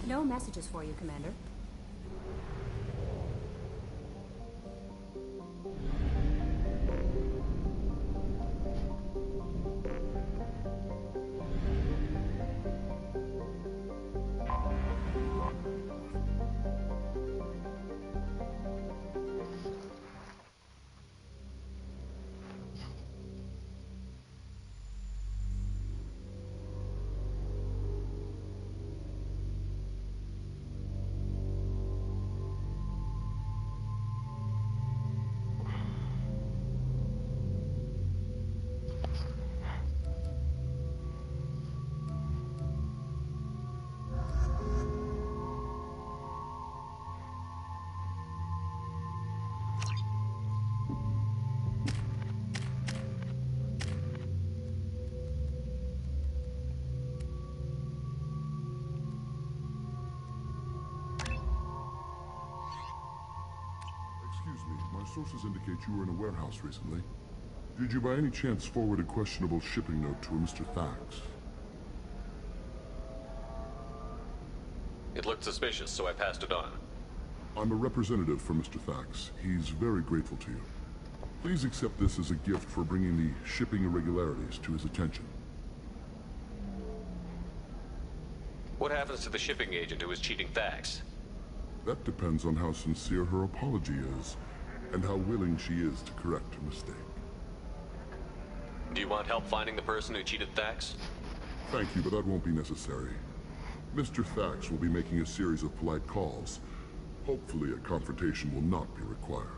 No messages for you, Commander. Excuse me, my sources indicate you were in a warehouse recently. Did you by any chance forward a questionable shipping note to a Mr. Thax? It looked suspicious, so I passed it on. I'm a representative for Mr. Thax. He's very grateful to you. Please accept this as a gift for bringing the shipping irregularities to his attention. What happens to the shipping agent who was cheating Thax? That depends on how sincere her apology is, and how willing she is to correct her mistake. Do you want help finding the person who cheated Thax? Thank you, but that won't be necessary. Mr. Thax will be making a series of polite calls. Hopefully a confrontation will not be required.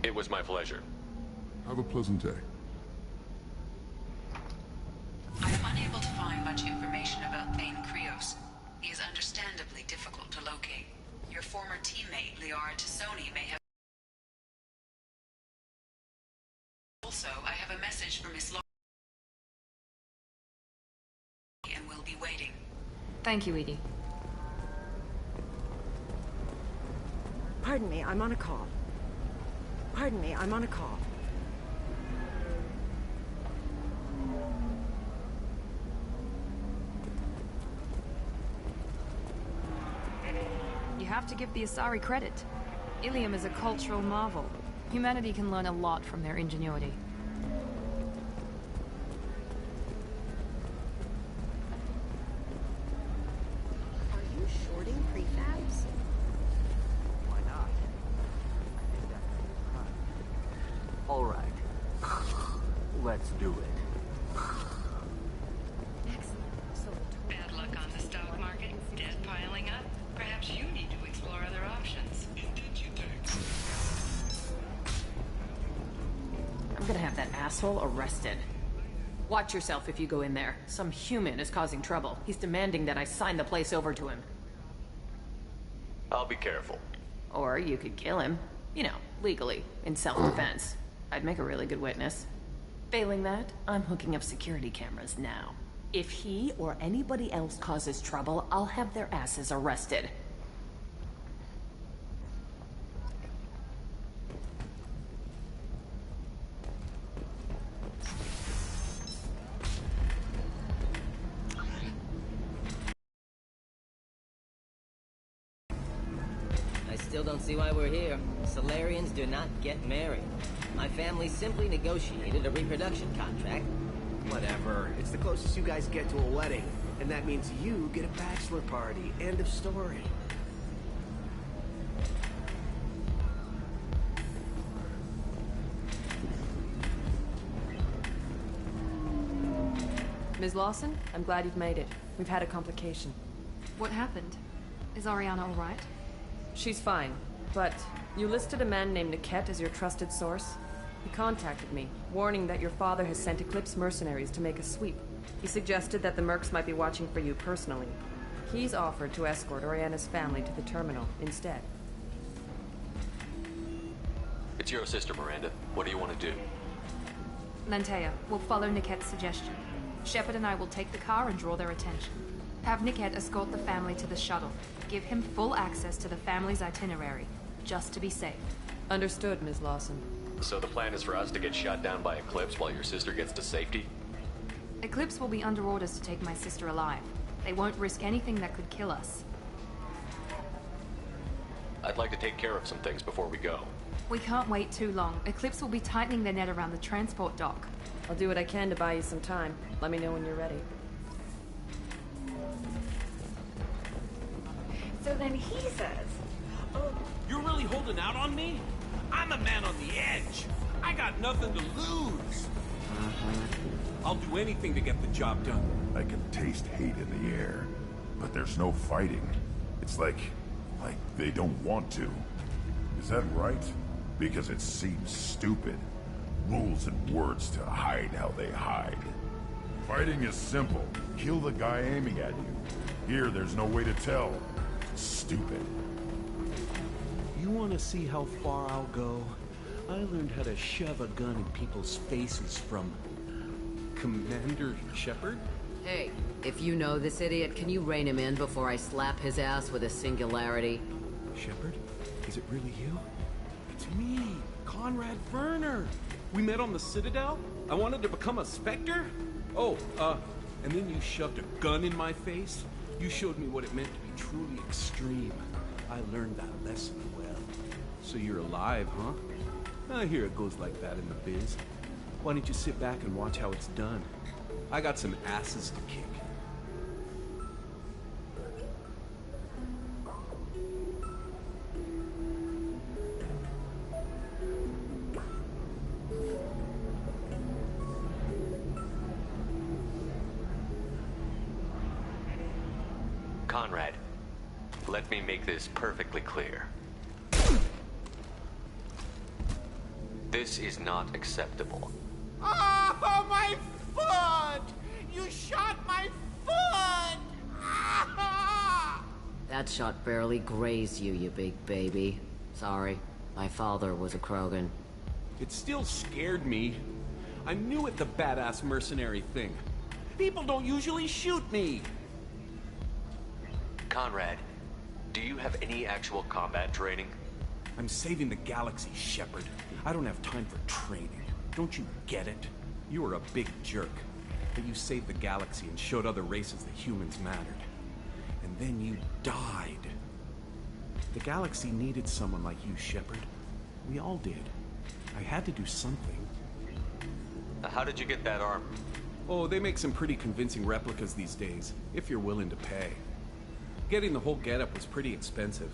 It was my pleasure. Have a pleasant day. I am unable to find much information about Thane Krios. He is understandably difficult to locate. Your former teammate, Liara Tassoni, may have... Also, I have a message for Miss Laura and will be waiting. Thank you, Edie. Pardon me, I'm on a call. Pardon me, I'm on a call. You have to give the Asari credit. Ilium is a cultural marvel. Humanity can learn a lot from their ingenuity. Are you shorting prefabs? Why not? I think that's right. All right. Let's do it. Excellent. So Bad luck on the stock market? Debt piling up? Perhaps you need to explore other options. I'm gonna have that asshole arrested. Watch yourself if you go in there. Some human is causing trouble. He's demanding that I sign the place over to him. I'll be careful. Or you could kill him. You know, legally, in self-defense. I'd make a really good witness. Failing that, I'm hooking up security cameras now. If he or anybody else causes trouble, I'll have their asses arrested. I still don't see why we're here. Solarians do not get married. My family simply negotiated a reproduction contract. Whatever. It's the closest you guys get to a wedding. And that means you get a bachelor party. End of story. Ms. Lawson, I'm glad you've made it. We've had a complication. What happened? Is Ariana all right? She's fine, but you listed a man named Niket as your trusted source. He contacted me, warning that your father has sent Eclipse mercenaries to make a sweep. He suggested that the Mercs might be watching for you personally. He's offered to escort Oriana's family to the terminal instead. It's your sister, Miranda. What do you want to do? Lantea, we'll follow Niket's suggestion. Shepard and I will take the car and draw their attention. Have Niket escort the family to the shuttle. Give him full access to the family's itinerary, just to be safe. Understood, Ms. Lawson. So the plan is for us to get shot down by Eclipse while your sister gets to safety? Eclipse will be under orders to take my sister alive. They won't risk anything that could kill us. I'd like to take care of some things before we go. We can't wait too long. Eclipse will be tightening their net around the transport dock. I'll do what I can to buy you some time. Let me know when you're ready. So then he says, oh, You're really holding out on me? I'm a man on the edge. I got nothing to lose. I'll do anything to get the job done. I can taste hate in the air, but there's no fighting. It's like they don't want to. Is that right? Because it seems stupid. Rules and words to hide how they hide. Fighting is simple. Kill the guy aiming at you. Here, there's no way to tell. Stupid. You want to see how far I'll go? I learned how to shove a gun in people's faces from Commander Shepard. Hey, if you know this idiot, can you rein him in before I slap his ass with a singularity? Shepard? Is it really you? It's me, Conrad Werner. We met on the Citadel. I wanted to become a Spectre. Oh, and then you shoved a gun in my face. You showed me what it meant to be truly extreme. I learned that lesson well. So you're alive, huh? I hear it goes like that in the biz. Why don't you sit back and watch how it's done? I got some asses to kick. Conrad, let me make this perfectly clear. This is not acceptable. Oh, my foot! You shot my foot! That shot barely grazed you, you big baby. Sorry, my father was a Krogan. It still scared me. I'm new at the badass mercenary thing. People don't usually shoot me. Conrad, do you have any actual combat training? I'm saving the galaxy, Shepard. I don't have time for training. Don't you get it? You were a big jerk. But you saved the galaxy and showed other races that humans mattered. And then you died. The galaxy needed someone like you, Shepard. We all did. I had to do something. How did you get that armor? Oh, they make some pretty convincing replicas these days, if you're willing to pay. Getting the whole getup was pretty expensive,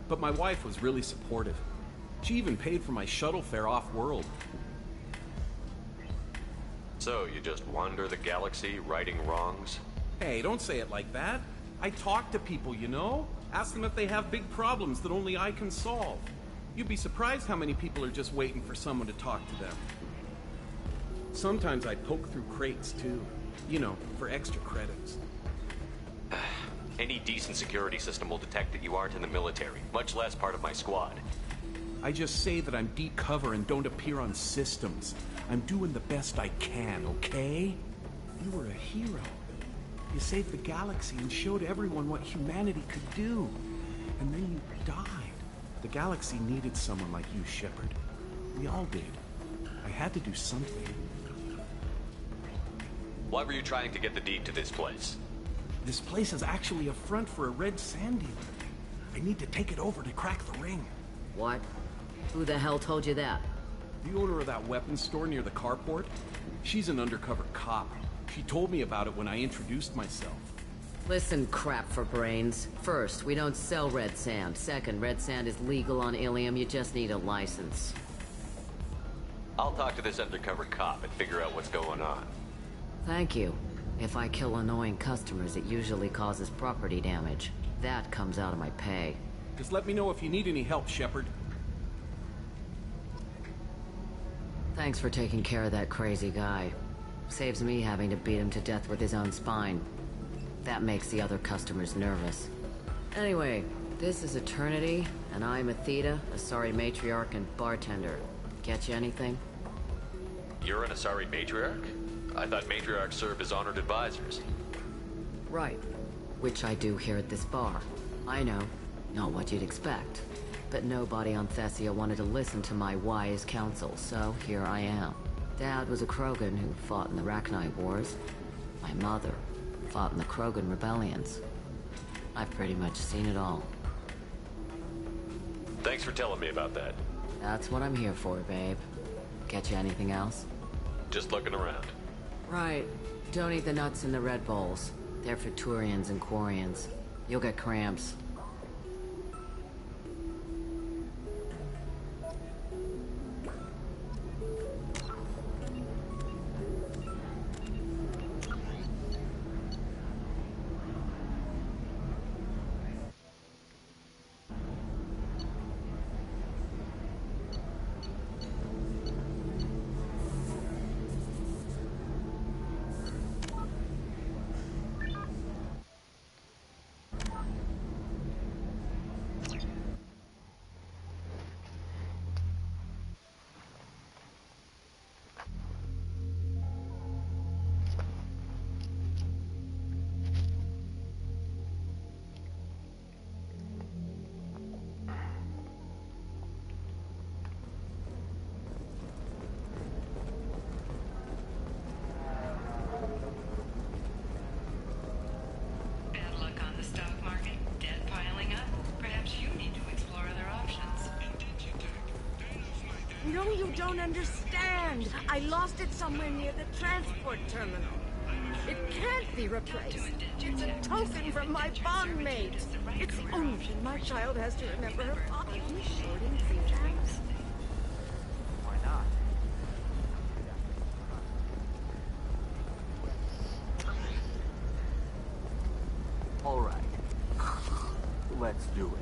but my wife was really supportive. She even paid for my shuttle fare off-world. So, you just wander the galaxy, righting wrongs? Hey, don't say it like that. I talk to people, you know? Ask them if they have big problems that only I can solve. You'd be surprised how many people are just waiting for someone to talk to them. Sometimes I poke through crates, too. You know, for extra credits. Any decent security system will detect that you aren't in the military, much less part of my squad. I just say that I'm deep cover and don't appear on systems. I'm doing the best I can, okay? You were a hero. You saved the galaxy and showed everyone what humanity could do. And then you died. The galaxy needed someone like you, Shepard. We all did. I had to do something. Why were you trying to get the deed to this place? This place is actually a front for a red sand dealer. I need to take it over to crack the ring. What? Who the hell told you that? The owner of that weapons store near the carport. She's an undercover cop. She told me about it when I introduced myself. Listen, crap for brains. First, we don't sell red sand. Second, red sand is legal on Ilium. You just need a license. I'll talk to this undercover cop and figure out what's going on. Thank you. If I kill annoying customers, it usually causes property damage. That comes out of my pay. Just let me know if you need any help, Shepard. Thanks for taking care of that crazy guy. Saves me having to beat him to death with his own spine. That makes the other customers nervous. Anyway, this is Eternity, and I'm Athena, Asari matriarch and bartender. Get you anything? You're an Asari matriarch? I thought matriarchs serve as honored advisors. Right. Which I do here at this bar. I know. Not what you'd expect. But nobody on Thessia wanted to listen to my wise counsel, so here I am. Dad was a Krogan who fought in the Rachni Wars. My mother fought in the Krogan rebellions. I've pretty much seen it all. Thanks for telling me about that. That's what I'm here for, babe. Get you anything else? Just looking around. Right. Don't eat the nuts in the Red Bowls. They're for Turians and Quarians. You'll get cramps. Bad luck on the stock market? Debt piling up? Perhaps you need to explore other options. No, you don't understand. I lost it somewhere near the transport terminal. It can't be replaced. It's a token from my bondmate. It's the only thing my child has to remember her father. You sure didn't see that? Why not? All right. Let's do it.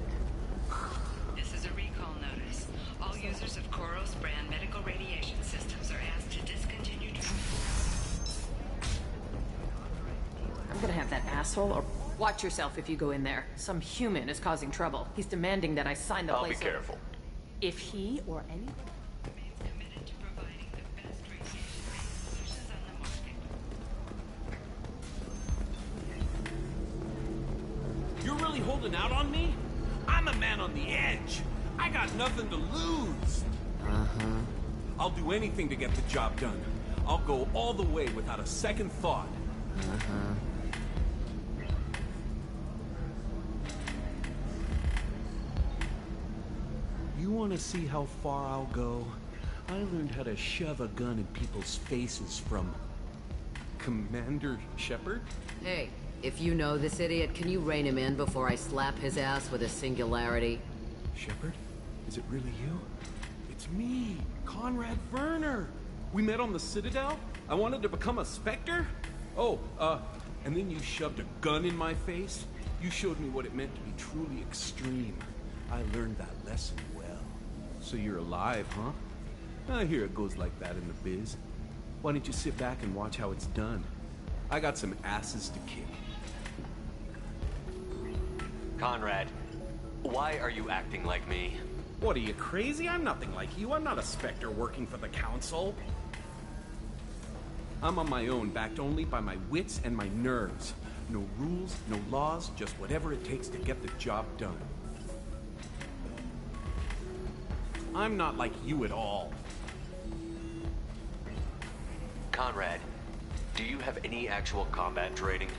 This is a recall notice. All users of Koros brand medical radiation systems are asked to discontinue I'm gonna have that asshole or... Watch yourself if you go in there. Some human is causing trouble. He's demanding that I sign the I'll be place over. careful. If he or anyone... committed to providing the best radiation solutions on the market. You're really holding out on me? I'm a man on the edge. I got nothing to lose. Uh-huh. I'll do anything to get the job done. I'll go all the way without a second thought. Uh-huh. You want to see how far I'll go? I learned how to shove a gun in people's faces from... Commander Shepard? Hey, if you know this idiot, can you rein him in before I slap his ass with a singularity? Shepard? Is it really you? It's me, Conrad Werner. We met on the Citadel? I wanted to become a Spectre? Oh, and then you shoved a gun in my face? You showed me what it meant to be truly extreme. I learned that lesson well. So you're alive, huh? I hear it goes like that in the biz. Why don't you sit back and watch how it's done? I got some asses to kick. Conrad, why are you acting like me? What, are you crazy? I'm nothing like you. I'm not a Spectre working for the Council. I'm on my own, backed only by my wits and my nerves. No rules, no laws, just whatever it takes to get the job done. I'm not like you at all. Conrad, do you have any actual combat training?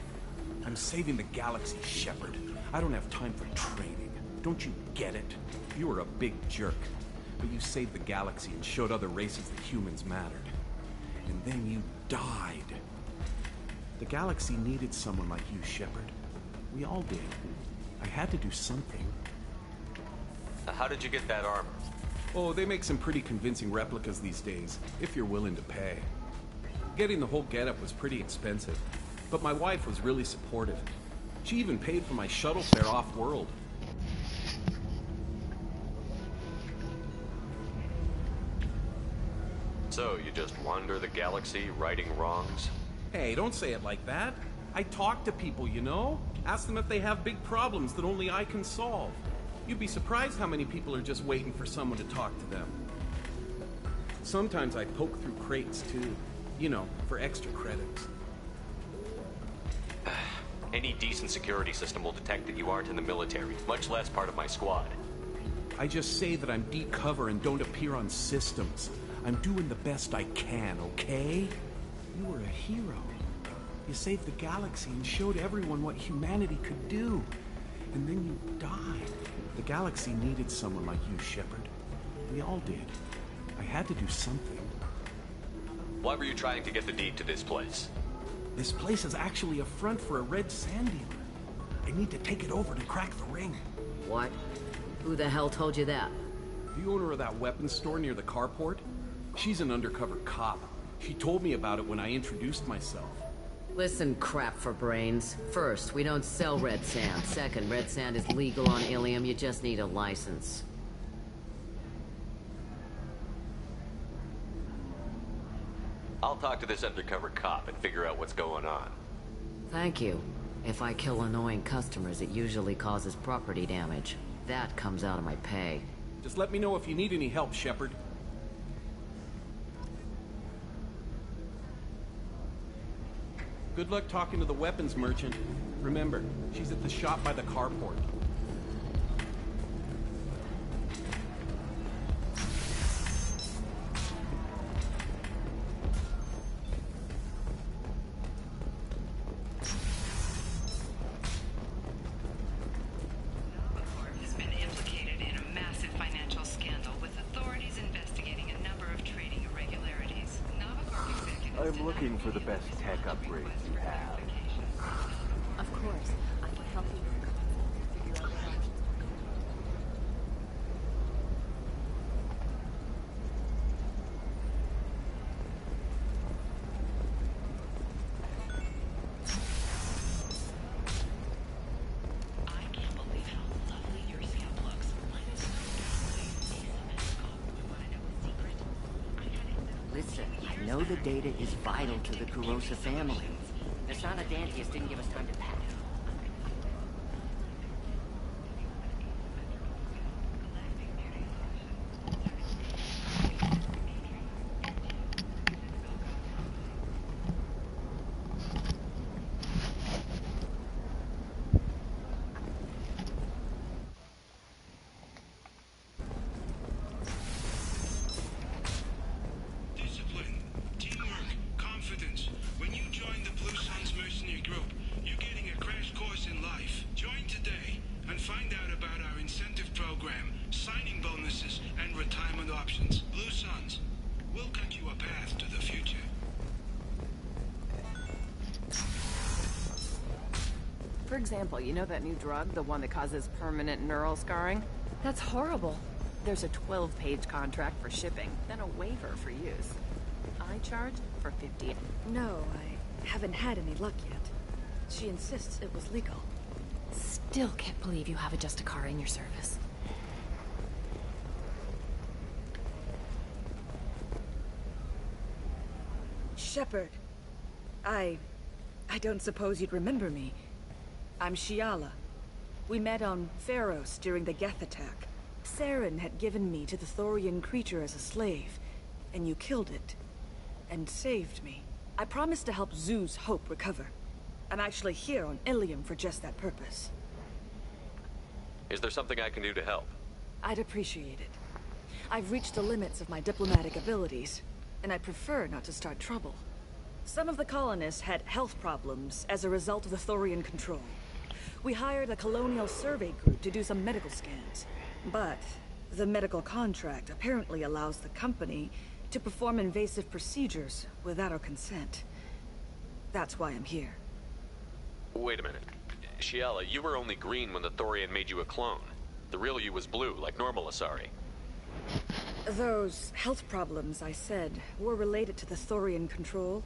I'm saving the galaxy, Shepard. I don't have time for training. Don't you get it? You were a big jerk, but you saved the galaxy and showed other races that humans mattered. And then you died. The galaxy needed someone like you, Shepard. We all did. I had to do something. How did you get that armor? Oh, they make some pretty convincing replicas these days, if you're willing to pay. Getting the whole getup was pretty expensive, but my wife was really supportive. She even paid for my shuttle fare off-world. So, you just wander the galaxy, righting wrongs? Hey, don't say it like that. I talk to people, you know? Ask them if they have big problems that only I can solve. You'd be surprised how many people are just waiting for someone to talk to them. Sometimes I poke through crates, too. You know, for extra credits. Any decent security system will detect that you aren't in the military, much less part of my squad. I just say that I'm deep cover and don't appear on systems. I'm doing the best I can, okay? You were a hero. You saved the galaxy and showed everyone what humanity could do. And then you died. The galaxy needed someone like you, Shepard. We all did. I had to do something. Why were you trying to get the deed to this place? This place is actually a front for a red sand dealer. I need to take it over to crack the ring. What? Who the hell told you that? The owner of that weapons store near the carport? She's an undercover cop. She told me about it when I introduced myself. Listen, crap for brains. First, we don't sell red sand. Second, red sand is legal on Ilium. You just need a license. I'll talk to this undercover cop and figure out what's going on. Thank you. If I kill annoying customers, it usually causes property damage. That comes out of my pay. Just let me know if you need any help, Shepard. Good luck talking to the weapons merchant. Remember, she's at the shop by the carport. Has been implicated in a massive financial scandal with authorities investigating a number of trading irregularities. I'm looking for the best tech upgrades you have. Of course. I can help you figure out the options. I can't believe how lovely your scalp looks. Listen, I know the data is vital to the Kurosa family. The son of Dantius didn't give us time to pack. Discipline, teamwork, confidence. When you join the Blue Suns mercenary group, you're getting a crash course in life. Join today and find out about our incentive program, signing bonuses, and retirement options. Blue Suns, we'll cut you a path to the future. For example, you know that new drug, the one that causes permanent neural scarring? That's horrible. There's a 12-page contract for shipping, then a waiver for use. I charge for 50. No, I haven't had any luck yet. She insists it was legal. Still can't believe you have a Justicar in your service. Shepard. I don't suppose you'd remember me. I'm Shiala. We met on Pharos during the Geth attack. Saren had given me to the Thorian creature as a slave, and you killed it. And saved me. I promised to help Zoo's Hope recover. I'm actually here on Ilium for just that purpose. Is there something I can do to help? I'd appreciate it. I've reached the limits of my diplomatic abilities, and I'd prefer not to start trouble. Some of the colonists had health problems as a result of the Thorian control. We hired a colonial survey group to do some medical scans. But the medical contract apparently allows the company to perform invasive procedures without our consent. That's why I'm here. Wait a minute. Shiala, you were only green when the Thorian made you a clone. The real you was blue, like normal Asari. Those health problems I said were related to the Thorian control.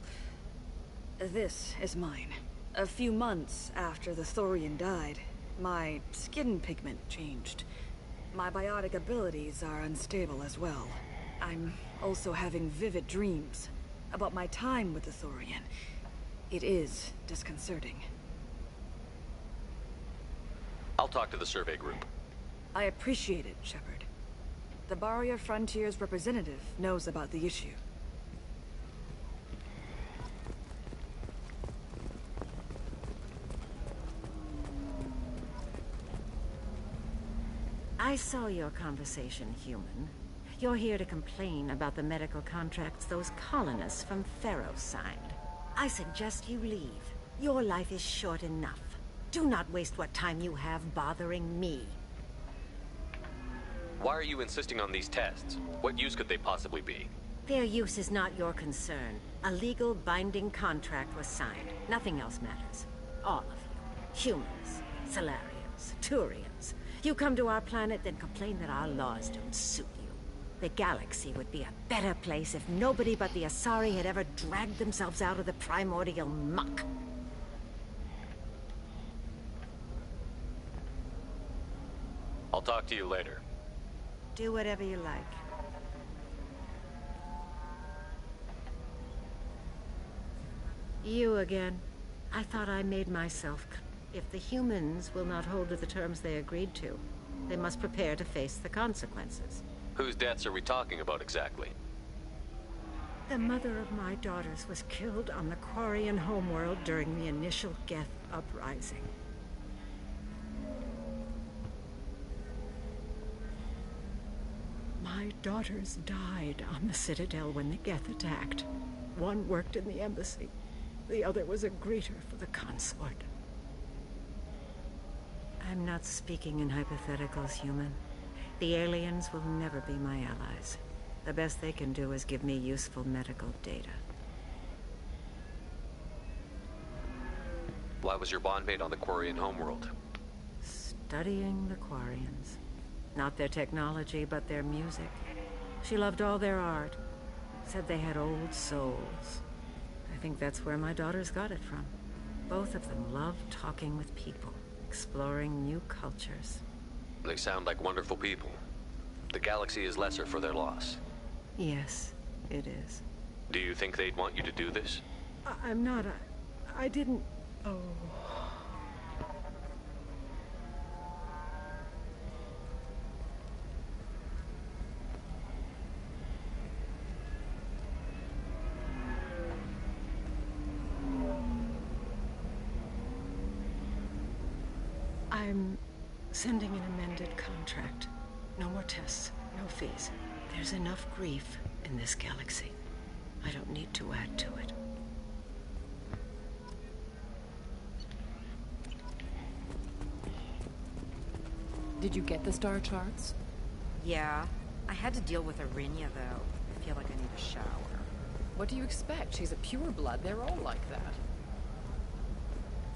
This is mine. A few months after the Thorian died, my skin pigment changed. My biotic abilities are unstable as well. I'm also having vivid dreams about my time with the Thorian. It is disconcerting. I'll talk to the survey group. I appreciate it, Shepard. The Barrier Frontier's representative knows about the issue. I saw your conversation, human. You're here to complain about the medical contracts those colonists from Pharos signed. I suggest you leave. Your life is short enough. Do not waste what time you have bothering me. Why are you insisting on these tests? What use could they possibly be? Their use is not your concern. A legal binding contract was signed. Nothing else matters. All of you. Humans, Solarians, Turians. You come to our planet, then complain that our laws don't suit you. The galaxy would be a better place if nobody but the Asari had ever dragged themselves out of the primordial muck. I'll talk to you later. Do whatever you like. You again. I thought I made myself clear. If the humans will not hold to the terms they agreed to, they must prepare to face the consequences. Whose deaths are we talking about exactly? The mother of my daughters was killed on the Quarian homeworld during the initial Geth uprising. My daughters died on the Citadel when the Geth attacked. One worked in the embassy. The other was a greeter for the consort. I'm not speaking in hypotheticals, human. The aliens will never be my allies. The best they can do is give me useful medical data. Why was your bondmate on the Quarian homeworld? Studying the Quarians. Not their technology, but their music. She loved all their art. Said they had old souls. I think that's where my daughters got it from. Both of them love talking with people, exploring new cultures. They sound like wonderful people. The galaxy is lesser for their loss. Yes, it is. Do you think they'd want you to do this? I'm not. I didn't. Oh. I'm sending an amended contract. No more tests, no fees. There's enough grief in this galaxy. I don't need to add to it. Did you get the star charts? Yeah. I had to deal with Arinia, though. I feel like I need a shower. What do you expect? She's a pureblood. They're all like that.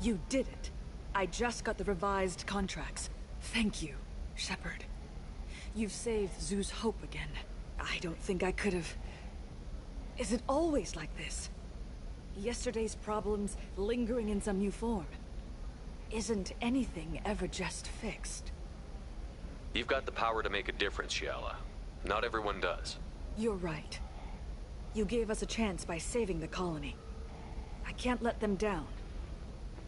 You did it. I just got the revised contracts. Thank you, Shepard. You've saved Zoo's hope again. I don't think I could have... Is it always like this? Yesterday's problems lingering in some new form. Isn't anything ever just fixed? You've got the power to make a difference, Shiala. Not everyone does. You're right. You gave us a chance by saving the colony. I can't let them down.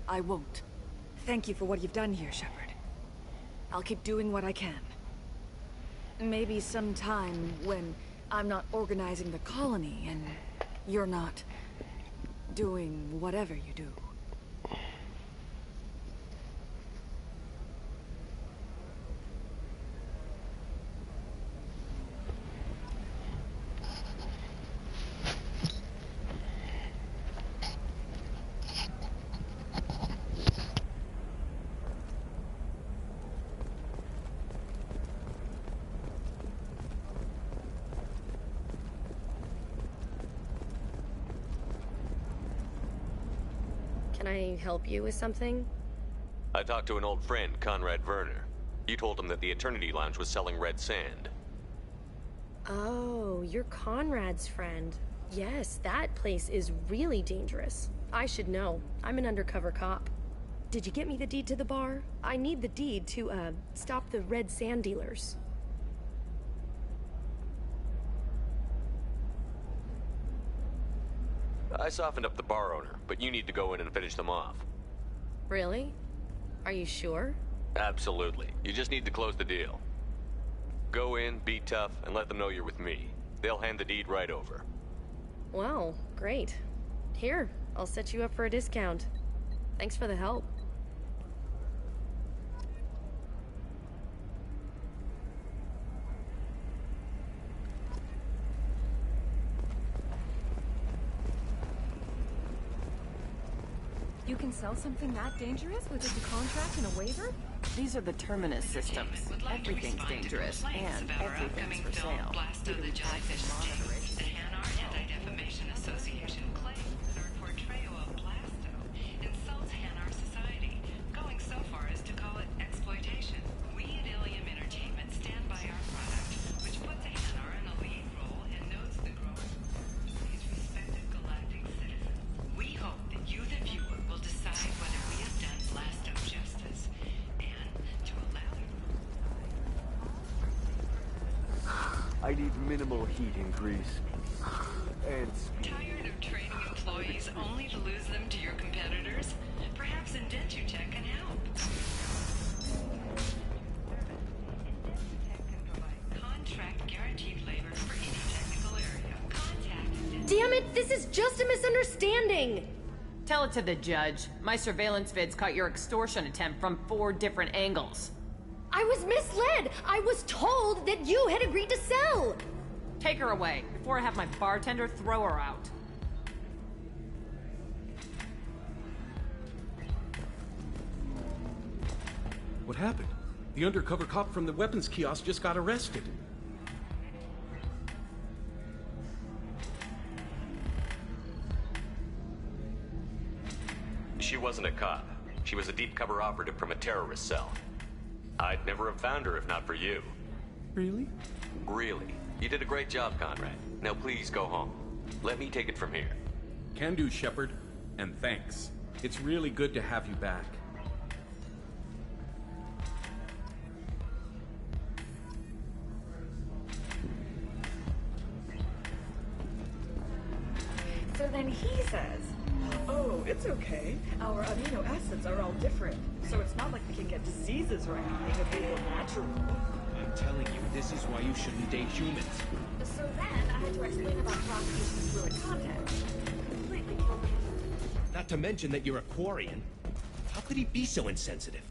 I won't. Thank you for what you've done here, Shepard. I'll keep doing what I can. Maybe sometime when I'm not organizing the colony and you're not doing whatever you do. Can I help you with something? I talked to an old friend, Conrad Werner. You told him that the Eternity Lounge was selling red sand. Oh, you're Conrad's friend. Yes, that place is really dangerous. I should know. I'm an undercover cop. Did you get me the deed to the bar? I need the deed to, stop the red sand dealers. I softened up the bar owner, but you need to go in and finish them off. Really? Are you sure? Absolutely. You just need to close the deal. Go in, be tough, and let them know you're with me. They'll hand the deed right over. Wow, great. Here, I'll set you up for a discount. Thanks for the help. You You can sell something that dangerous with just a contract and a waiver? These are the Terminus systems. Everything's dangerous, and everything's for sale. Blast of the Jellyfish States. The Hanar Anti-Defamation Association claims that our portrayal of Blasto insults Hanar society, going so far as to call it exploitation. We at Ilium Entertainment stand by our product, which puts Hanar in a lead role and notes the growth of these respected galactic citizens. We hope that you, the viewer, will decide whether we have done Blasto justice, and to allow I need minimal heat increase. And speed. Tired of training employees only to lose them to your competitors? Perhaps Indentutech can help. Indentutech can provide contract guaranteed labor for any technical area. Contact Damn it, this is just a misunderstanding! Tell it to the judge. My surveillance vids caught your extortion attempt from 4 different angles. I was misled! I was told that you had agreed to sell! Take her away, before I have my bartender throw her out. What happened? The undercover cop from the weapons kiosk just got arrested. She wasn't a cop. She was a deep cover operative from a terrorist cell. I'd never have found her if not for you. Really? Really. You did a great job, Conrad. Now please go home. Let me take it from here. Can do, Shepard. And thanks. It's really good to have you back. So then he says, oh, it's okay. Our amino acids are all different. So it's not like we can get diseases or anything if we go natural. I'm telling you, this is why you shouldn't date humans. So then I had to explain about propagation of fluid contact. Completely killed me. Not to mention that you're a Quarian. How could he be so insensitive?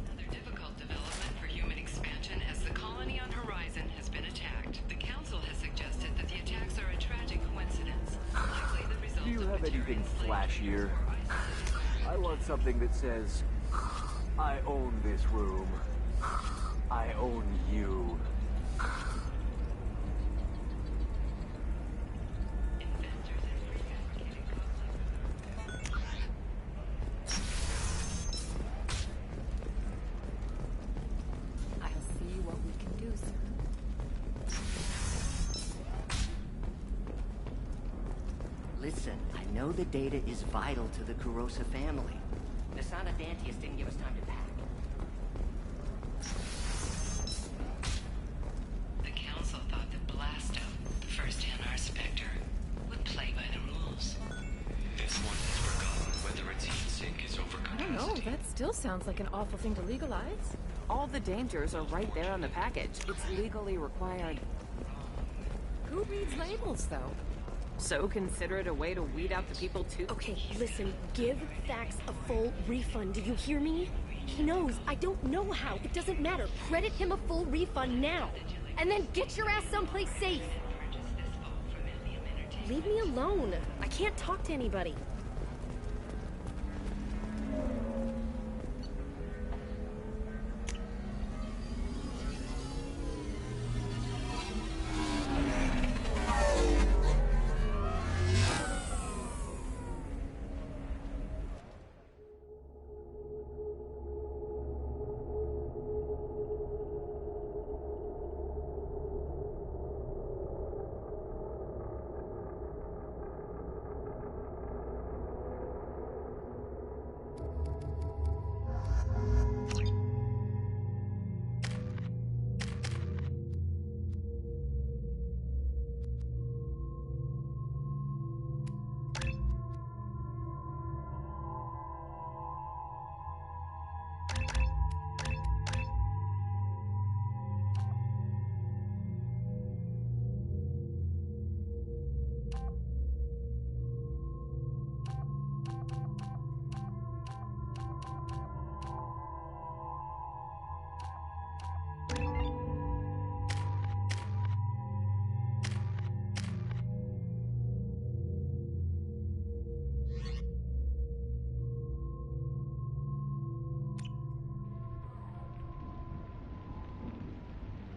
another difficult development for human expansion as the colony on Horizon has been attacked. The Council has suggested that the attacks are a tragic coincidence, likely the result Do you of have anything flashier? I want something that says, I own this room. I own you. I'll see what we can do, sir. Listen, I know the data is vital to the Kurosa family. Nasana Dantius didn't give us time to pack. The Council thought that Blasto, the first Hanar Spectre, would play by the rules. This one has forgotten whether its heat sink is over I don't know, that still sounds like an awful thing to legalize. All the dangers are right there on the package. It's legally required. Who reads labels, though? So consider it a way to weed out the people too. Okay, listen, give Thax a full refund, do you hear me? He knows, I don't know how, it doesn't matter. Credit him a full refund now. And then get your ass someplace safe. Leave me alone. I can't talk to anybody.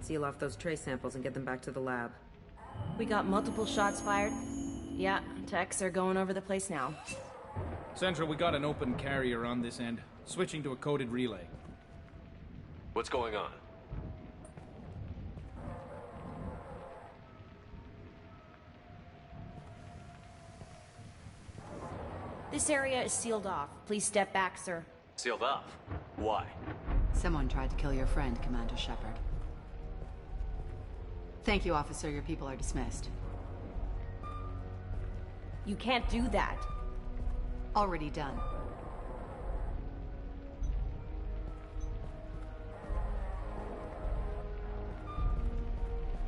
seal off those trace samples and get them back to the lab. We got multiple shots fired. Yeah, techs are going over the place now. Central, we got an open carrier on this end. Switching to a coded relay. What's going on? This area is sealed off. Please step back, sir. Sealed off? Why? Someone tried to kill your friend, Commander Shepard. Thank you, officer. Your people are dismissed. You can't do that. Already done.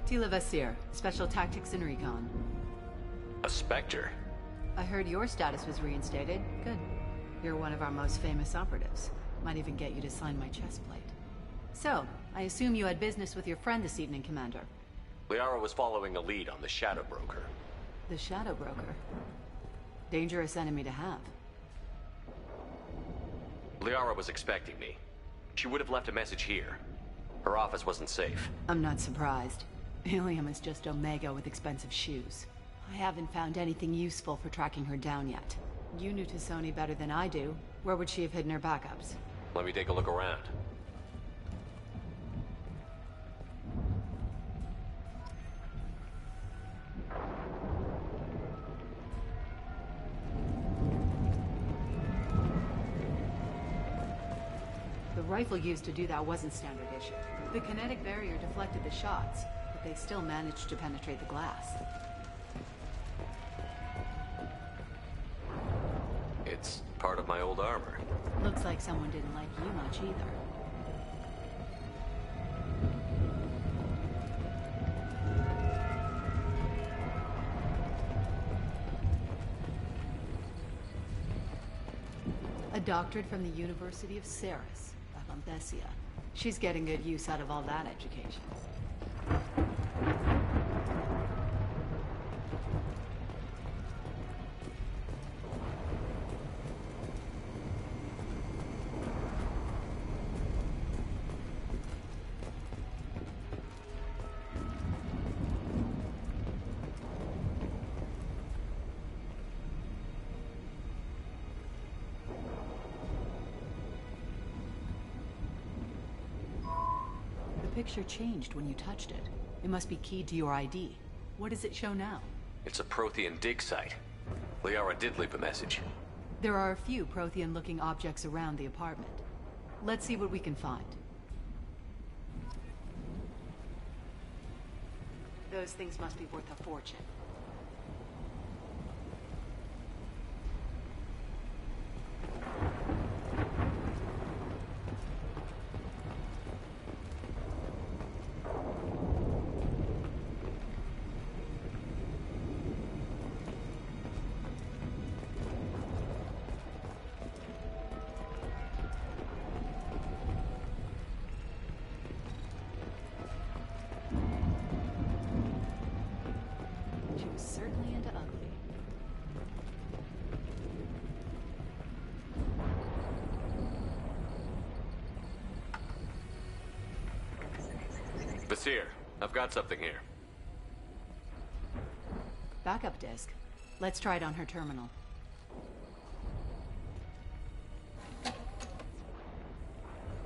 Tila Vasir, Special Tactics and Recon. A Spectre? I heard your status was reinstated. Good. You're one of our most famous operatives. Might even get you to sign my chest plate. So, I assume you had business with your friend this evening, Commander. Liara was following a lead on the Shadow Broker. The Shadow Broker? Dangerous enemy to have. Liara was expecting me. She would have left a message here. Her office wasn't safe. I'm not surprised. Helium is just Omega with expensive shoes. I haven't found anything useful for tracking her down yet. You knew Tassoni better than I do. Where would she have hidden her backups? Let me take a look around. The rifle used to do that wasn't standard issue. The kinetic barrier deflected the shots, but they still managed to penetrate the glass. It's part of my old armor. Looks like someone didn't like you much either. A doctorate from the University of Ceres, Avanthesia. She's getting good use out of all that education. The picture changed when you touched it. It must be keyed to your ID. What does it show now? It's a Prothean dig site. Liara did leave a message. There are a few Prothean-looking objects around the apartment. Let's see what we can find. Those things must be worth a fortune. Certainly into ugly. Vasir, I've got something here. Backup disk. Let's try it on her terminal.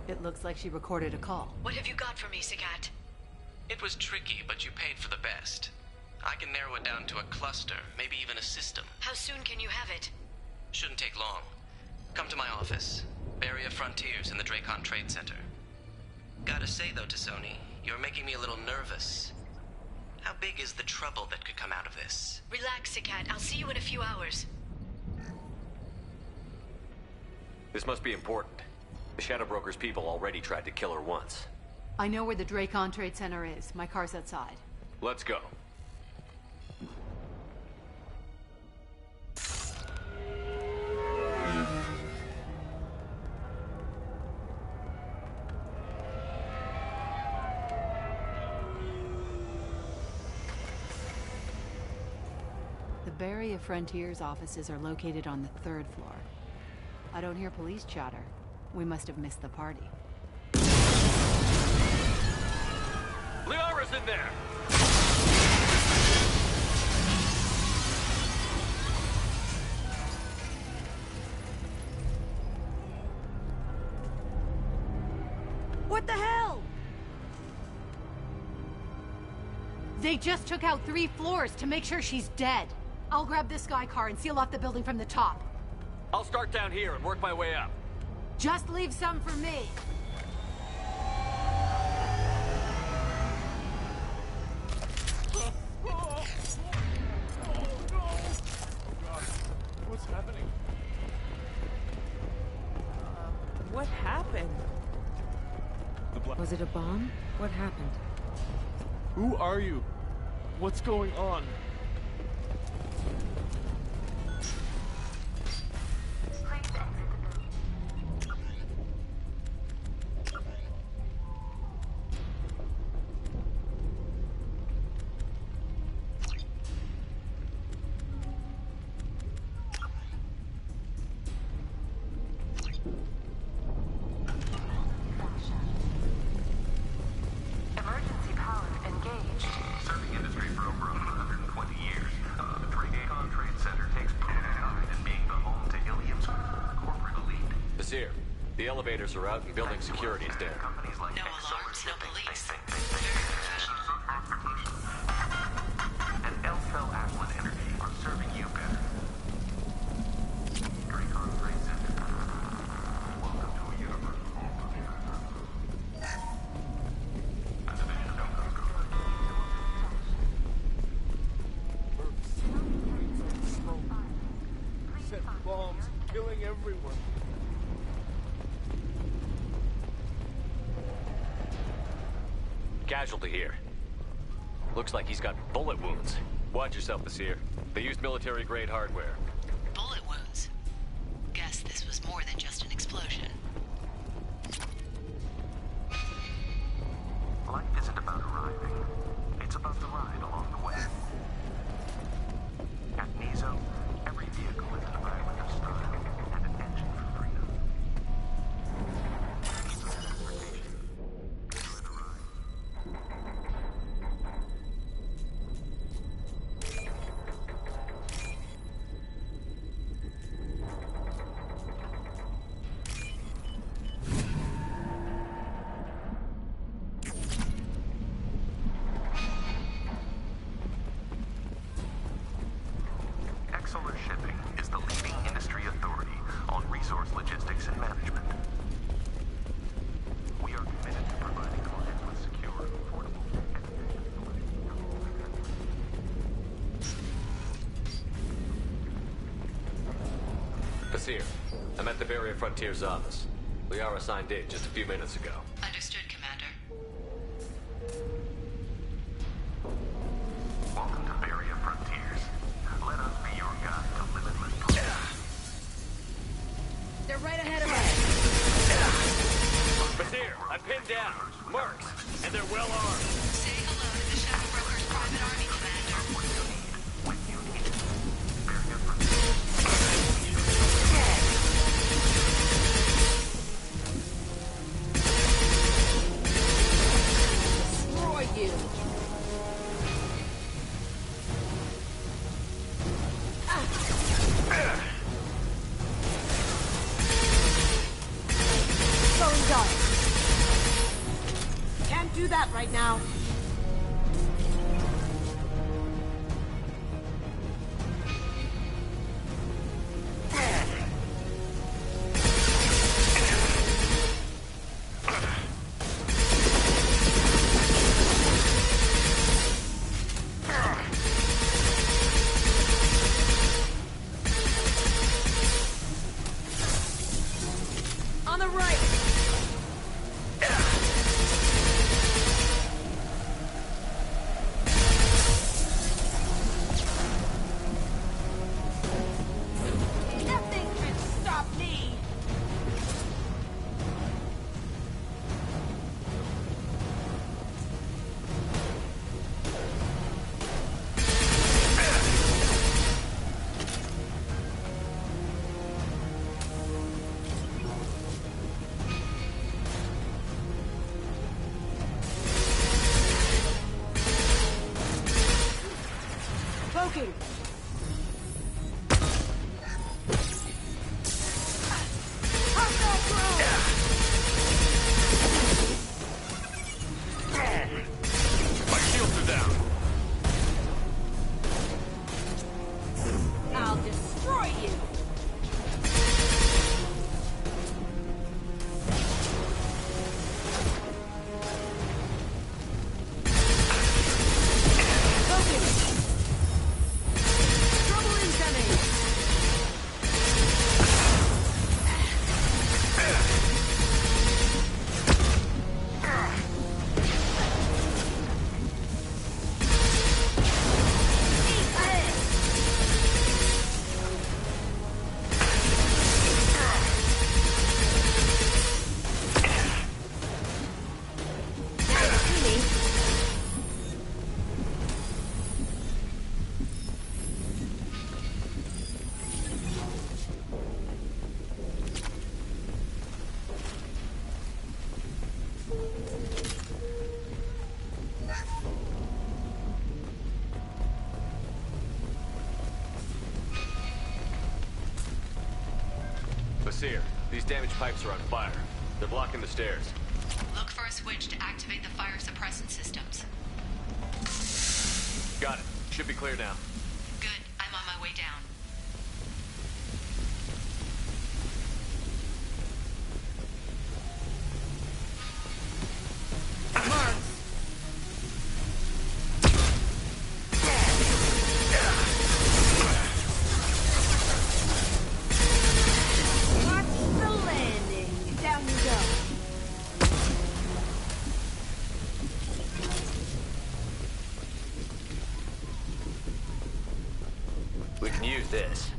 It looks like she recorded a call. What have you got for me, Sagat? It was tricky, but you paid for the best. I can narrow it down to a cluster, maybe even a system. How soon can you have it? Shouldn't take long. Come to my office. Barrier Frontiers in the Dracon Trade Center. Gotta say though, Tassoni, you're making me a little nervous. How big is the trouble that could come out of this? Relax, Sagat. I'll see you in a few hours. This must be important. The Shadow Broker's people already tried to kill her once. I know where the Dracon Trade Center is. My car's outside. Let's go. The Barrier Frontiers offices are located on the 3rd floor. I don't hear police chatter. We must have missed the party. Liara's in there! What the hell? They just took out 3 floors to make sure she's dead. I'll grab this Sky car and seal off the building from the top. I'll start down here and work my way up. Just leave some for me. What's happening? What happened? Was it a bomb? What happened? Who are you? What's going on? Emergency power engaged. Serving industry for over 120 years. The Paragon Trade Center takes pride in being the home to Ilium's corporate elite. Vizier, the elevators are out and building security is down. Companies like No alarms, no police. And Elfell Ashland Energy are serving you better. Paragon Trade Center. Welcome to a universe. Set bombs, killing everyone. Casualty here. Looks like he's got bullet wounds. Watch yourself, Vizier. They used military-grade hardware. Bullet wounds. Guess this was more than just an explosion. Life isn't about arriving. It's about the ride along the way. At Nizo, every vehicle is an island of style and an engine for freedom. Exolar Shipping is the leading industry authority on resource logistics and management. We are committed to providing clients with secure, affordable, and efficient delivery of all their goods. Vizier, I'm at the Barrier Frontier's office. Liara signed in just a few minutes ago. Understood, Commander. Welcome to Barrier Frontiers. Let us be your guide to limitless possibilities. They're right ahead of us. Vizier, I'm pinned down. Mercs, and they're well armed. Say hello to the Shadow Broker's private army, Commander. When you need it. Barrier Frontiers. Destroy you! Going dark. Can't do that right now. On the right. Nothing can stop me. Smoking! My shields are down. I'll destroy you! Trouble incoming! Basir, these damaged pipes are on fire. They're blocking the stairs. Look for a switch to activate the fire suppressant systems. Got it. Should be clear now. Good. I'm on my way down. Watch the landing! Down you go! We can use this.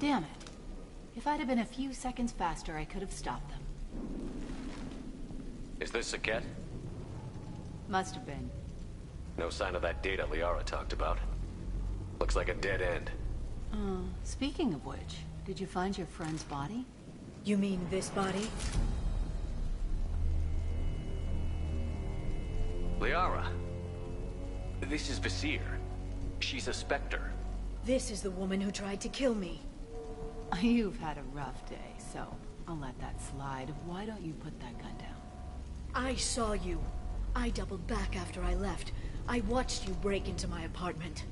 Damn it. If I'd have been a few seconds faster, I could have stopped them. Is this Saket? Must have been. No sign of that data Liara talked about. Looks like a dead end. Speaking of which, did you find your friend's body? You mean this body? Liara. This is Basir. She's a Spectre. This is the woman who tried to kill me. You've had a rough day, so I'll let that slide. Why don't you put that gun down? I saw you. I doubled back after I left. I watched you break into my apartment.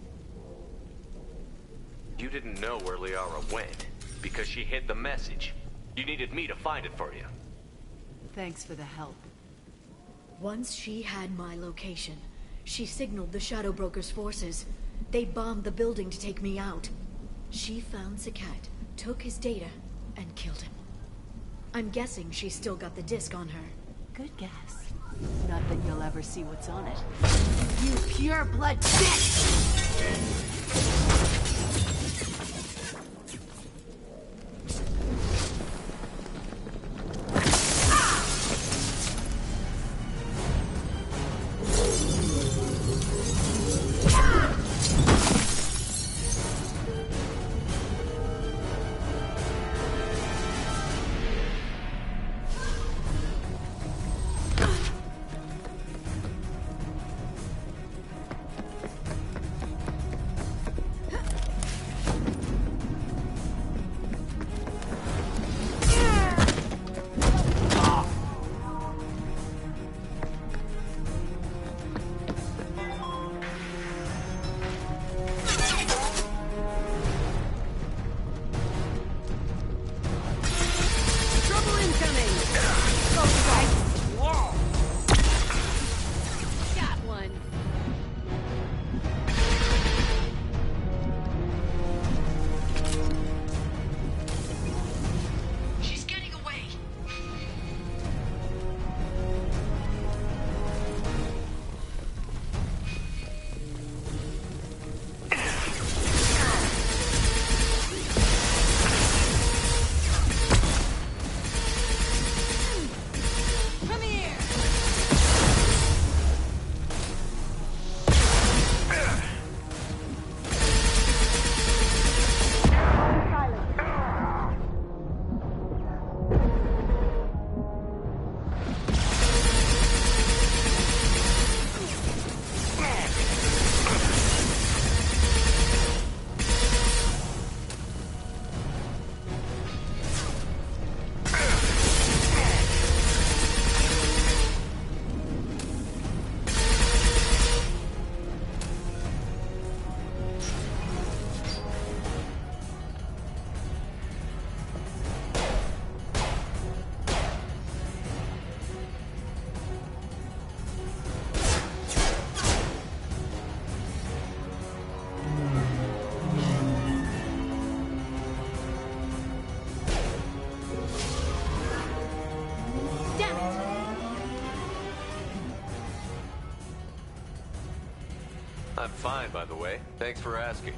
You didn't know where Liara went, because she hid the message. You needed me to find it for you. Thanks for the help. Once she had my location, she signaled the Shadow Broker's forces. They bombed the building to take me out. She found Saket, took his data, and killed him. I'm guessing she's still got the disc on her. Good guess. Not that you'll ever see what's on it. You pure blood bitch! I'm fine, by the way. Thanks for asking.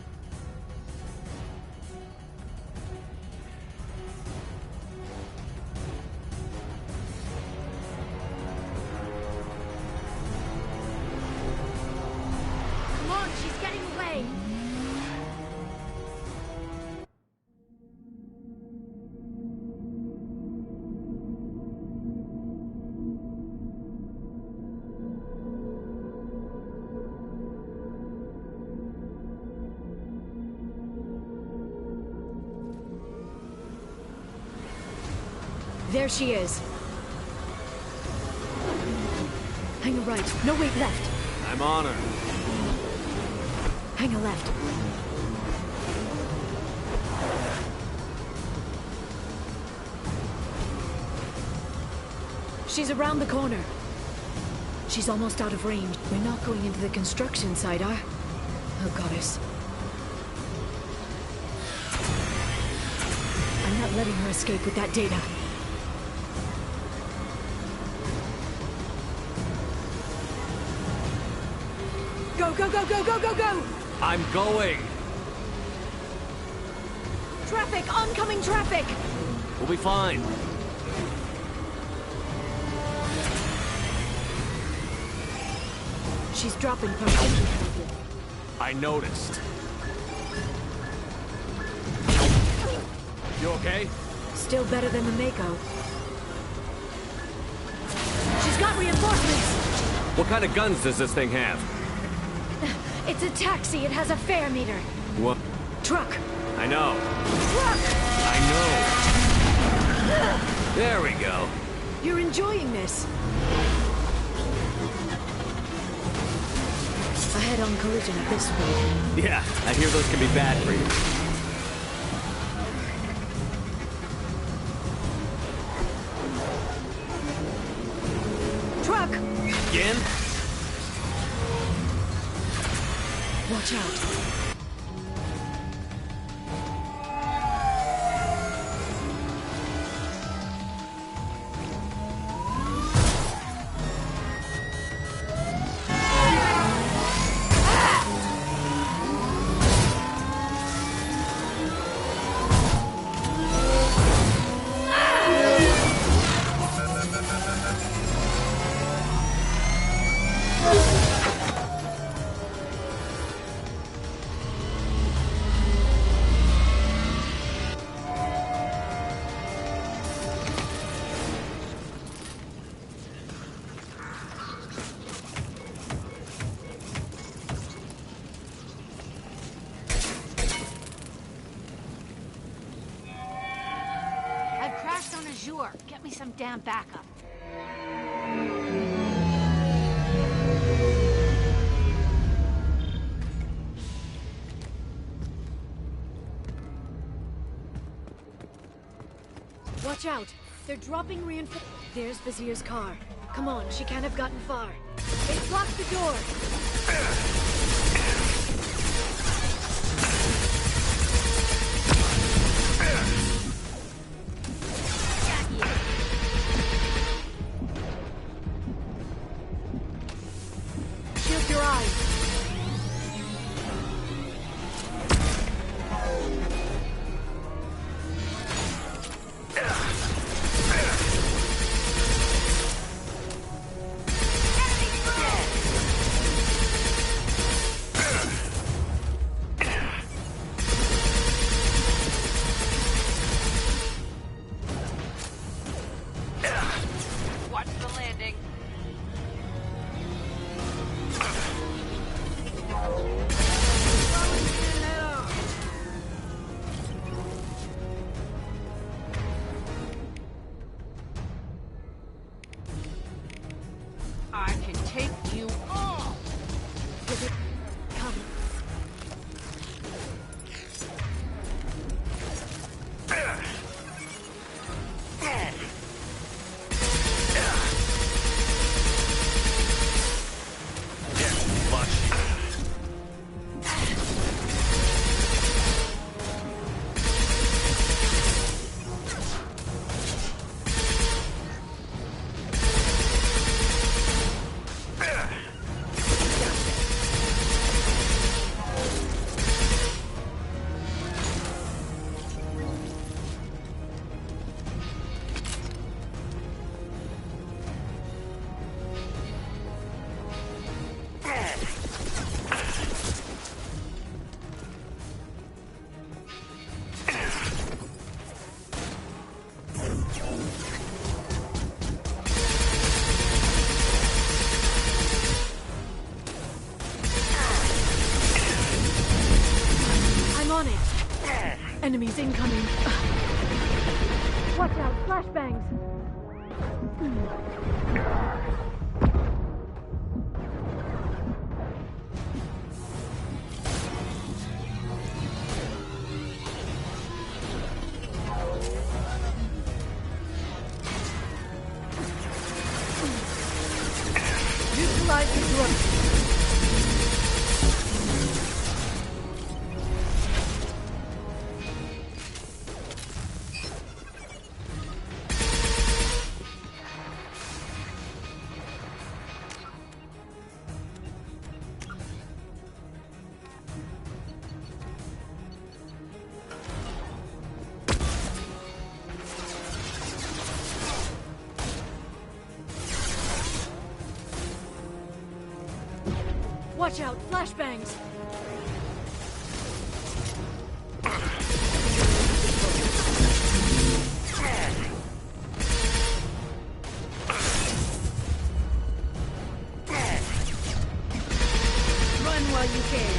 Come on, she's getting away! There she is. Hang a right. No, wait, left. I'm on her. Hang a left. She's around the corner. She's almost out of range. We're not going into the construction site, are? Oh, goddess. I'm not letting her escape with that data. Go, go, go, go, go, go, go! I'm going. Traffic! Oncoming traffic! We'll be fine. She's dropping from... I noticed. You okay? Still better than the Mako. She's got reinforcements! What kind of guns does this thing have? It's a taxi. It has a fare meter. What? Truck. I know. Truck! I know. There we go. You're enjoying this. A head-on collision at this speed. Yeah, I hear those can be bad for you. Truck! Again? Watch out. Get me some damn backup. Watch out. They're dropping reinforcements. There's Vizier's car. Come on, she can't have gotten far. They've blocked the door. Shield your eyes. Enemies incoming. Watch out, flashbangs! Neutralize the growth. Watch out, flashbangs! Run while you can.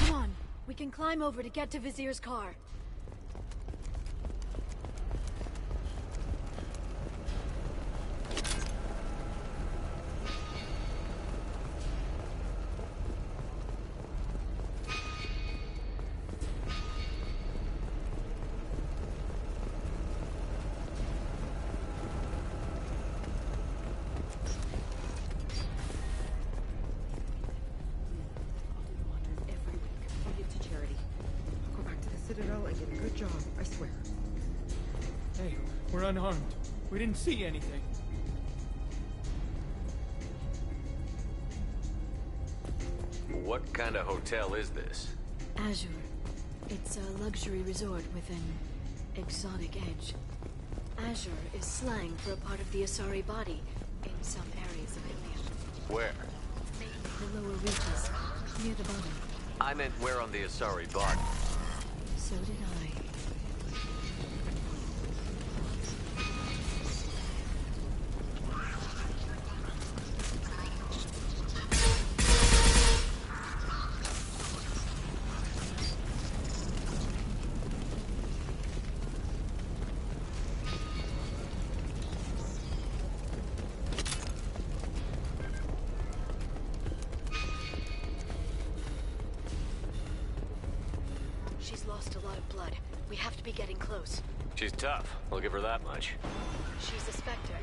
Come on, we can climb over to get to Vizier's car. Citadel and did a good job, I swear. Hey, we're unharmed. We didn't see anything. What kind of hotel is this? Azure. It's a luxury resort with an exotic edge. Azure is slang for a part of the Asari body in some areas of Ilium. Where? The lower reaches, near the bottom. I meant where on the Asari body? So did I. She's lost a lot of blood. We have to be getting close. She's tough. I'll give her that much. She's a Spectre.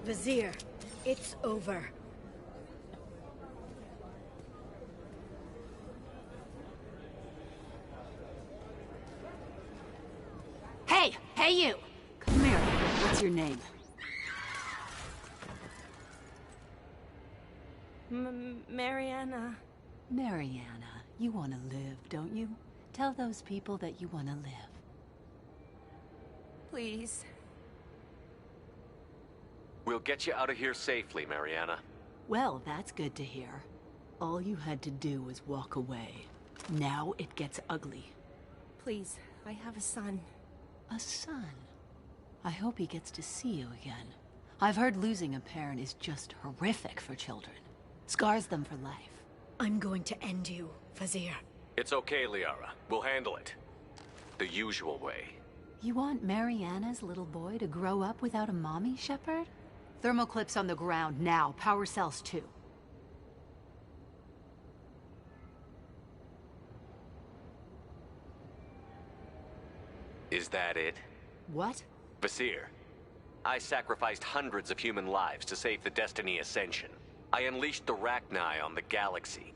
Vizier, it's over. Hey! Hey, you! Come here. What's your name? Mariana. Mariana. You want to live, don't you? Tell those people that you want to live. Please. We'll get you out of here safely, Mariana. Well, that's good to hear. All you had to do was walk away. Now it gets ugly. Please, I have a son. A son? I hope he gets to see you again. I've heard losing a parent is just horrific for children. Scars them for life. I'm going to end you, Vizier. It's okay, Liara. We'll handle it. The usual way. You want Mariana's little boy to grow up without a mommy, Shepard? Thermal clips on the ground now. Power cells too. Is that it? What? Vasir, I sacrificed hundreds of human lives to save the Destiny Ascension. I unleashed the Rachni on the galaxy.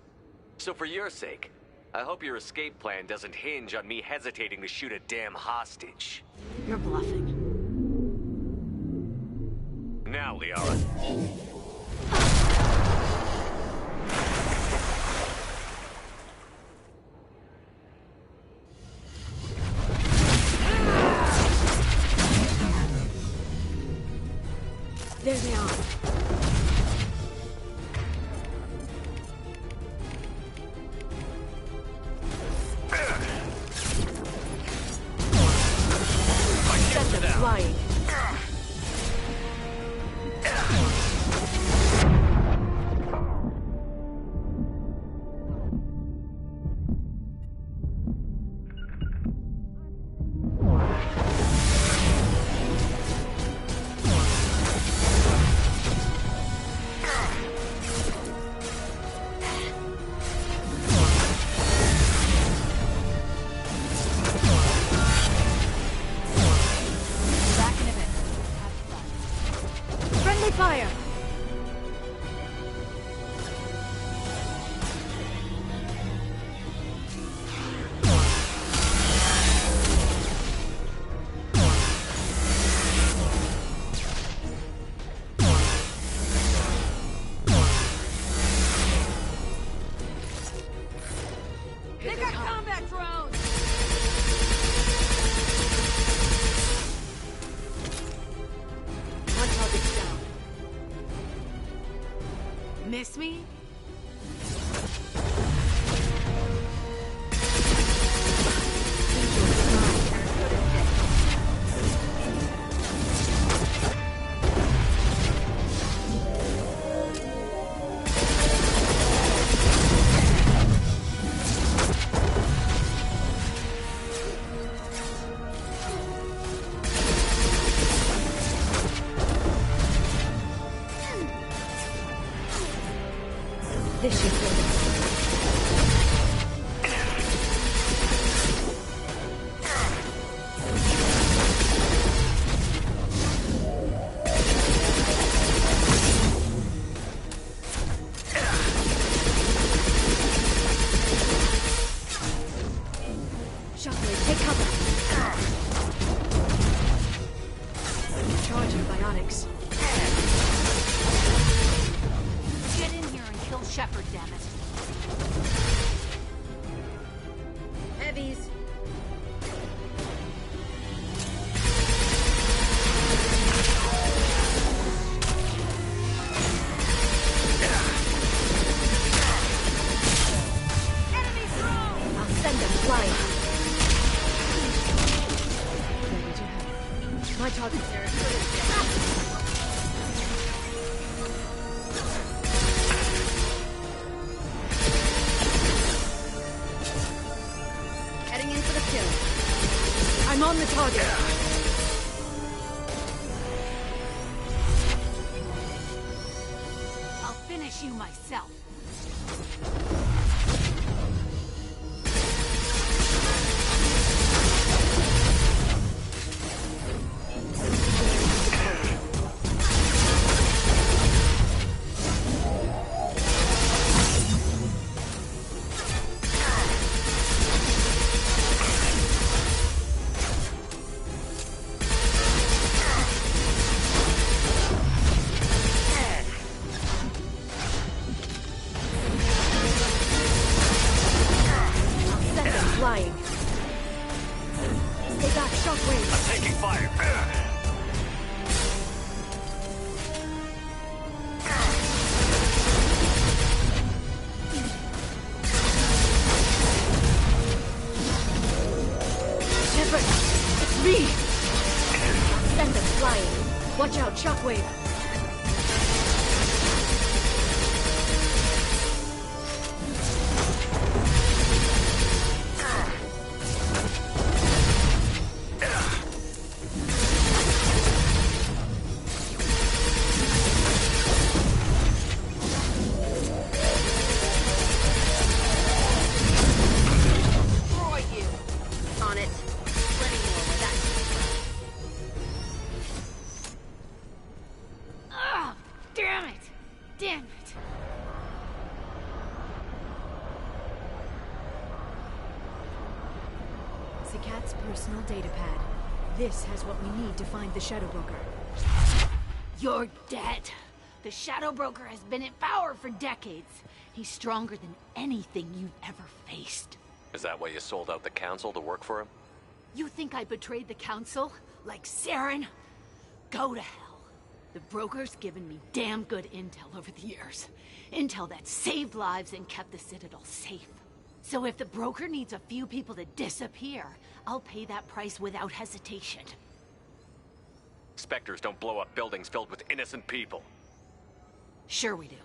So for your sake, I hope your escape plan doesn't hinge on me hesitating to shoot a damn hostage. You're bluffing. Now, Liara. There they are. Set them flying. Fire! They got combat drones! One target's down. Miss me? This should do it. Shockwave, take cover. Charge your bionics. Get in here and kill Shepard, dammit. Heavies. Enemy drone! I'll send them flying. My target's there. Heading in for the kill. I'm on the target. I'll finish you myself. Send them flying. They got shockwaves. I'm taking fire. Shepard, it's me. Send them flying. Watch out, shockwave. Damn it! Zakat's personal data pad. This has what we need to find the Shadow Broker. You're dead. The Shadow Broker has been in power for decades. He's stronger than anything you've ever faced. Is that why you sold out the council to work for him? You think I betrayed the Council? Like Saren? Go to hell. The Broker's given me damn good intel over the years. Intel that saved lives and kept the Citadel safe. So if the Broker needs a few people to disappear, I'll pay that price without hesitation. Spectres don't blow up buildings filled with innocent people. Sure we do.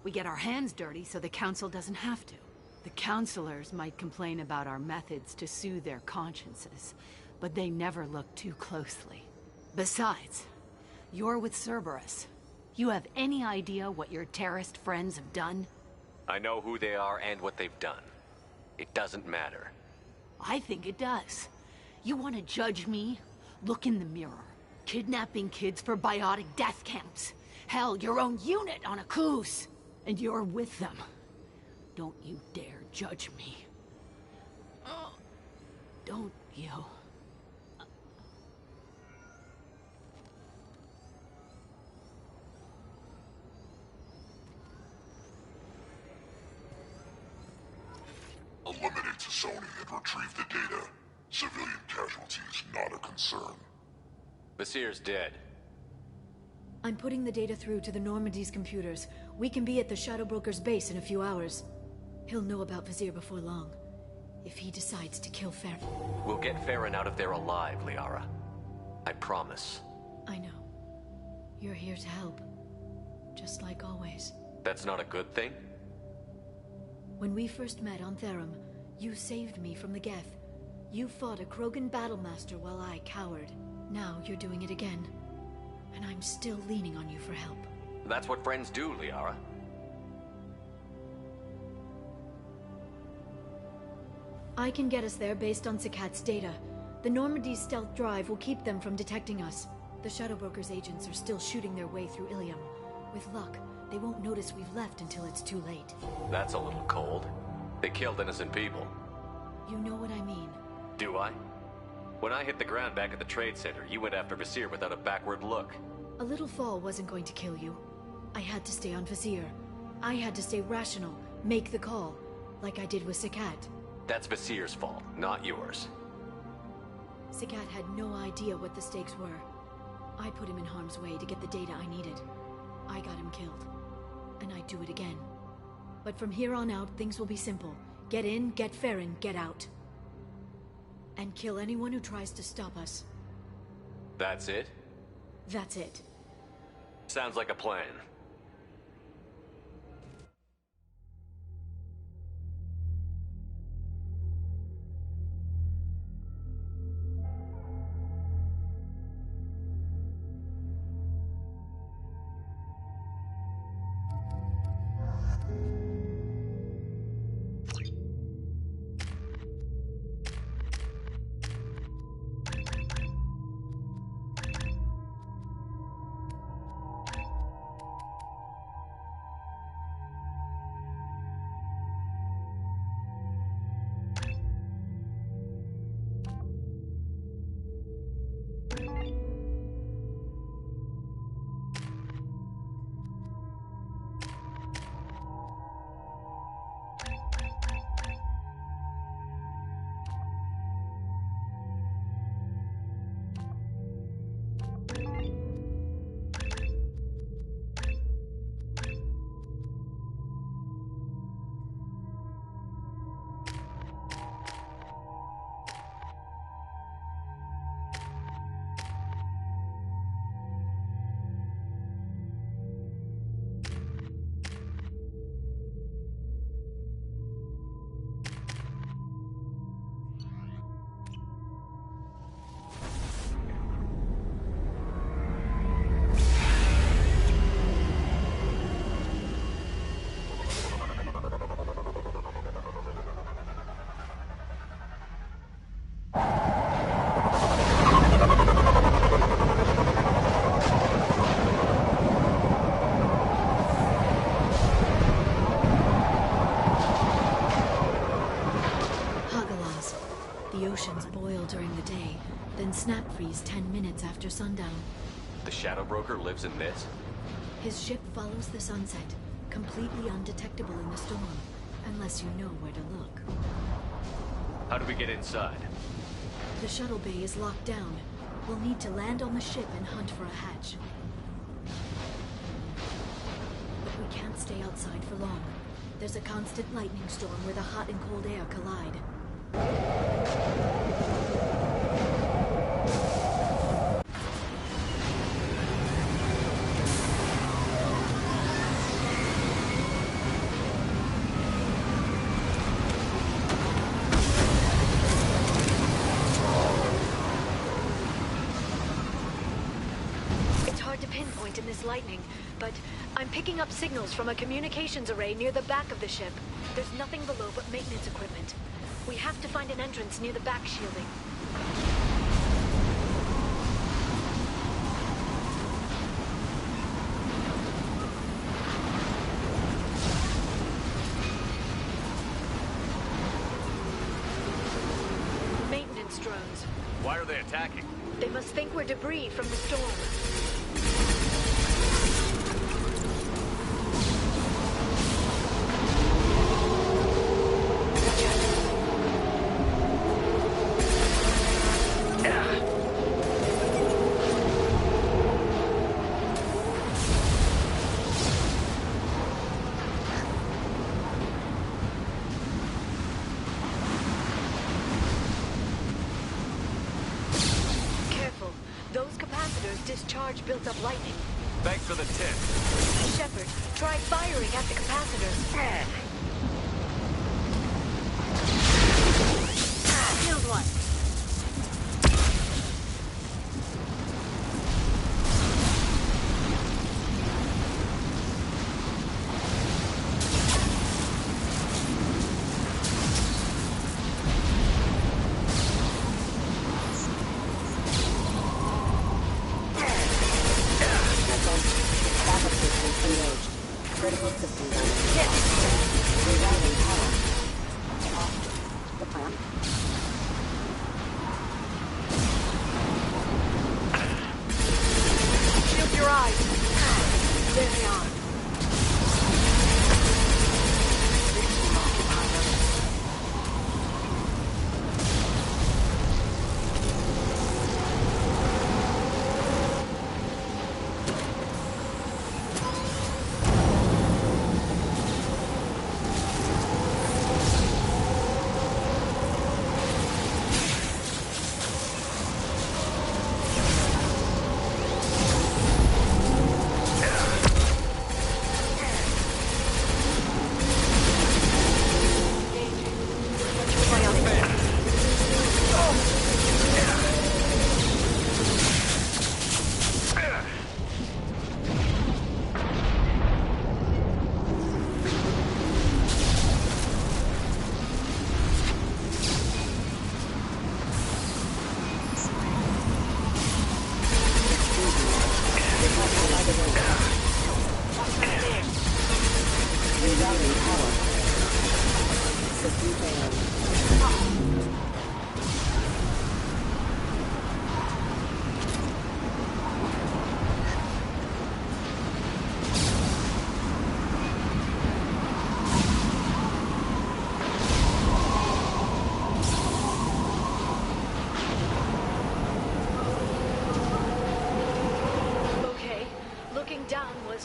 We get our hands dirty so the Council doesn't have to. The Councilors might complain about our methods to soothe their consciences, but they never look too closely. Besides, you're with Cerberus. You have any idea what your terrorist friends have done? I know who they are and what they've done. It doesn't matter. I think it does. You want to judge me? Look in the mirror. Kidnapping kids for biotic death camps. Hell, your own unit on a cruise. And you're with them. Don't you dare judge me. Don't you? Eliminate Sony and retrieve the data. Civilian casualties not a concern. Vasir's dead. I'm putting the data through to the Normandy's computers. We can be at the Shadow Broker's base in a few hours. He'll know about Vasir before long. If he decides to kill Farron. We'll get Farron out of there alive, Liara. I promise. I know. You're here to help. Just like always. That's not a good thing? When we first met on Therum, you saved me from the Geth. You fought a Krogan battlemaster while I cowered. Now you're doing it again. And I'm still leaning on you for help. That's what friends do, Liara. I can get us there based on Zakat's data. The Normandy's stealth drive will keep them from detecting us. The Shadow Broker's agents are still shooting their way through Ilium. With luck, they won't notice we've left until it's too late. That's a little cold. They killed innocent people. You know what I mean. Do I? When I hit the ground back at the trade center, you went after Vasir without a backward look. A little fall wasn't going to kill you. I had to stay on Vasir. I had to stay rational, make the call, like I did with Zakat. That's Vasir's fault, not yours. Zakat had no idea what the stakes were. I put him in harm's way to get the data I needed. I got him killed. And I'd do it again. But from here on out, things will be simple. Get in, get Farron, get out. And kill anyone who tries to stop us. That's it? That's it. Sounds like a plan. snap freeze 10 minutes after sundown. The Shadow Broker lives in this? His ship follows the sunset, completely undetectable in the storm, unless you know where to look. How do we get inside? The shuttle bay is locked down. We'll need to land on the ship and hunt for a hatch. But we can't stay outside for long. There's a constant lightning storm where the hot and cold air collide. In this lightning, but I'm picking up signals from a communications array near the back of the ship. There's nothing below but maintenance equipment. We have to find an entrance near the back shielding. Maintenance drones. Why are they attacking? They must think we're debris from the storm. Discharge built up lightning. Thanks for the tip. Shepard, try firing at the capacitors. Killed one.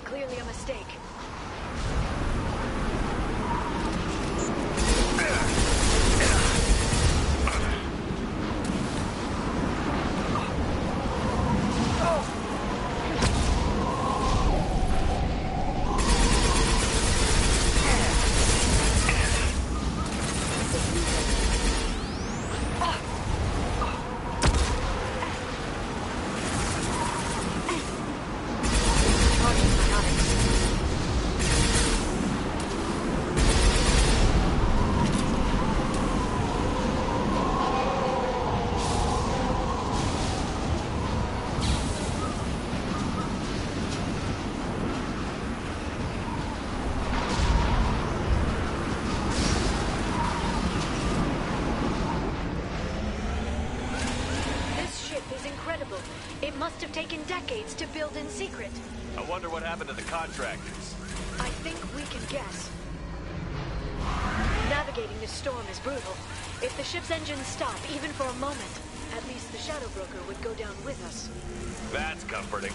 Clearly a mistake. taken decades to build in secret. I wonder what happened to the contractors. I think we can guess. Navigating this storm is brutal. If the ship's engines stop, even for a moment, at least the Shadow Broker would go down with us. That's comforting.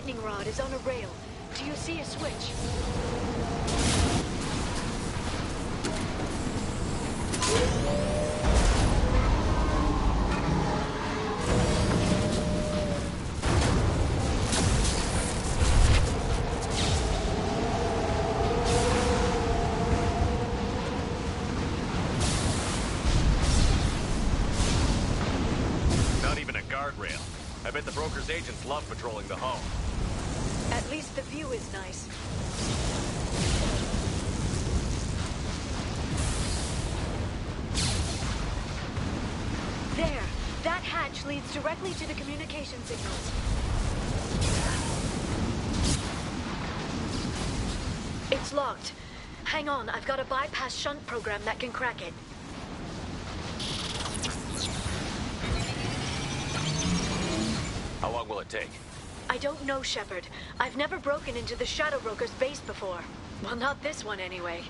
lightning rod is on a rail. Do you see a switch? guardrail. I bet the broker's agents love patrolling the hull. At least the view is nice. There! That hatch leads directly to the communication signals. It's locked. Hang on, I've got a bypass shunt program that can crack it. How long will it take? I don't know, Shepard. I've never broken into the Shadow Broker's base before. Well, not this one anyway.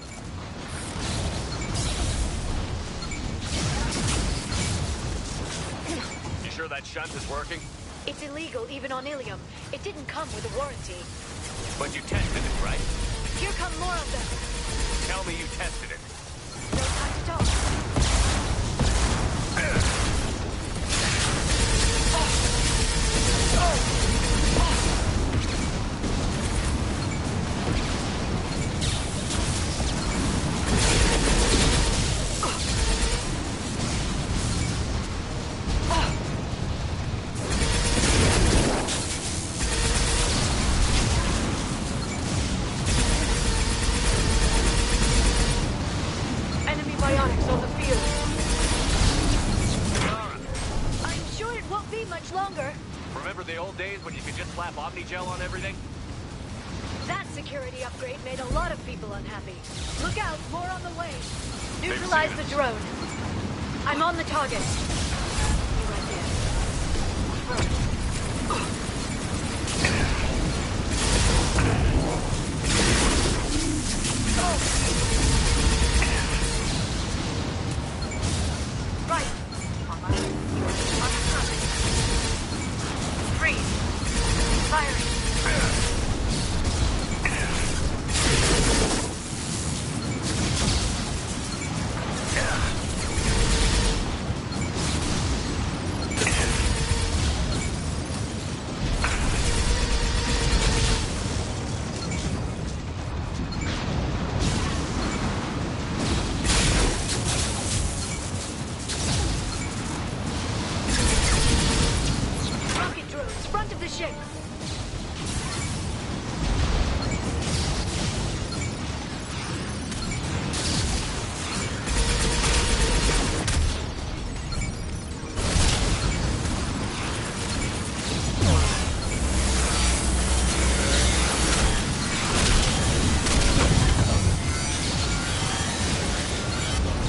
You sure that shunt is working? It's illegal even on Ilium. It didn't come with a warranty. But you tested it, right? Here come more of them. Tell me you tested it. No time to talk. Gel on everything? That security upgrade made a lot of people unhappy. Look out, more on the way. Neutralize the drone. I'm on the target. You right there. Right. On my way. On the surface. Freeze. Firing. Rocket drones, front of the ship.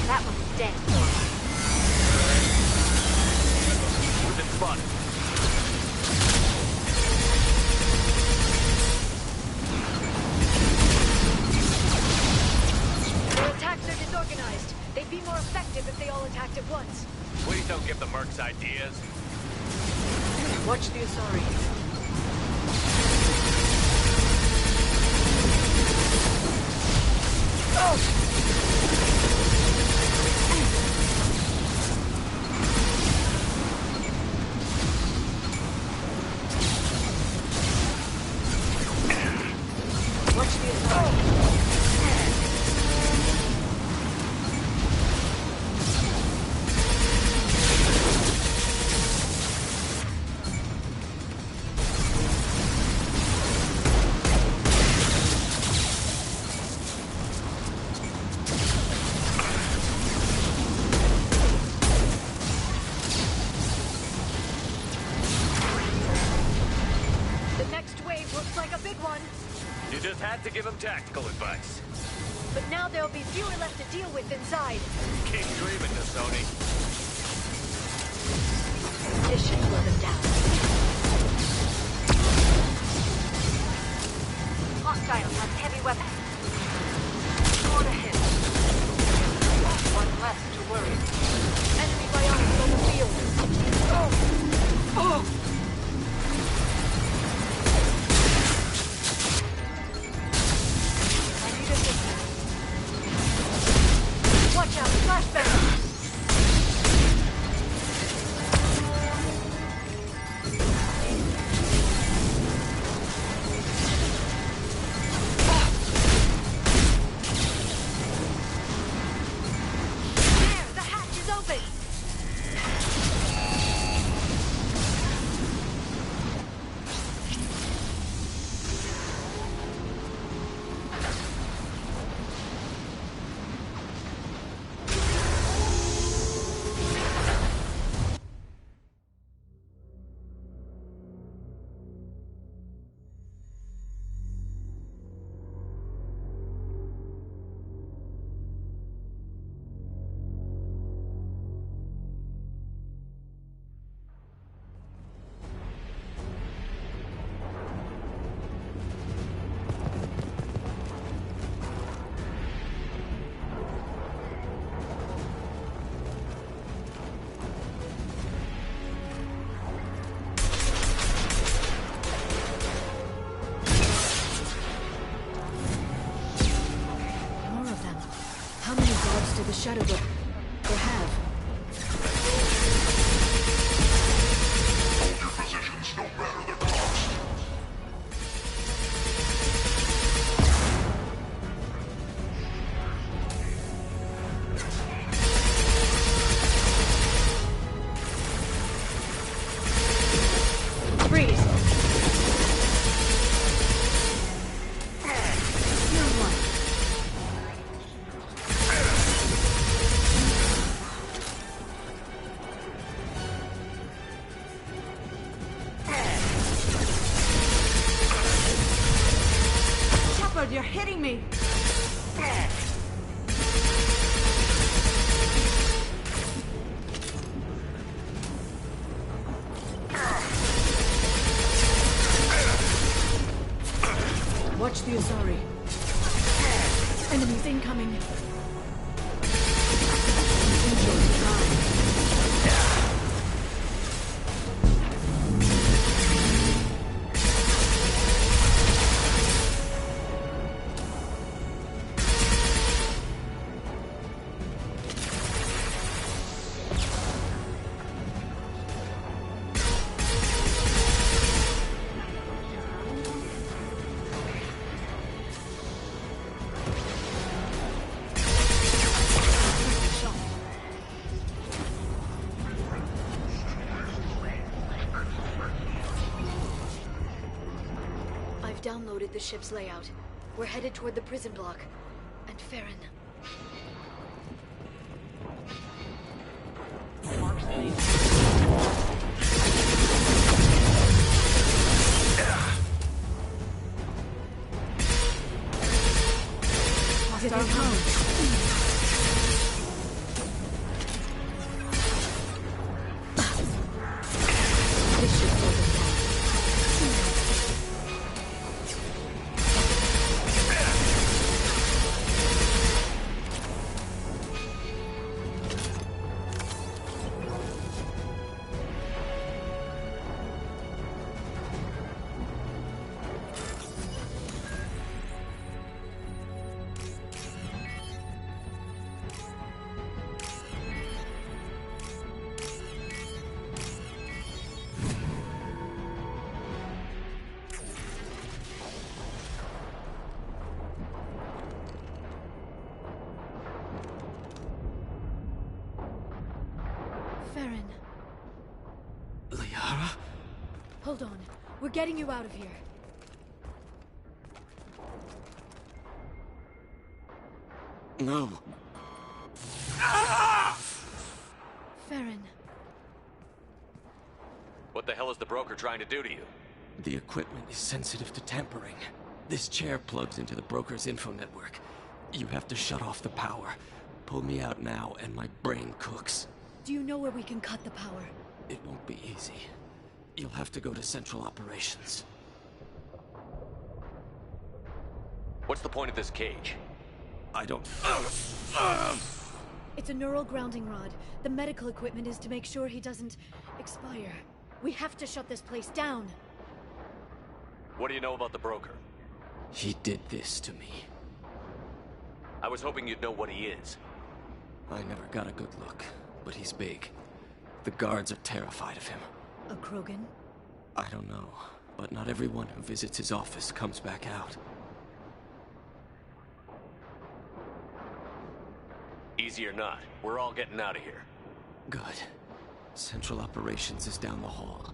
That one's dead. We've been spotted. Their attacks are disorganized. They'd be more effective if they all attacked at once. Please don't give the mercs ideas. Watch the Asari. Watch the Asari. The next wave looks like a big one. You just had to give him tactical advice. But now there'll be fewer left to deal with inside. Keep dreaming, Sony. This should slow them down. Hostile has heavy weapons. Scored a hit. One less to worry. Enemy bionics on the field. I need assistance. Watch out, flashbang! shadow broker. Or have. Hold your positions no matter the cost. Freeze! Shepard, you're hitting me! Watch the Asari. Enemies incoming. Enjoy the ride. I've downloaded the ship's layout. We're headed toward the prison block. And Farron. Here they come. This should slow them down. Farron. Liara? Hold on. We're getting you out of here. No. Farron. What the hell is the broker trying to do to you? The equipment is sensitive to tampering. This chair plugs into the broker's info network. You have to shut off the power. Pull me out now, and my brain cooks. Do you know where we can cut the power? It won't be easy. You'll have to go to Central Operations. What's the point of this cage? I don't... It's a neural grounding rod. The medical equipment is to make sure he doesn't expire. We have to shut this place down. What do you know about the broker? He did this to me. I was hoping you'd know what he is. I never got a good look, but he's big. The guards are terrified of him. A Krogan? I don't know, but not everyone who visits his office comes back out. Easy or not, we're all getting out of here. Good. Central Operations is down the hall.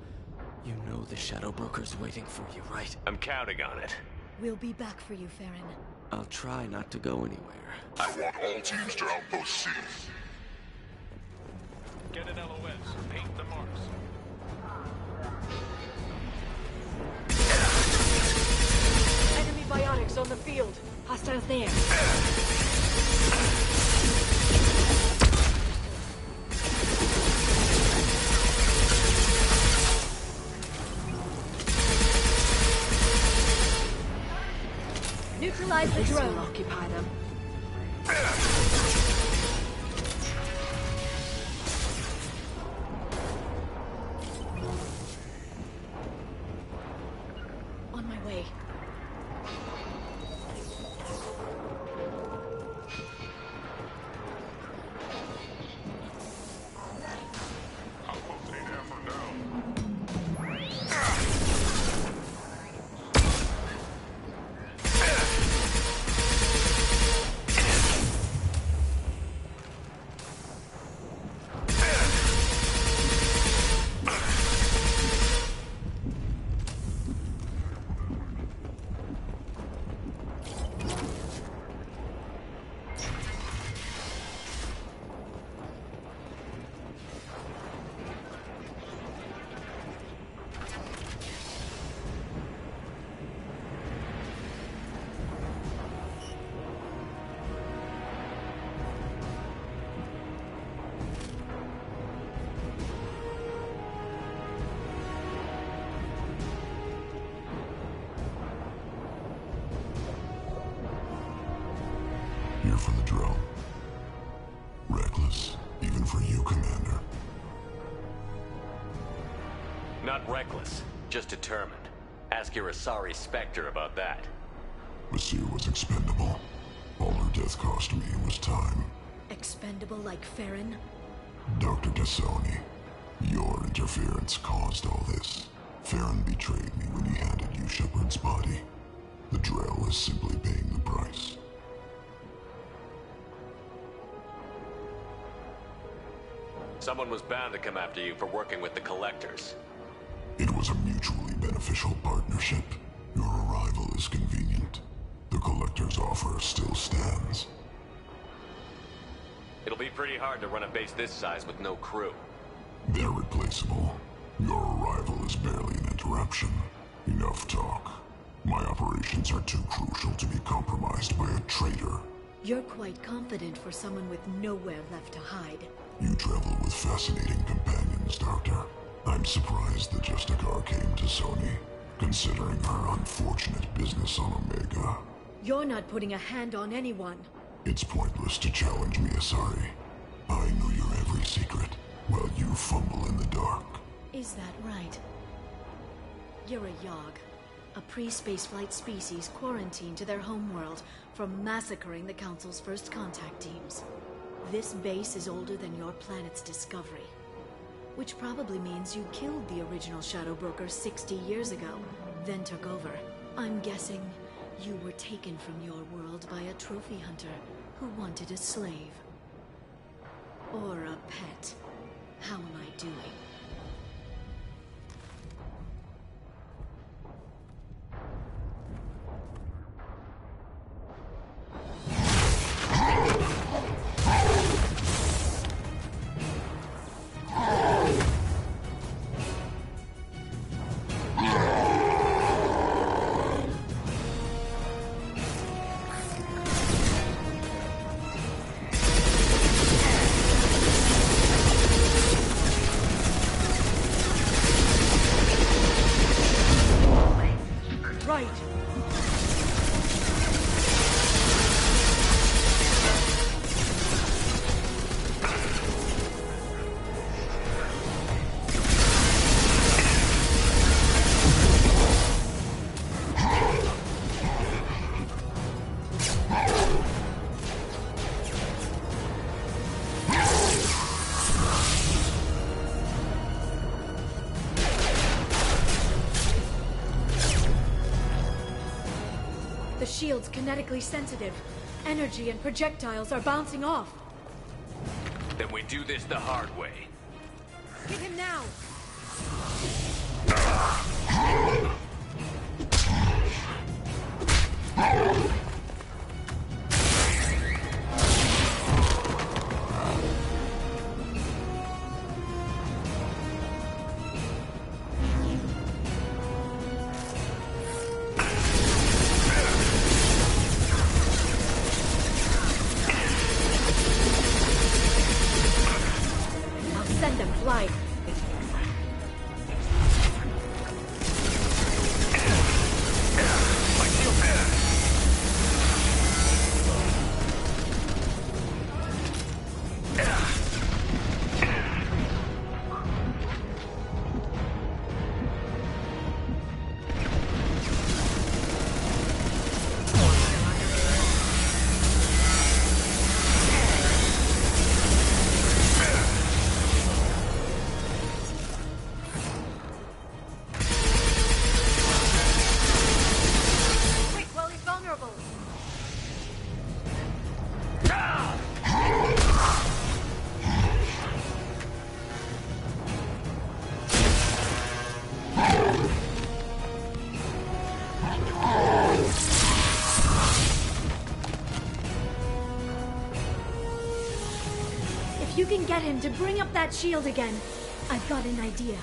You know the Shadow Broker's waiting for you, right? I'm counting on it. We'll be back for you, Farron. I'll try not to go anywhere. I want all teams to Outpost C. Get an LOS. Paint the marks. Enemy biotics on the field. Hostiles there. Neutralize the drone. We'll occupy them. On my way. here for the drill. Reckless, even for you, Commander. Not reckless, just determined. Ask your Asari Spectre about that. Monsieur was expendable. All her death cost me was time. Expendable like Farron? Dr. Tassoni, your interference caused all this. Farron betrayed me when he handed you Shepard's body. The Drell is simply paying the price. Someone was bound to come after you for working with the Collectors. It was a mutually beneficial partnership. Your arrival is convenient. The Collector's offer still stands. It'll be pretty hard to run a base this size with no crew. They're replaceable. Your arrival is barely an interruption. Enough talk. My operations are too crucial to be compromised by a traitor. You're quite confident for someone with nowhere left to hide. You travel with fascinating companions, Doctor. I'm surprised the Justicar came to Sony, considering her unfortunate business on Omega. You're not putting a hand on anyone. It's pointless to challenge me, Asari. I know your every secret, while you fumble in the dark. Is that right? You're a Yogg, a pre-spaceflight species quarantined to their homeworld from massacring the Council's first contact teams. This base is older than your planet's discovery, which probably means you killed the original Shadow Broker 60 years ago, then took over. I'm guessing you were taken from your world by a trophy hunter who wanted a slave. Or a pet. How am I doing? The shield's kinetically sensitive. Energy and projectiles are bouncing off. Then we do this the hard way. Hit him now! Send them flying. If you can get him to bring up that shield again, I've got an idea.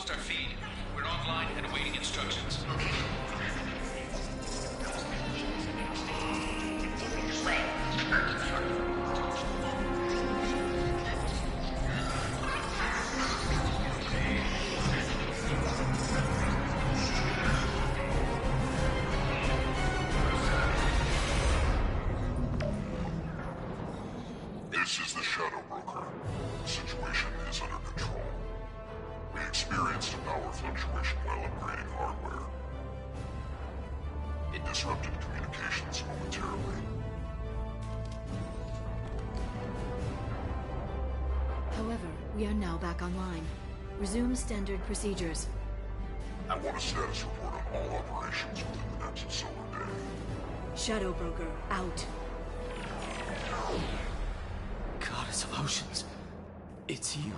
lost our feed. We're offline and awaiting instructions. This is the Shadow Broker. The situation is under control. We experienced a power fluctuation while upgrading hardware. It disrupted communications momentarily. However, we are now back online. Resume standard procedures. I want a status report on all operations within the next solar day. Shadow Broker, out. Goddess of Oceans. It's you.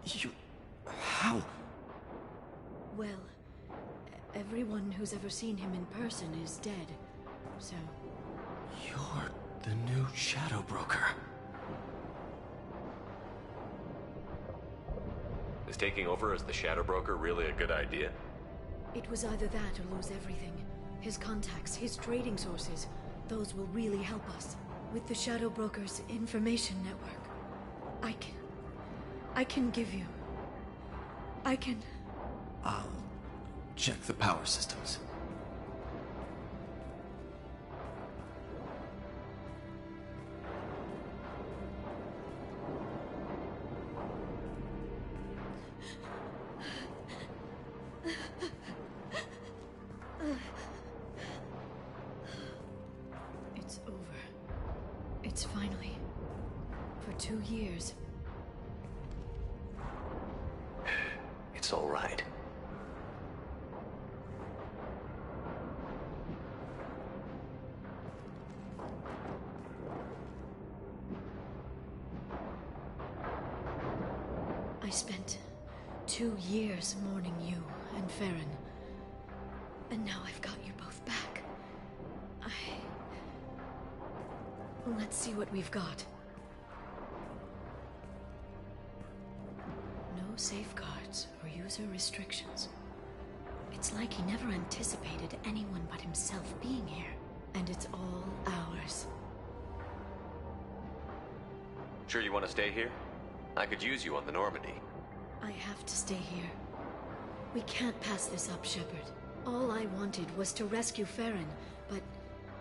You... How? Well, everyone who's ever seen him in person is dead, so... You're the new Shadow Broker. Is taking over as the Shadow Broker really a good idea? It was either that or lose everything. His contacts, his trading sources, those will really help us. With the Shadow Broker's information network, I can give you... I'll check the power systems. It's over. It's finally... For 2 years. It's all right. I spent 2 years mourning you and Farron. And now I've got you both back. Let's see what we've got. No safeguards or user restrictions. It's like he never anticipated anyone but himself being here. And it's all ours. Sure you want to stay here? I could use you on the Normandy. I have to stay here. We can't pass this up, Shepard. All I wanted was to rescue Farron, but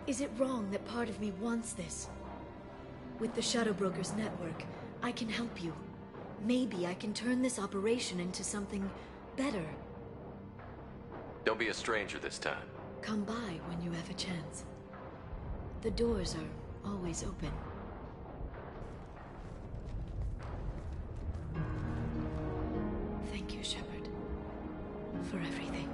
is it wrong that part of me wants this? With the Shadow Broker's network, I can help you. Maybe I can turn this operation into something better. Don't be a stranger this time. Come by when you have a chance. The doors are always open. Thank you, Shepard, for everything.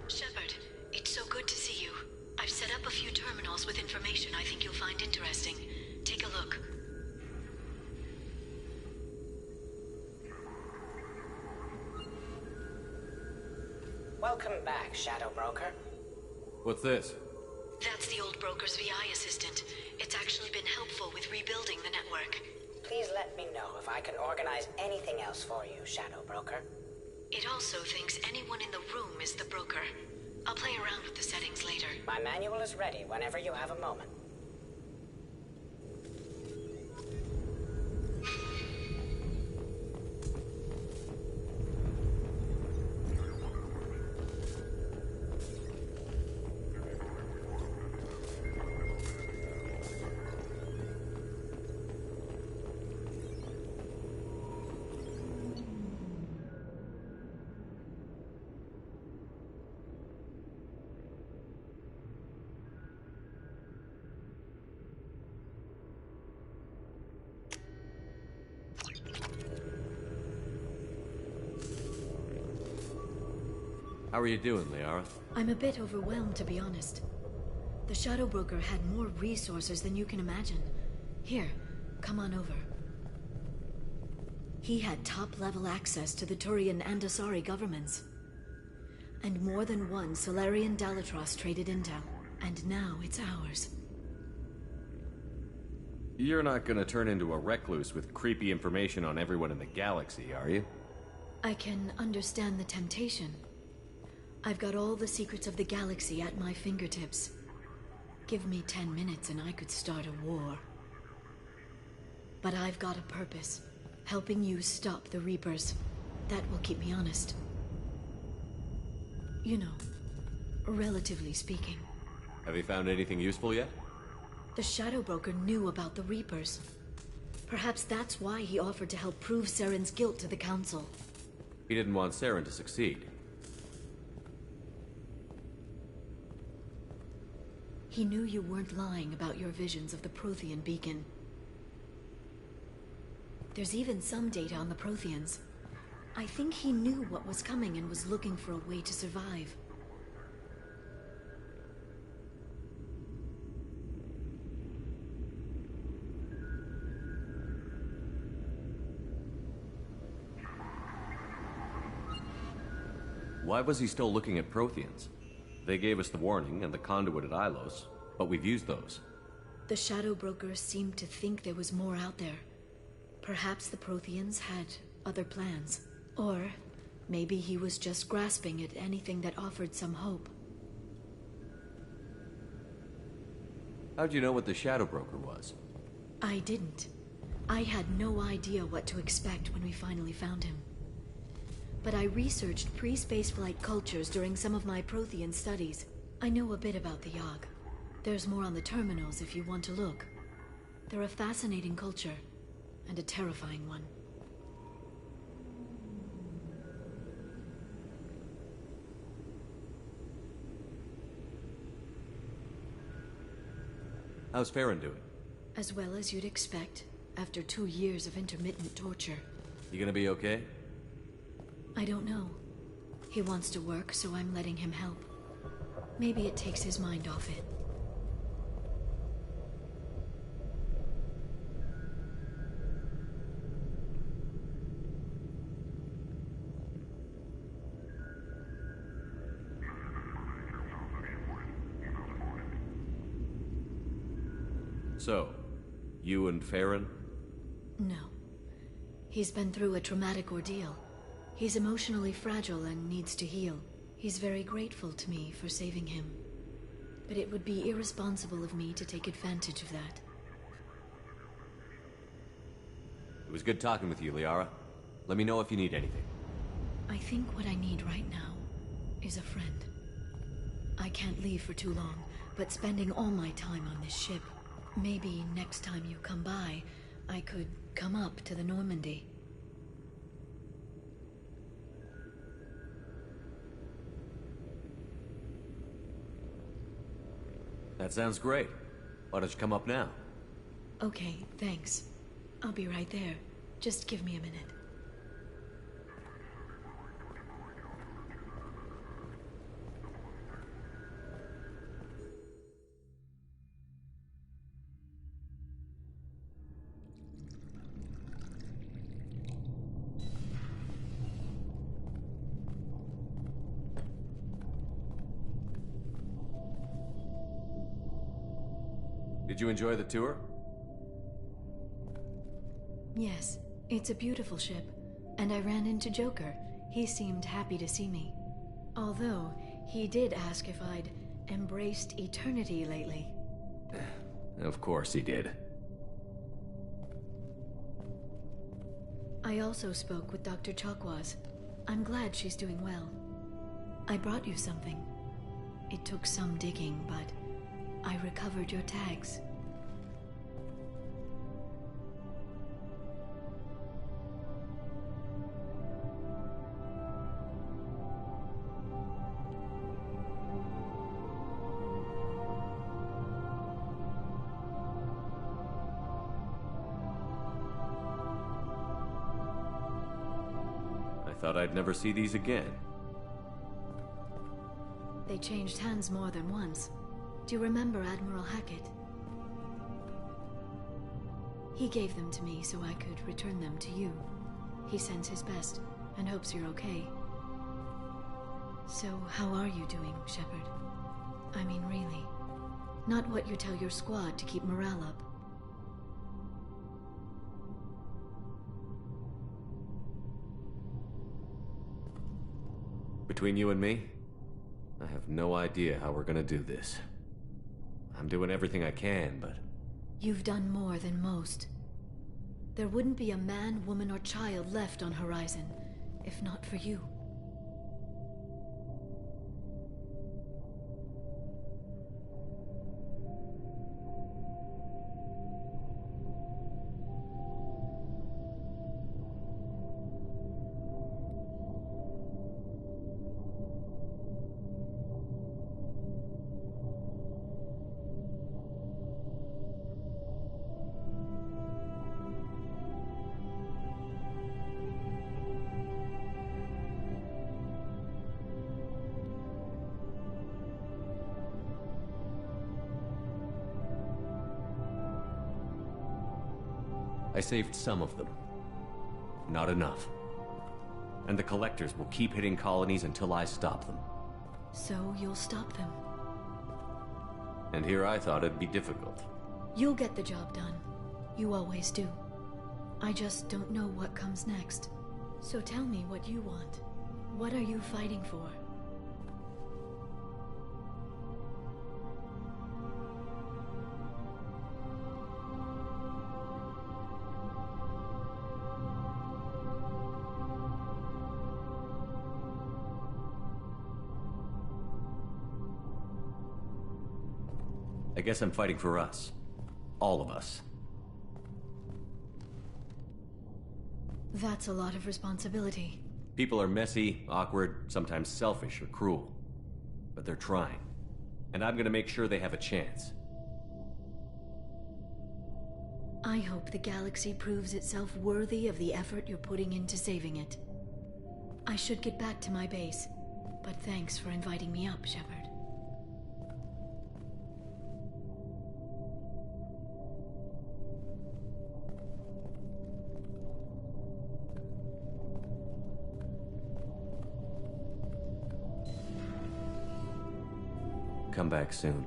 Shepard, it's so good to see you. I've set up a few terminals with information I think you'll find interesting. Take a look. Welcome back, Shadow Broker. What's this? That's the old broker's VI assistant. It's actually been helpful with rebuilding the network. Please let me know if I can organize anything else for you, Shadow Broker. It also thinks anyone in the room is the broker. I'll play around with the settings later. My manual is ready whenever you have a moment. How are you doing, Liara? I'm a bit overwhelmed, to be honest. The Shadow Broker had more resources than you can imagine. Here, come on over. He had top-level access to the Turian and Asari governments. And more than one Solarian Dalitros traded intel. And now it's ours. You're not gonna turn into a recluse with creepy information on everyone in the galaxy, are you? I can understand the temptation. I've got all the secrets of the galaxy at my fingertips. Give me 10 minutes and I could start a war. But I've got a purpose. Helping you stop the Reapers. That will keep me honest. You know, relatively speaking. Have you found anything useful yet? The Shadow Broker knew about the Reapers. Perhaps that's why he offered to help prove Saren's guilt to the Council. He didn't want Saren to succeed. He knew you weren't lying about your visions of the Prothean beacon. There's even some data on the Protheans. I think he knew what was coming and was looking for a way to survive. Why was he still looking at Protheans? They gave us the warning and the conduit at Ilos, but we've used those. The Shadow Broker seemed to think there was more out there. Perhaps the Protheans had other plans. Or maybe he was just grasping at anything that offered some hope. How'd you know what the Shadow Broker was? I didn't. I had no idea what to expect when we finally found him. But I researched pre-spaceflight cultures during some of my Prothean studies. I know a bit about the Yogg. There's more on the terminals if you want to look. They're a fascinating culture, and a terrifying one. How's Farron doing? As well as you'd expect, after 2 years of intermittent torture. You gonna be okay? I don't know. He wants to work, so I'm letting him help. Maybe it takes his mind off it. So, you and Farron? No. He's been through a traumatic ordeal. He's emotionally fragile and needs to heal. He's very grateful to me for saving him. But it would be irresponsible of me to take advantage of that. It was good talking with you, Liara. Let me know if you need anything. I think what I need right now is a friend. I can't leave for too long, but spending all my time on this ship. Maybe next time you come by, I could come up to the Normandy. That sounds great. Why don't you come up now? Okay, thanks. I'll be right there. Just give me a minute. Did you enjoy the tour? Yes, it's a beautiful ship. And I ran into Joker. He seemed happy to see me. Although, he did ask if I'd embraced eternity lately. Of course he did. I also spoke with Dr. Chakwas. I'm glad she's doing well. I brought you something. It took some digging, but I recovered your tags. I thought I'd never see these again. They changed hands more than once. Do you remember Admiral Hackett? He gave them to me so I could return them to you. He sends his best and hopes you're okay. So, how are you doing, Shepard? I mean, really. Not what you tell your squad to keep morale up. Between you and me, I have no idea how we're gonna do this. I'm doing everything I can, but... You've done more than most. There wouldn't be a man, woman, or child left on Horizon, if not for you. I saved some of them. Not enough. And the collectors will keep hitting colonies until I stop them. So you'll stop them. And here I thought it'd be difficult. You'll get the job done. You always do. I just don't know what comes next. So tell me what you want. What are you fighting for? I guess I'm fighting for us. All of us. That's a lot of responsibility. People are messy, awkward, sometimes selfish or cruel. But they're trying. And I'm gonna make sure they have a chance. I hope the galaxy proves itself worthy of the effort you're putting into saving it. I should get back to my base, but thanks for inviting me up, Shepard. Come back soon.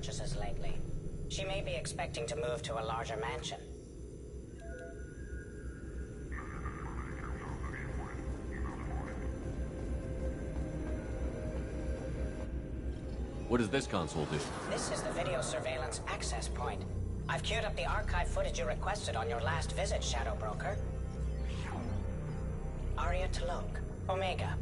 purchases lately. She may be expecting to move to a larger mansion. What does this console do? This is the video surveillance access point. I've queued up the archive footage you requested on your last visit, Shadow Broker. Aria Talok, Omega.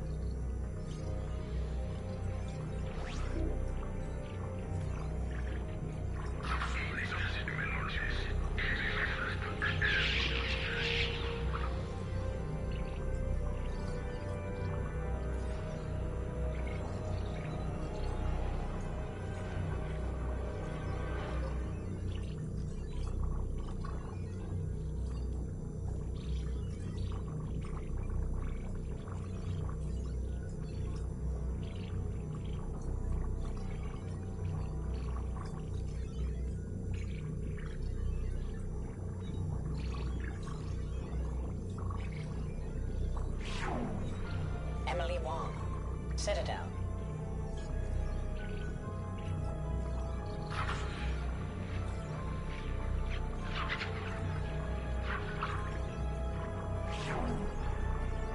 Citadel.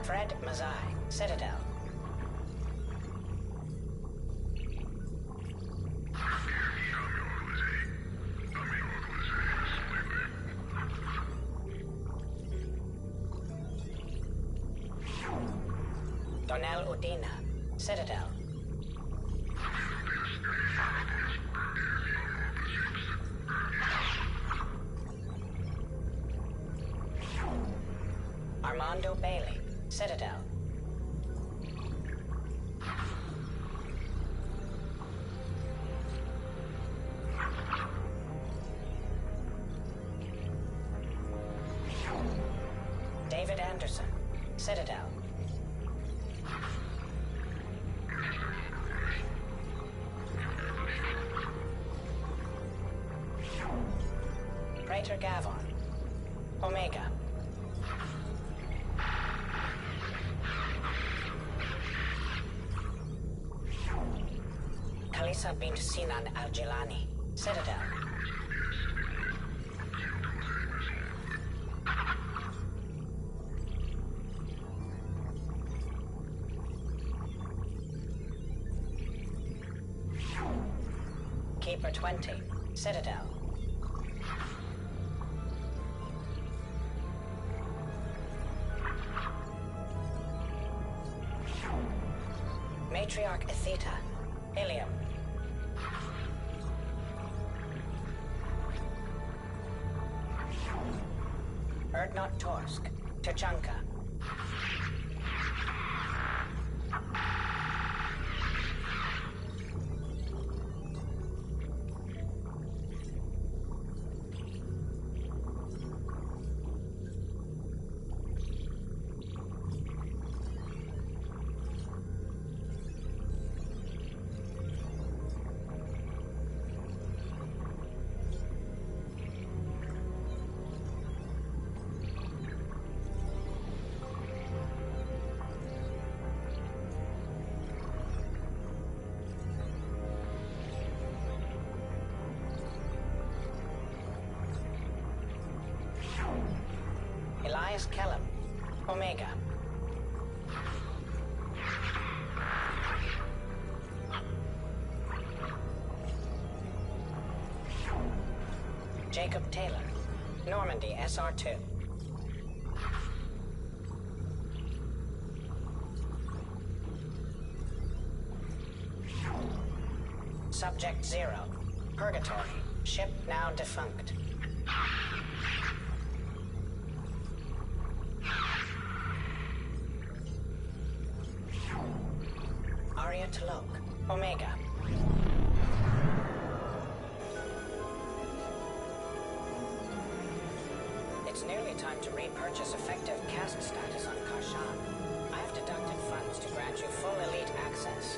Fred Mazai, Citadel. Donnell Udina, Citadel. Armando Bailey, Citadel. David Anderson, Citadel. Praetor Gavon, Omega. Kalisa bint Sinan Al-Jilani, Citadel. Keeper 20, Citadel. Matriarch Atheta, Ilium. Erdnot Torsk, Tachanka. Elias Kellum, Omega. Jacob Taylor, Normandy SR2. Subject 0, Purgatory, ship now defunct. Aria Talok, Omega. It's nearly time to repurchase effective caste status on Karshan. I have deducted funds to grant you full elite access.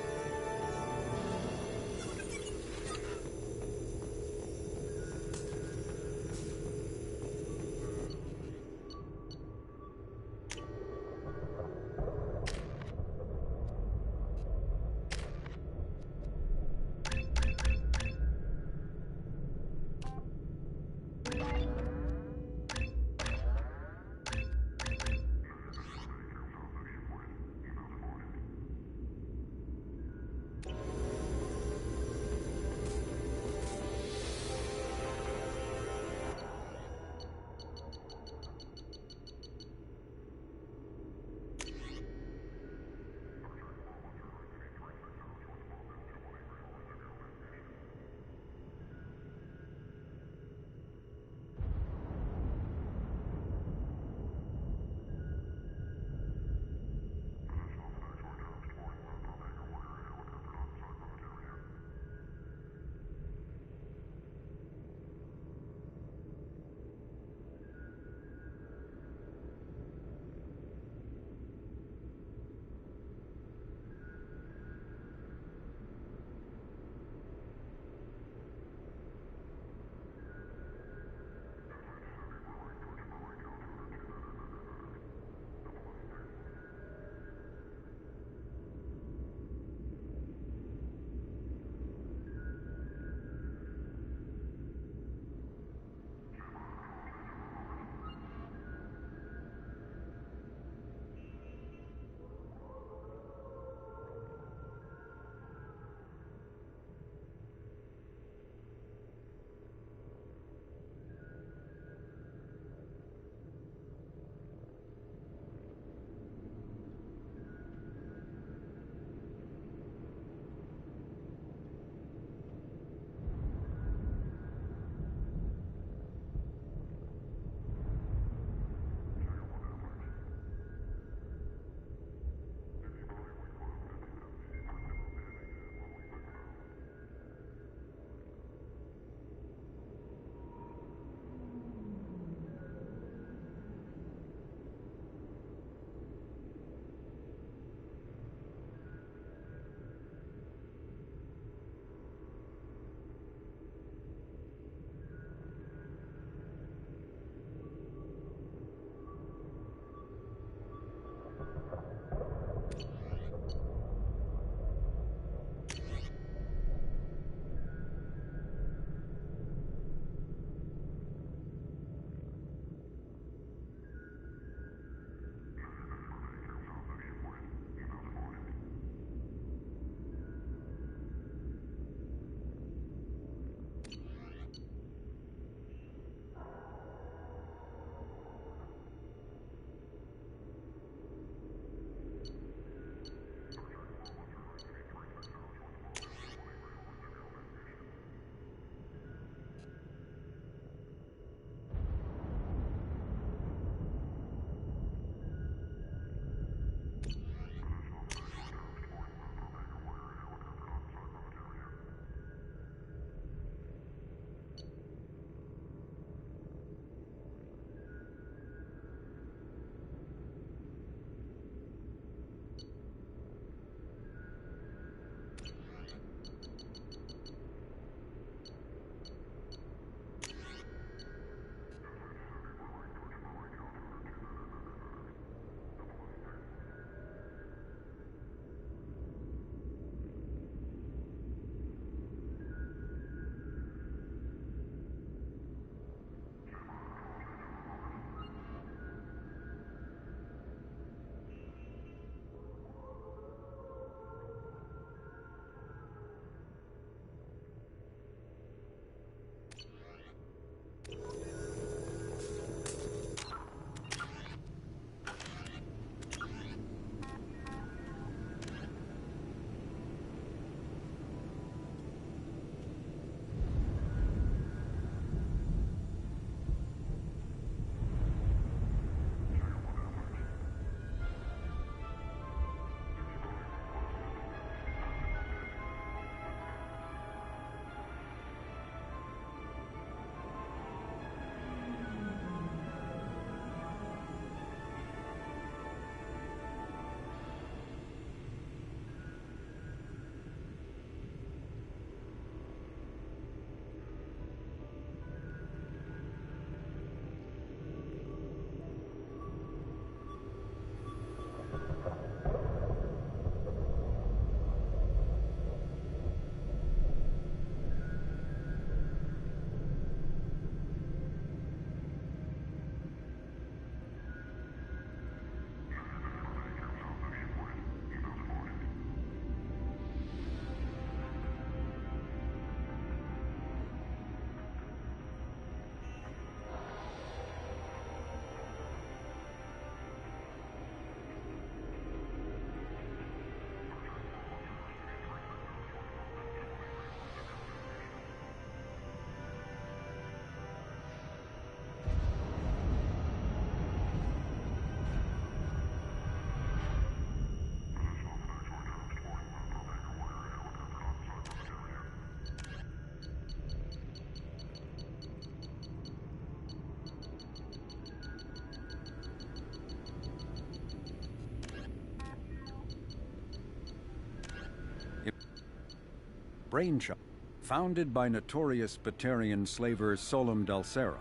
Brainchild. Founded by notorious Batarian slaver Solum Dulcera,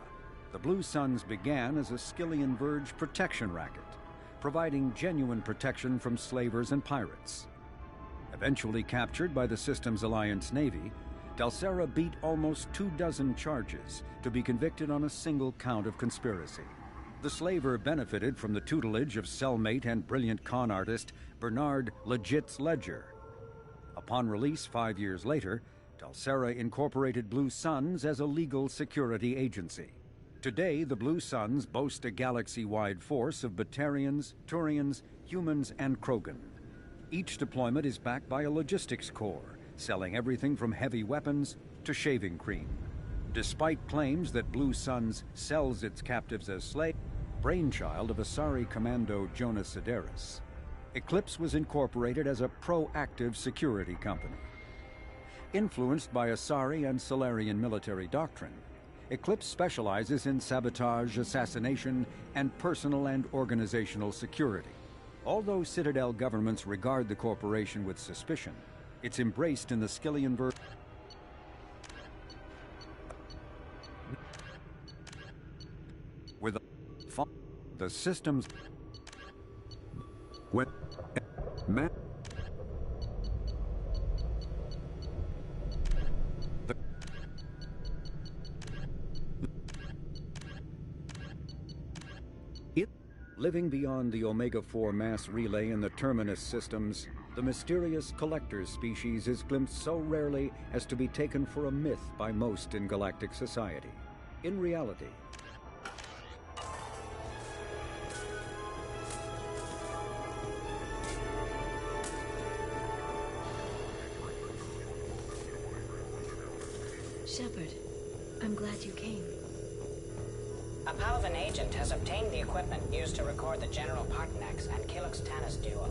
the Blue Suns began as a Skillian Verge protection racket, providing genuine protection from slavers and pirates. Eventually captured by the Systems Alliance Navy, Dulcera beat almost 24 charges to be convicted on a single count of conspiracy. The slaver benefited from the tutelage of cellmate and brilliant con artist Bernard Legit's Ledger. Upon release 5 years later, Dulcera incorporated Blue Suns as a legal security agency. Today, the Blue Suns boast a galaxy-wide force of Batarians, Turians, humans, and Krogan. Each deployment is backed by a logistics corps, selling everything from heavy weapons to shaving cream. Despite claims that Blue Suns sells its captives as slaves, brainchild of Asari Commando Jonas Sideris, Eclipse was incorporated as a proactive security company. Influenced by Asari and Solarian military doctrine, Eclipse specializes in sabotage, assassination, and personal and organizational security. Although Citadel governments regard the corporation with suspicion, it's embraced in the Skillian Verge. With the systems when man living beyond the Omega-4 mass relay in the Terminus systems, the mysterious Collector's species is glimpsed so rarely as to be taken for a myth by most in galactic society. In reality, Shepard, I'm glad you came. A Palvan agent has obtained the equipment used to record the General Partnex and Kilix-Tanis duel.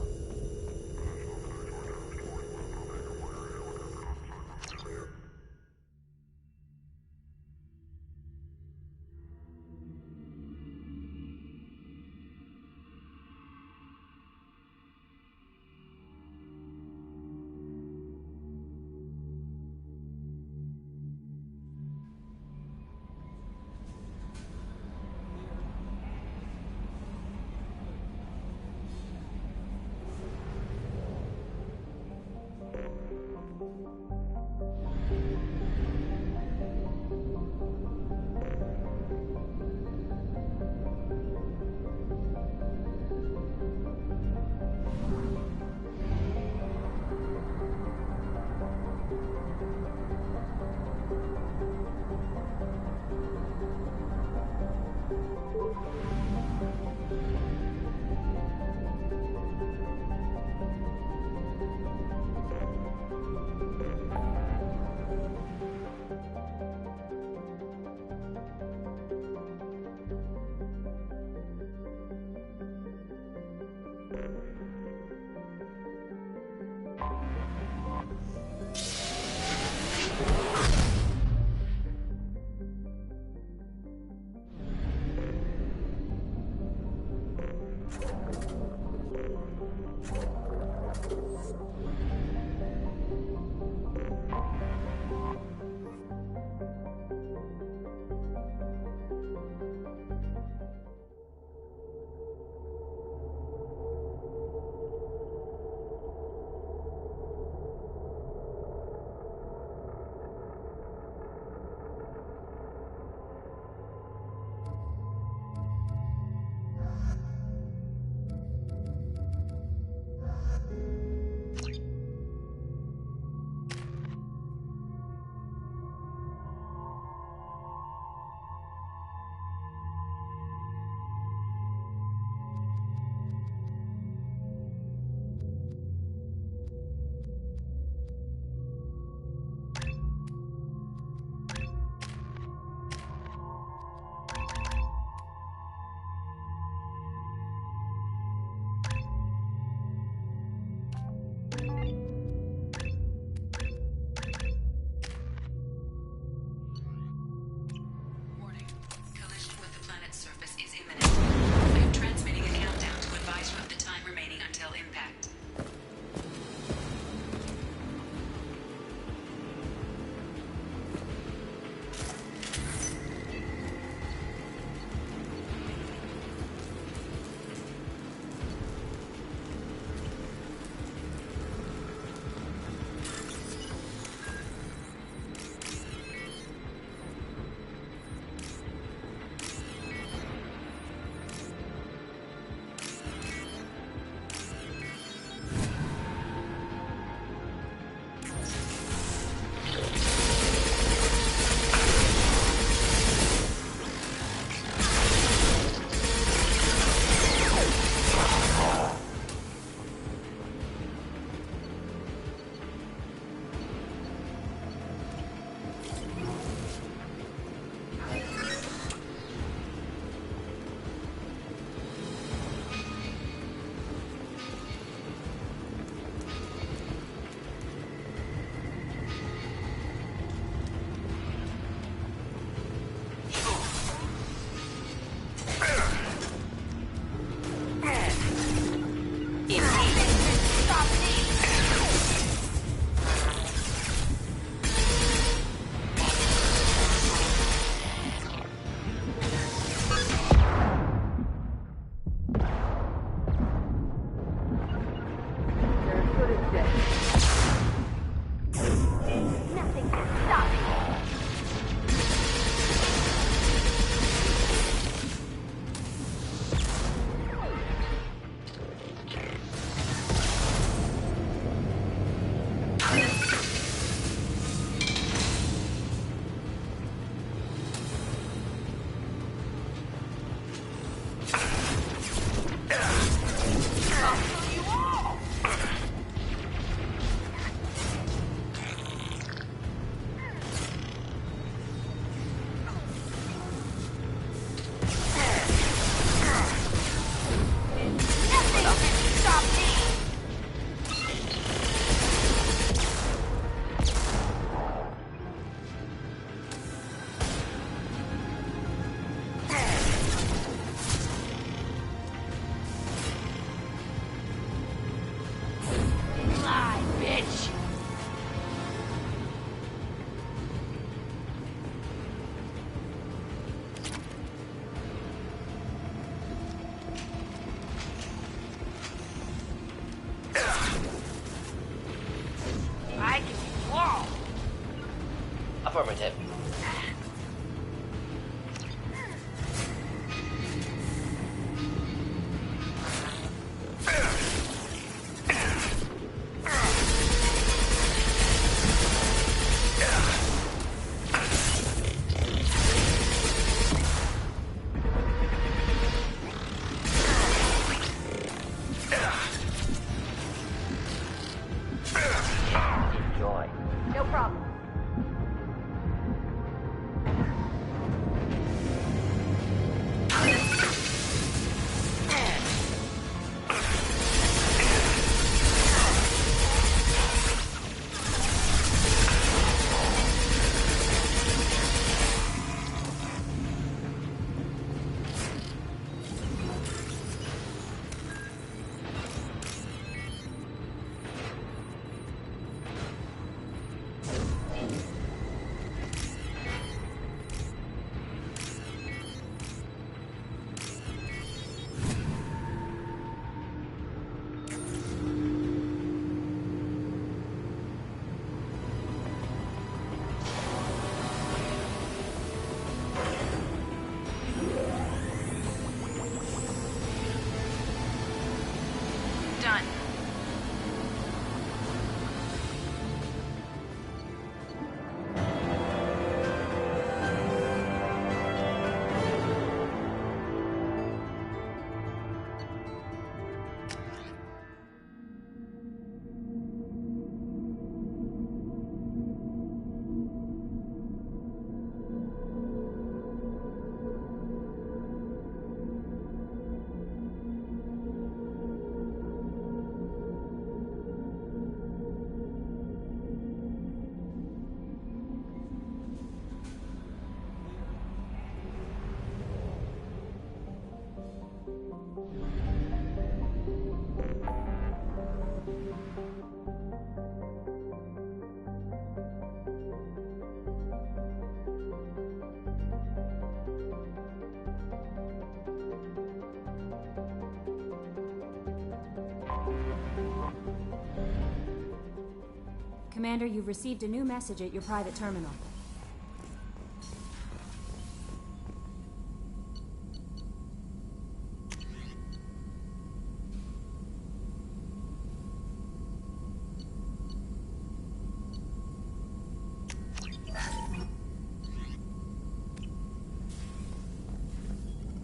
Commander, you've received a new message at your private terminal.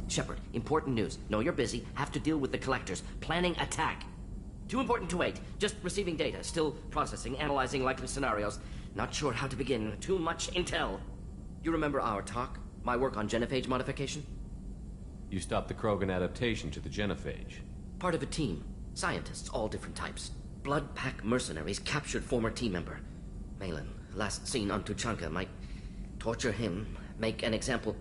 Shepard, important news. Know you're busy. Have to deal with the collectors. Planning attack. Too important to wait. Just receiving data. Still processing, analyzing likely scenarios. Not sure how to begin. Too much intel. You remember our talk? My work on genophage modification? You stopped the Krogan adaptation to the genophage. Part of a team. Scientists, all different types. Blood Pack mercenaries captured former team member. Malin, last seen on Tuchanka, might torture him, make an example.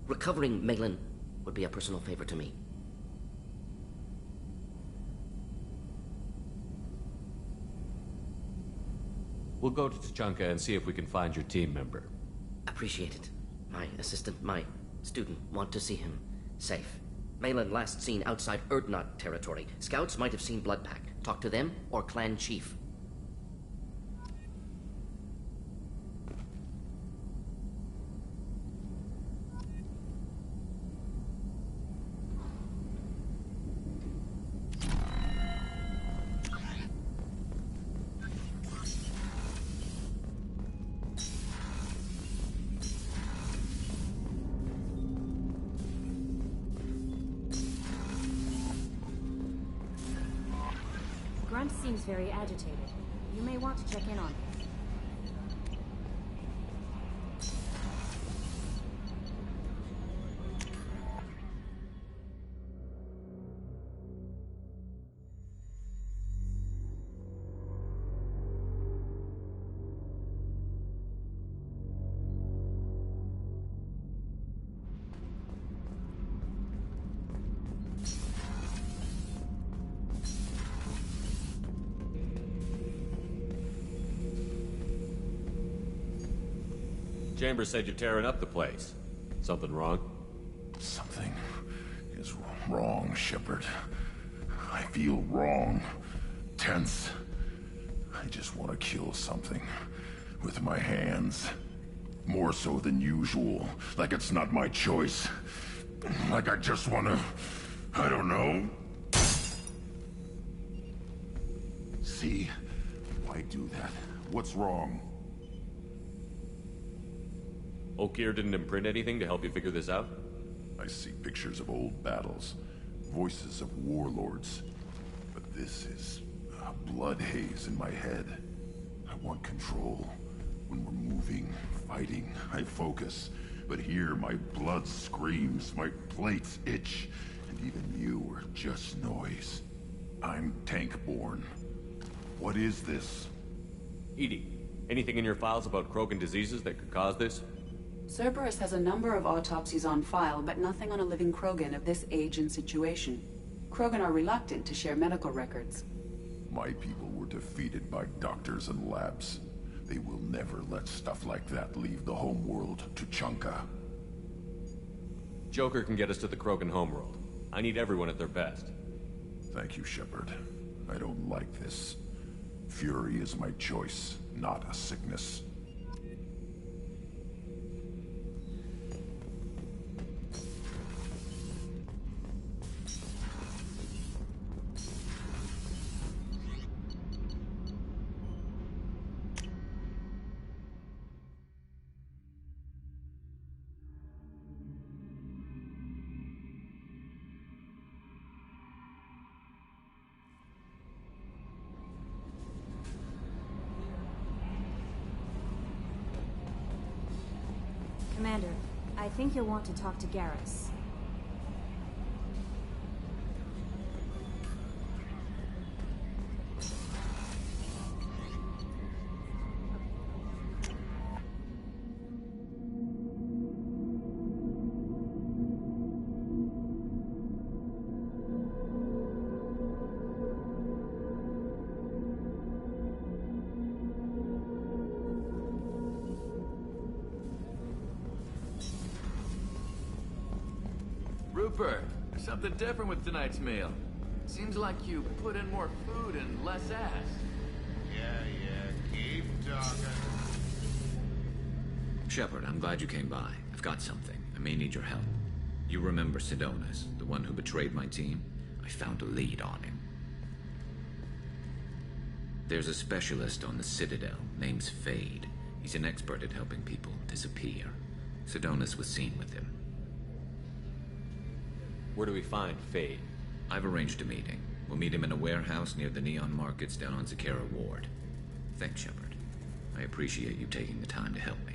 Recovering Malin would be a personal favor to me. We'll go to Tuchanka and see if we can find your team member. Appreciate it. My assistant, my student want to see him safe. Malin last seen outside Erdnot territory. Scouts might have seen Blood Pack. Talk to them or clan chief. Grunt seems very agitated. You may want to check in on him. Chambers said you're tearing up the place. Something wrong? Something is wrong, Shepard. I feel wrong. Tense. I just want to kill something. With my hands. More so than usual. Like it's not my choice. Like I just want to... I don't know. See? Why do that? What's wrong? Okeer didn't imprint anything to help you figure this out? I see pictures of old battles, voices of warlords. But this is a blood haze in my head. I want control. When we're moving, fighting, I focus. But here, my blood screams, my plates itch, and even you are just noise. I'm tank-born. What is this? Edie, anything in your files about Krogan diseases that could cause this? Cerberus has a number of autopsies on file, but nothing on a living Krogan of this age and situation. Krogan are reluctant to share medical records. My people were defeated by doctors and labs. They will never let stuff like that leave the homeworld, Tuchanka. Joker can get us to the Krogan homeworld. I need everyone at their best. Thank you, Shepard. I don't like this. Fury is my choice, not a sickness. Commander, I think you'll want to talk to Garrus. Rupert, there's something different with tonight's meal. Seems like you put in more food and less ass. Yeah, keep talking. Shepard, I'm glad you came by. I've got something. I may need your help. You remember Sidonis, the one who betrayed my team? I found a lead on him. There's a specialist on the Citadel, named Fade. He's an expert at helping people disappear. Sidonis was seen with him. Where do we find Fade? I've arranged a meeting. We'll meet him in a warehouse near the Neon Markets down on Zakera Ward. Thanks, Shepard. I appreciate you taking the time to help me.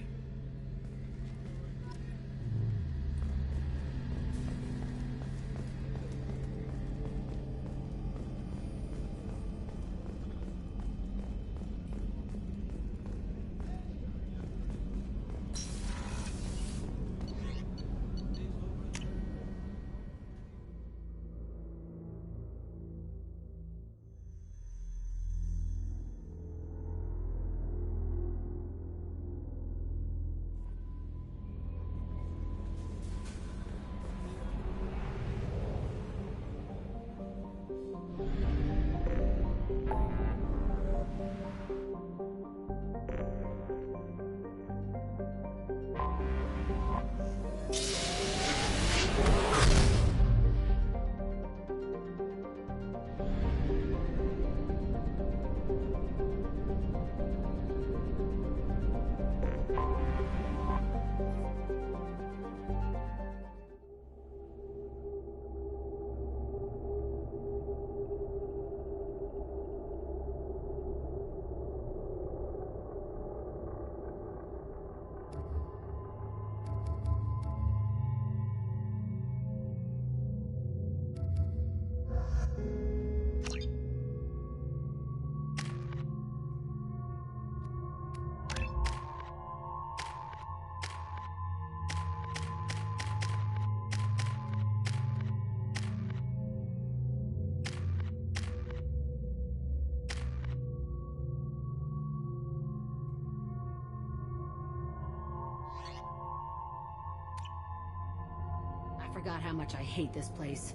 I forgot how much I hate this place.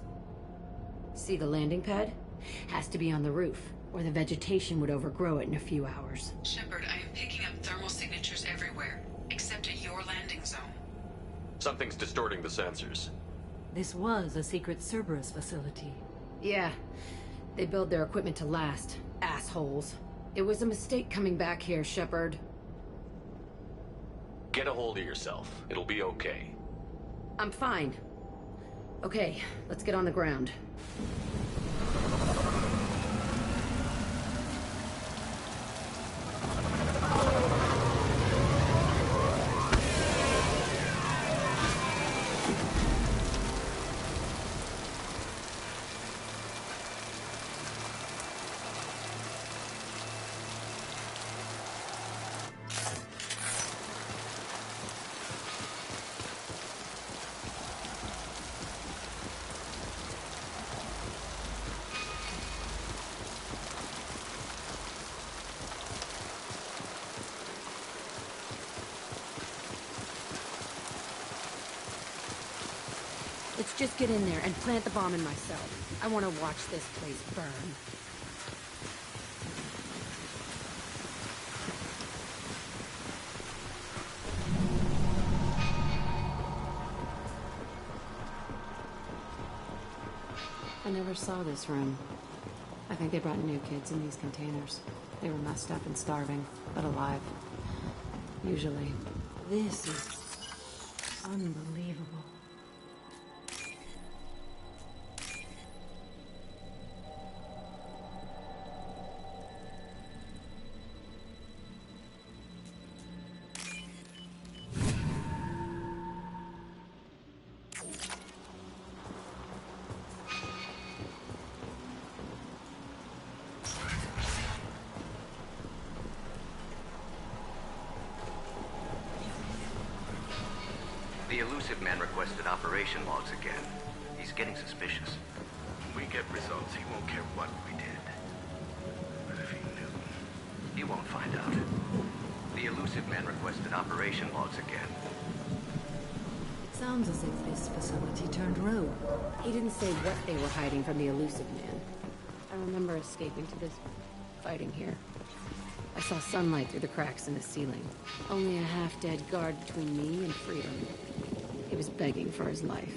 See the landing pad? Has to be on the roof, or the vegetation would overgrow it in a few hours. Shepard, I am picking up thermal signatures everywhere, except at your landing zone. Something's distorting the sensors. This was a secret Cerberus facility. Yeah, they build their equipment to last. Assholes. It was a mistake coming back here, Shepard. Get a hold of yourself. It'll be okay. I'm fine. Okay, let's get on the ground. Let's just get in there and plant the bomb in myself. I want to watch this place burn. I never saw this room. I think they brought new kids in these containers. They were messed up and starving, but alive. Usually. This is unbelievable. The elusive man requested operation logs again. He's getting suspicious. When we get results, he won't care what we did. But if he knew... He won't find out. The elusive man requested operation logs again. It Sounds as if this facility turned rogue. He didn't say what they were hiding from the elusive man. I remember escaping to this fighting here. I saw sunlight through the cracks in the ceiling. Only a half-dead guard between me and freedom. He was begging for his life.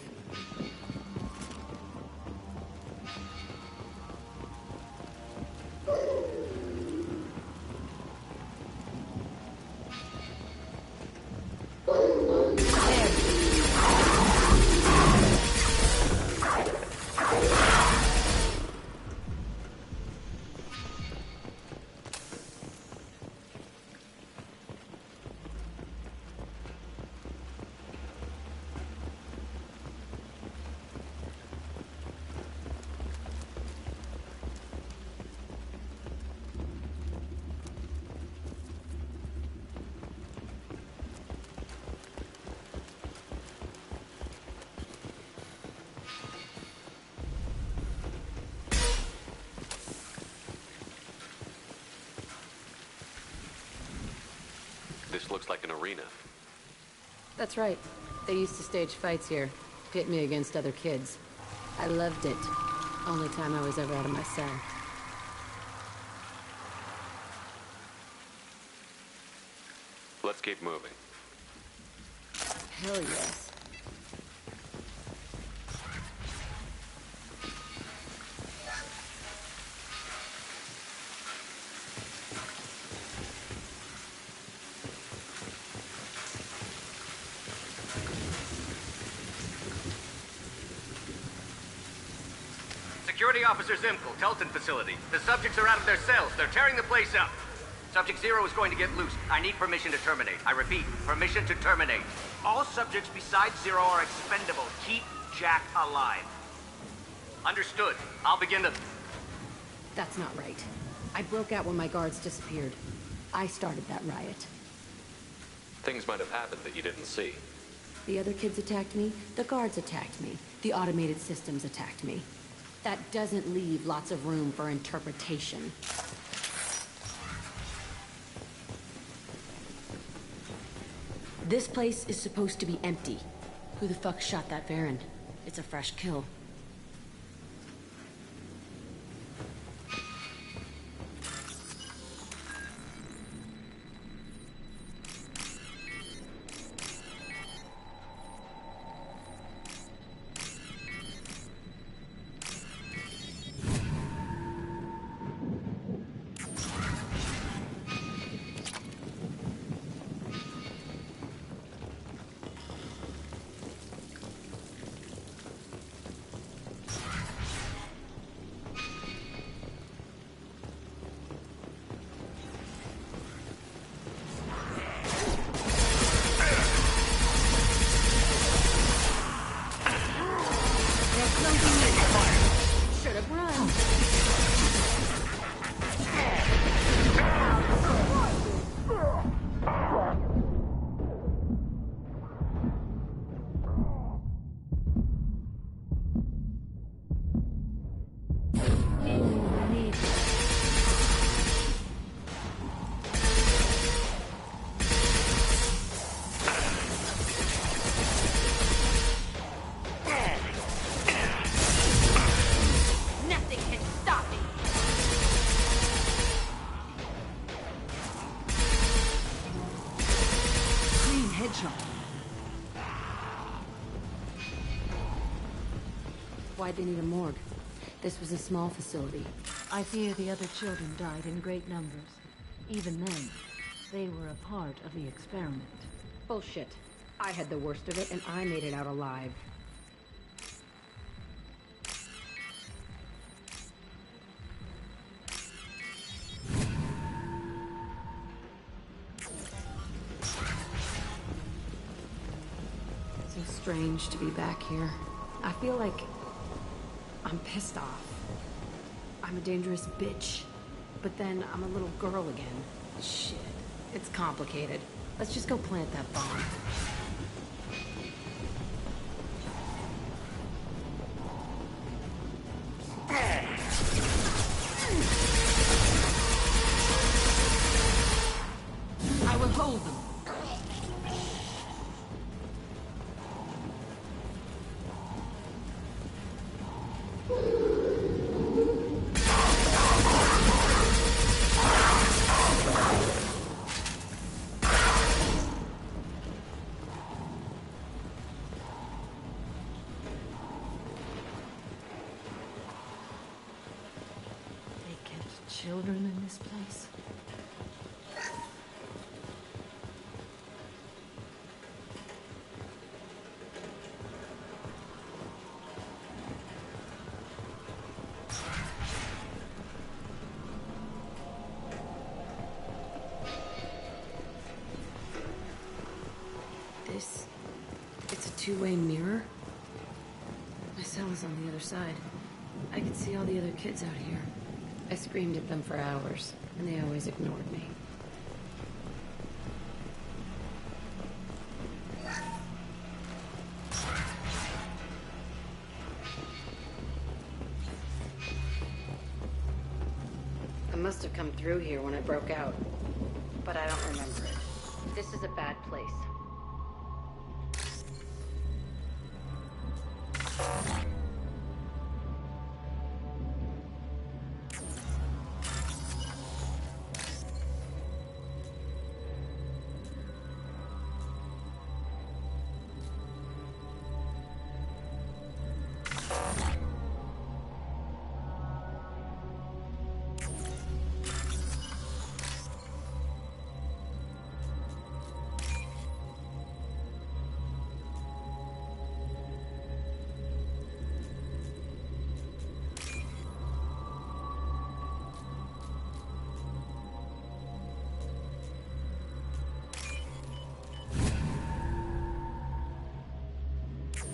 This looks like an arena. That's right. They used to stage fights here, pit me against other kids. I loved it. Only time I was ever out of my cell. Let's keep moving. Hell yes. Security Officer Zimkel, Telton facility. The subjects are out of their cells. They're tearing the place up. Subject Zero is going to get loose. I need permission to terminate. I repeat, permission to terminate. All subjects besides Zero are expendable. Keep Jack alive. Understood. I'll begin to... That's not right. I broke out when my guards disappeared. I started that riot. Things might have happened that you didn't see. The other kids attacked me, the guards attacked me, the automated systems attacked me. That doesn't leave lots of room for interpretation. This place is supposed to be empty. Who the fuck shot that Baron? It's a fresh kill. Why'd they need a morgue? This was a small facility. I fear the other children died in great numbers. Even then, they were a part of the experiment. Bullshit. I had the worst of it, and I made it out alive. So strange to be back here. I feel like I'm pissed off. I'm a dangerous bitch. But then I'm a little girl again. Shit. It's complicated. Let's just go plant that bomb. I will hold them. children in this place? It's a two-way mirror? My cell is on the other side. I could see all the other kids out here. I screamed at them for hours, and they always ignored me. I must have come through here when I broke out, but I don't remember it. This is a bad place.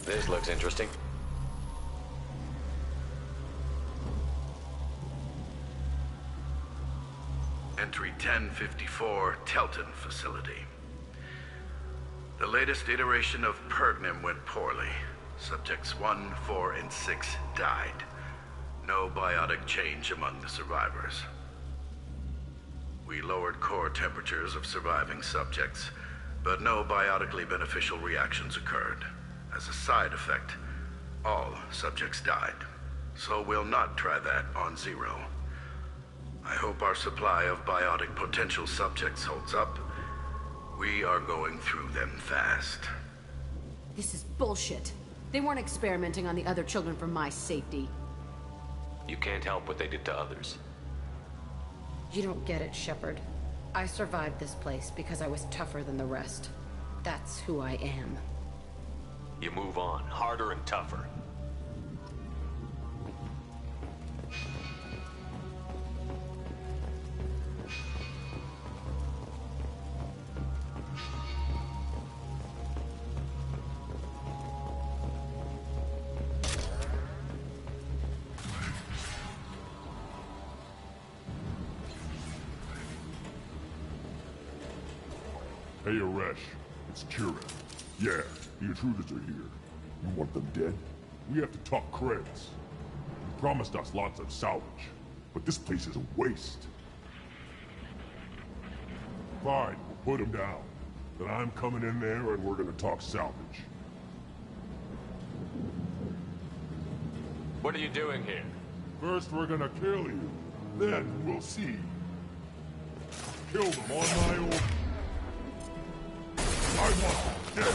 This looks interesting. Entry 1054, Telton Facility. The latest iteration of Pergnim went poorly. Subjects 1, 4, and 6 died. No biotic change among the survivors. We lowered core temperatures of surviving subjects, but no biotically beneficial reactions occurred. As a side effect, all subjects died. So we'll not try that on Zero. I hope our supply of biotic potential subjects holds up. We are going through them fast. This is bullshit. They weren't experimenting on the other children for my safety. You can't help what they did to others. You don't get it, Shepard. I survived this place because I was tougher than the rest. That's who I am. You move on, harder and tougher. Hey, Aresh. It's Kira. Yeah, the intruders are here. You want them dead? We have to talk credits. You promised us lots of salvage, but this place is a waste. Fine, we'll put them down. Then I'm coming in there and we're gonna talk salvage. What are you doing here? First we're gonna kill you. Then we'll see. Kill them on my own. I want them dead.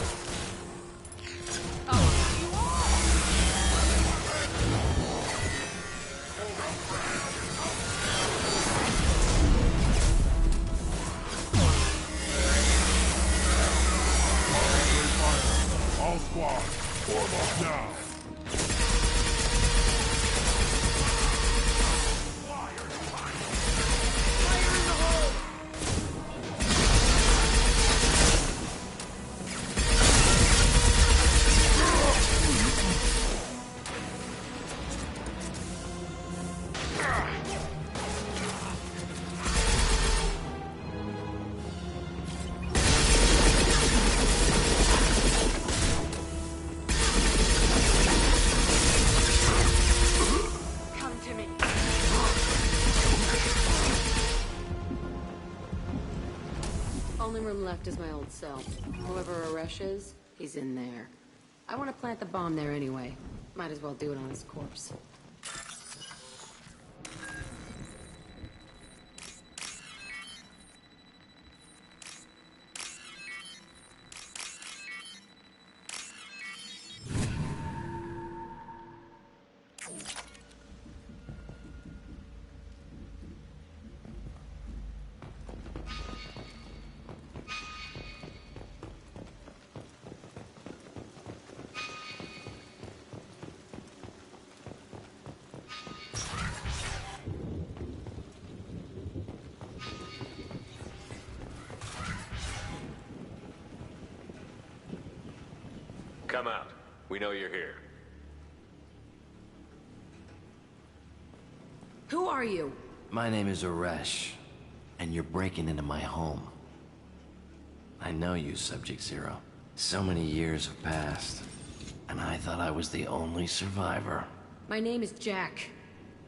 All squad, form up now. Only room left is my old cell. Whoever Aresh is, he's in there. I want to plant the bomb there anyway. Might as well do it on his corpse. Come out. We know you're here. Who are you? My name is Aresh, and you're breaking into my home. I know you, Subject Zero. So many years have passed, and I thought I was the only survivor. My name is Jack.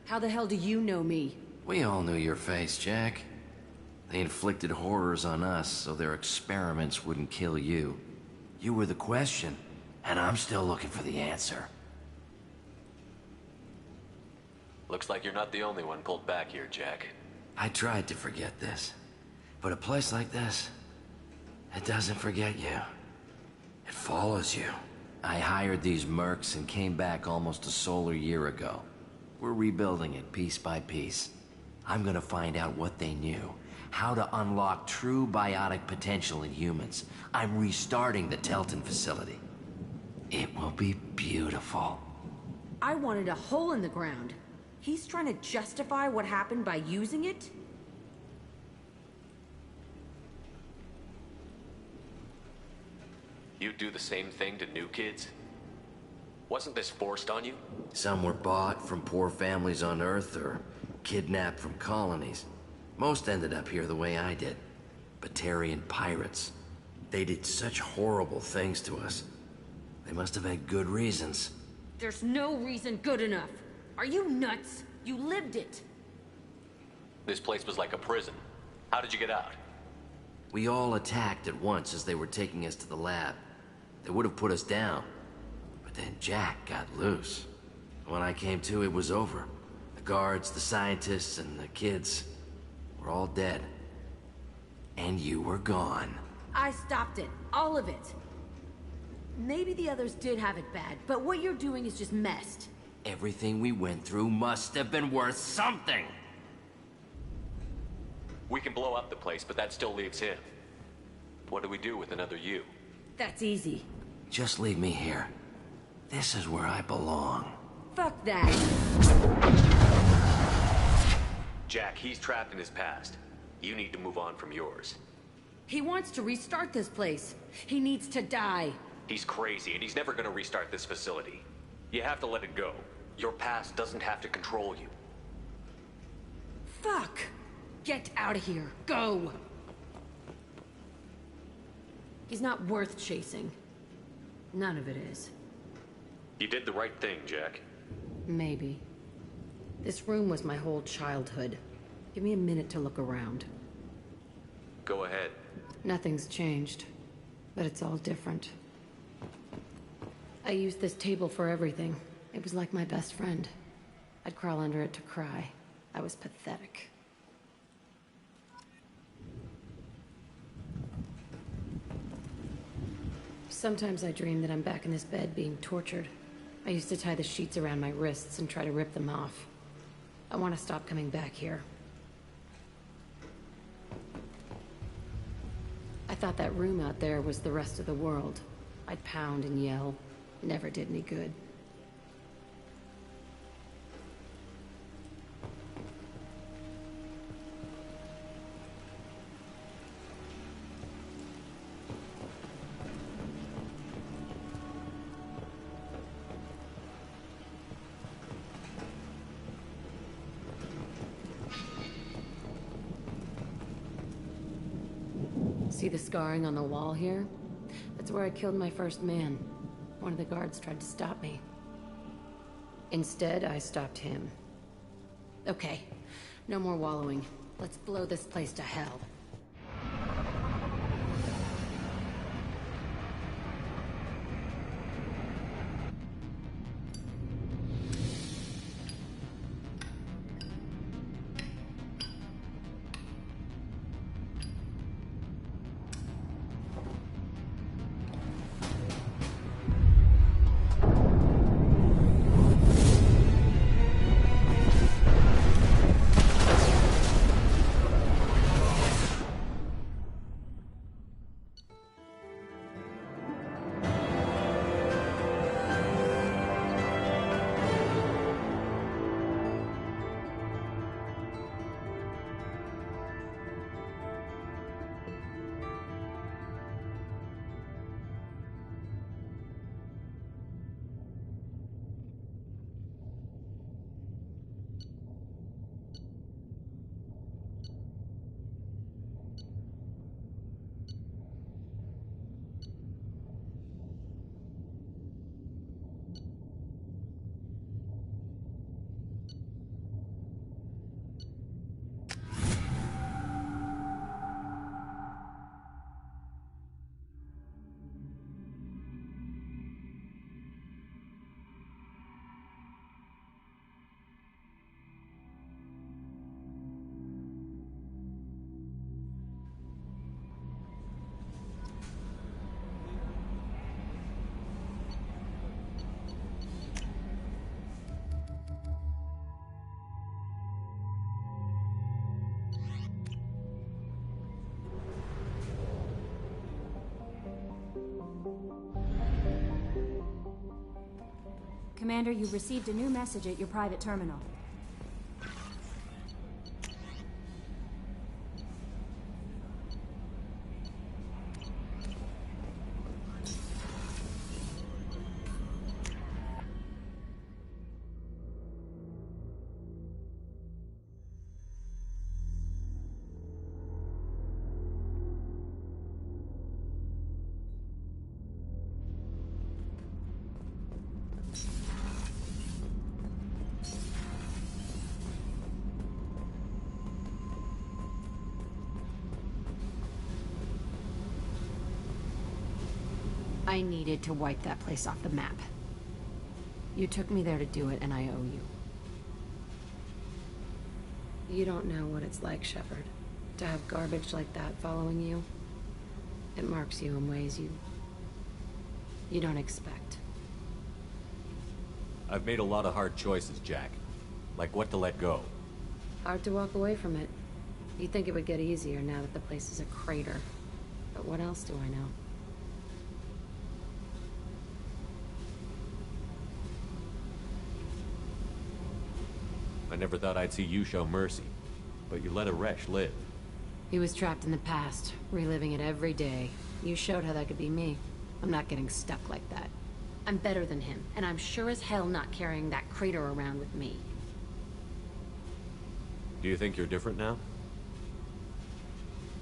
How the hell do you know me? We all knew your face, Jack. They inflicted horrors on us so their experiments wouldn't kill you. You were the question, and I'm still looking for the answer. Looks like you're not the only one pulled back here, Jack. I tried to forget this, but a place like this, it doesn't forget you. It follows you. I hired these mercs and came back almost a solar year ago. We're rebuilding it piece by piece. I'm gonna find out what they knew, how to unlock true biotic potential in humans. I'm restarting the Telton facility. It will be beautiful. I wanted a hole in the ground. He's trying to justify what happened by using it? You'd do the same thing to new kids? Wasn't this forced on you? Some were bought from poor families on Earth or kidnapped from colonies. Most ended up here the way I did. Batarian pirates. They did such horrible things to us. They must have had good reasons. There's no reason good enough. Are you nuts? You lived it. This place was like a prison. How did you get out? We all attacked at once as they were taking us to the lab. They would have put us down. But then Jack got loose. When I came to, it was over. The guards, the scientists, and the kids were all dead. And you were gone. I stopped it. All of it. Maybe the others did have it bad, but what you're doing is just messed. Everything we went through must have been worth something! We can blow up the place, but that still leaves him. What do we do with another you? That's easy. Just leave me here. This is where I belong. Fuck that! Jack, he's trapped in his past. You need to move on from yours. He wants to restart this place. He needs to die. He's crazy, and he's never gonna restart this facility. You have to let it go. Your past doesn't have to control you. Fuck! Get out of here. Go! He's not worth chasing. None of it is. You did the right thing, Jack. Maybe. This room was my whole childhood. Give me a minute to look around. Go ahead. Nothing's changed, but it's all different. I used this table for everything. It was like my best friend. I'd crawl under it to cry. I was pathetic. Sometimes I dream that I'm back in this bed being tortured. I used to tie the sheets around my wrists and try to rip them off. I want to stop coming back here. I thought that room out there was the rest of the world. I'd pound and yell. Never did any good. See the scarring on the wall here? That's where I killed my first man. One of the guards tried to stop me. Instead, I stopped him. Okay, no more wallowing. Let's blow this place to hell. Commander, you received a new message at your private terminal. I needed to wipe that place off the map. You took me there to do it, and I owe you. You don't know what it's like, Shepard, to have garbage like that following you. It marks you in ways you don't expect. I've made a lot of hard choices, Jack. Like what to let go. Hard to walk away from it. You'd think it would get easier now that the place is a crater. But what else do I know? I never thought I'd see you show mercy, but you let a Resh live. He was trapped in the past, reliving it every day. You showed how that could be me. I'm not getting stuck like that. I'm better than him, and I'm sure as hell not carrying that crater around with me. Do you think you're different now?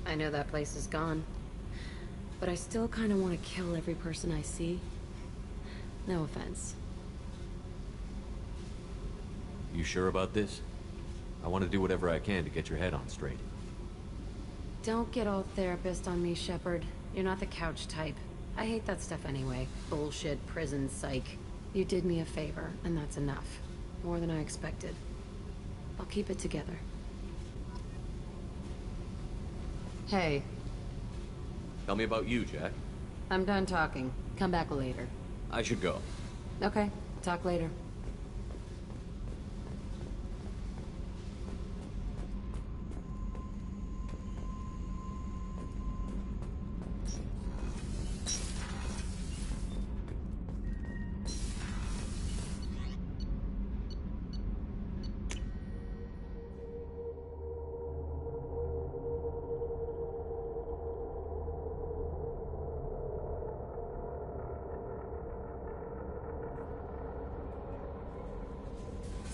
I know that place is gone, but I still kind of want to kill every person I see. No offense. You sure about this? I want to do whatever I can to get your head on straight. Don't get all therapist on me, Shepard. You're not the couch type. I hate that stuff anyway. Bullshit, prison, psych. You did me a favor, and that's enough. More than I expected. I'll keep it together. Hey. Tell me about you, Jack. I'm done talking. Come back later. I should go. Okay, talk later.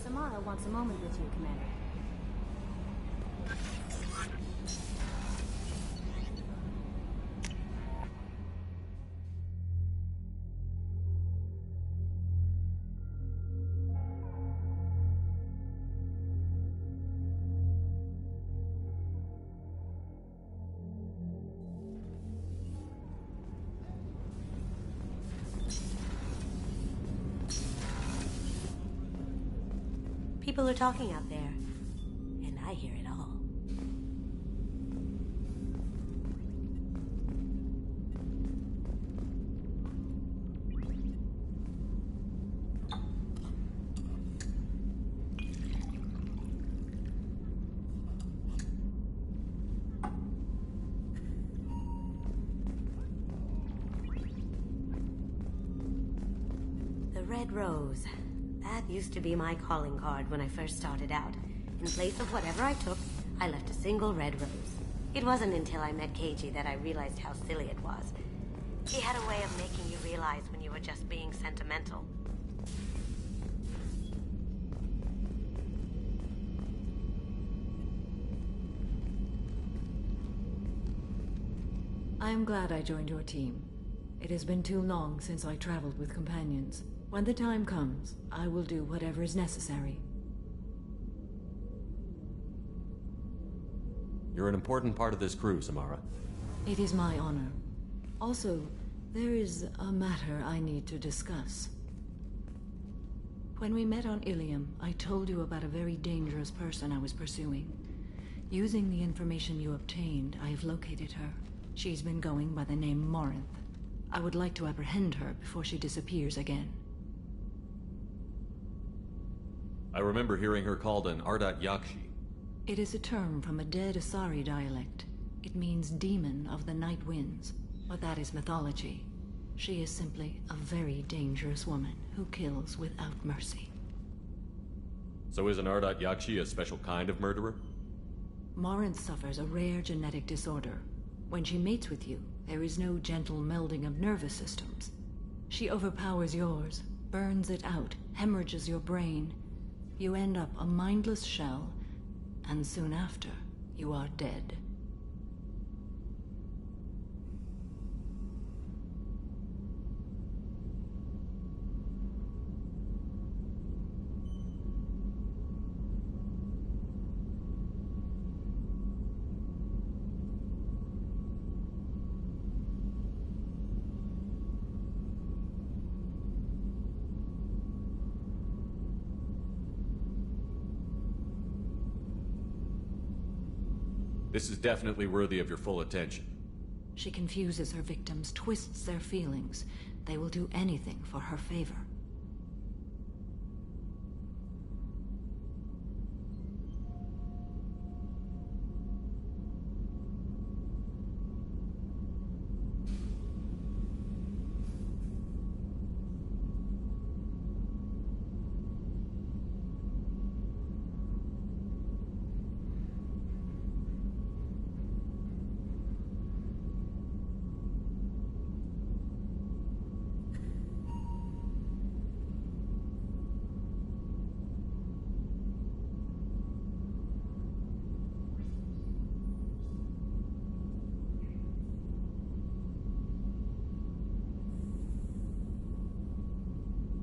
Samara wants a moment with you, Commander. People are talking out there, and I hear it all. The Red Rose. That used to be my calling card when I first started out. In place of whatever I took, I left a single red rose. It wasn't until I met KG that I realized how silly it was. He had a way of making you realize when you were just being sentimental. I am glad I joined your team. It has been too long since I traveled with companions. When the time comes, I will do whatever is necessary. You're an important part of this crew, Samara. It is my honor. Also, there is a matter I need to discuss. When we met on Ilium, I told you about a very dangerous person I was pursuing. Using the information you obtained, I have located her. She's been going by the name Morinth. I would like to apprehend her before she disappears again. I remember hearing her called an Ardat Yakshi. It is a term from a dead Asari dialect. It means demon of the night winds, but that is mythology. She is simply a very dangerous woman who kills without mercy. So is an Ardat Yakshi a special kind of murderer? Morinth suffers a rare genetic disorder. When she mates with you, there is no gentle melding of nervous systems. She overpowers yours, burns it out, hemorrhages your brain. You end up a mindless shell, and soon after, you are dead. This is definitely worthy of your full attention. She confuses her victims, twists their feelings. They will do anything for her favor.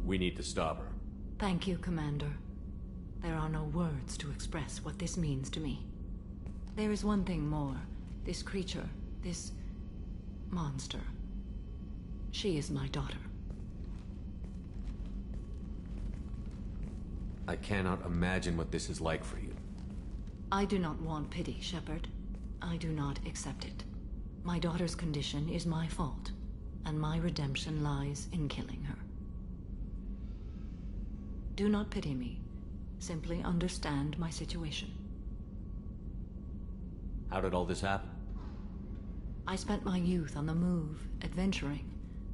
We need to stop her. Thank you, Commander. There are no words to express what this means to me. There is one thing more. This creature, this monster. She is my daughter. I cannot imagine what this is like for you. I do not want pity, Shepard. I do not accept it. My daughter's condition is my fault, and my redemption lies in killing her. Do not pity me. Simply understand my situation. How did all this happen? I spent my youth on the move, adventuring.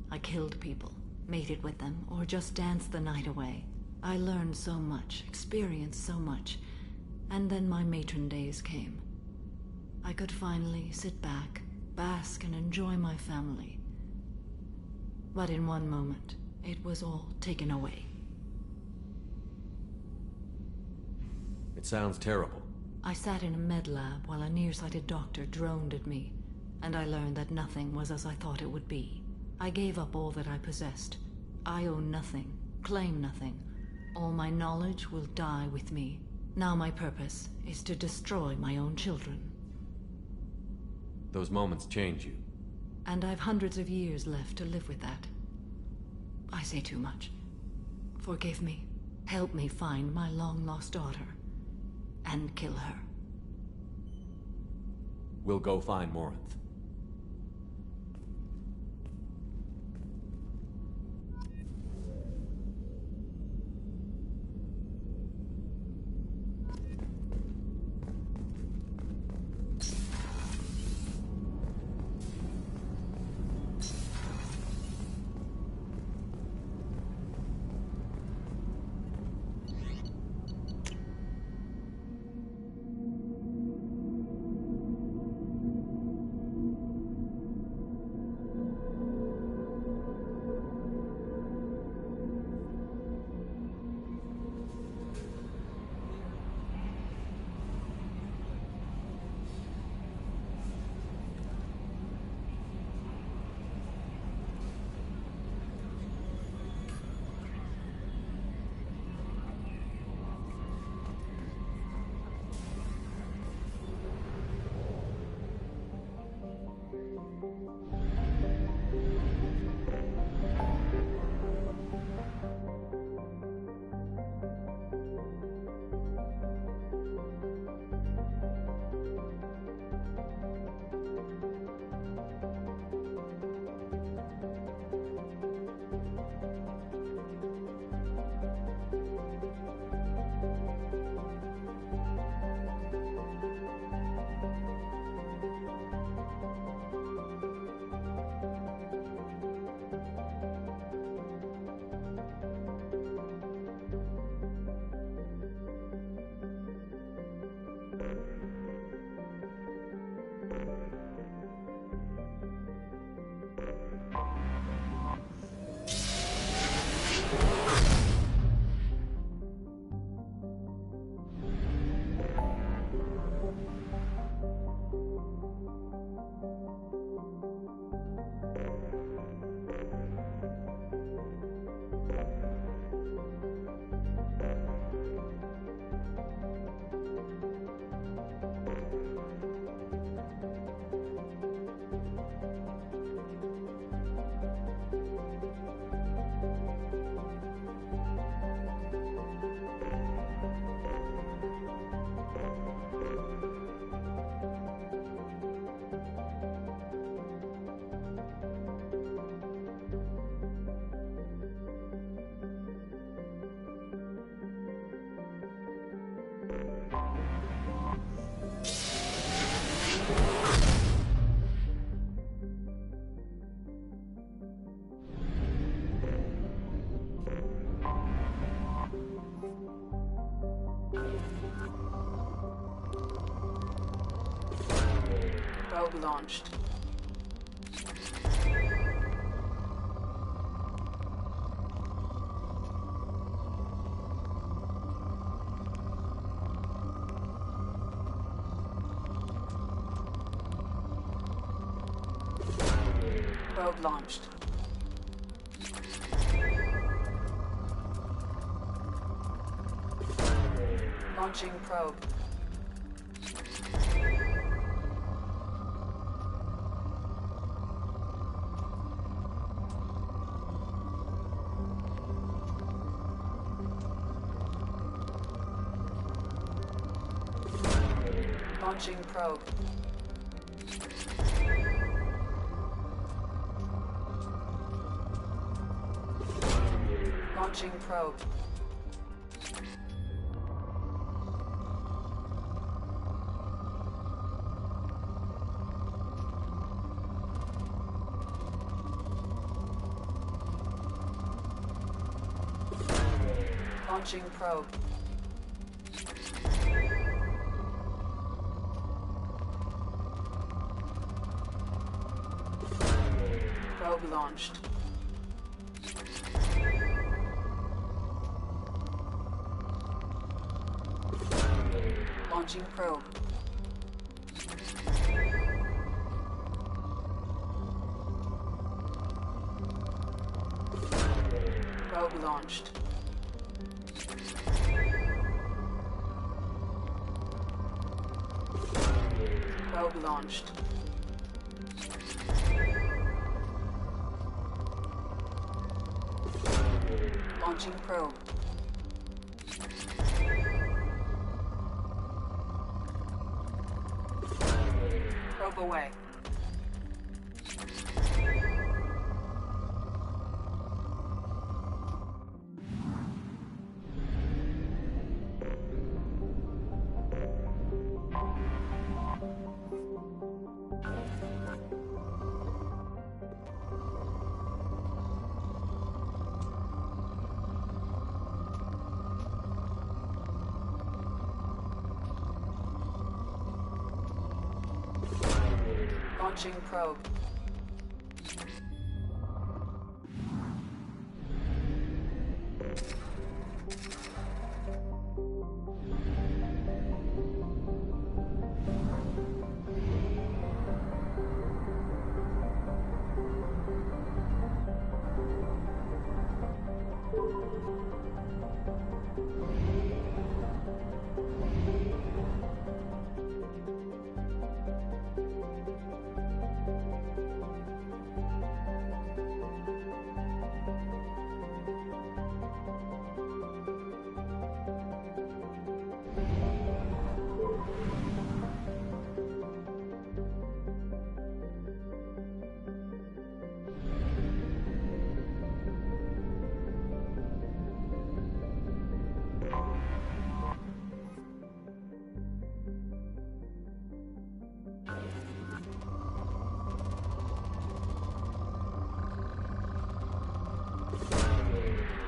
I killed people, mated with them, or just danced the night away. I learned so much, experienced so much, and then my matron days came. I could finally sit back, bask and enjoy my family. But in one moment, it was all taken away. It sounds terrible. I sat in a med lab while a nearsighted doctor droned at me, and I learned that nothing was as I thought it would be. I gave up all that I possessed. I own nothing, claim nothing. All my knowledge will die with me. Now my purpose is to destroy my own children. Those moments change you. And I've hundreds of years left to live with that. I say too much. Forgive me. Help me find my long-lost daughter. And kill her. We'll go find Morinth. Probe launched. Probe launched. Launching probe. Launching probe. Launching probe. Launching probe. Probe launched. Launching probe. Probe launched. Probe launched. Launching probe. Probe away. Launching probe.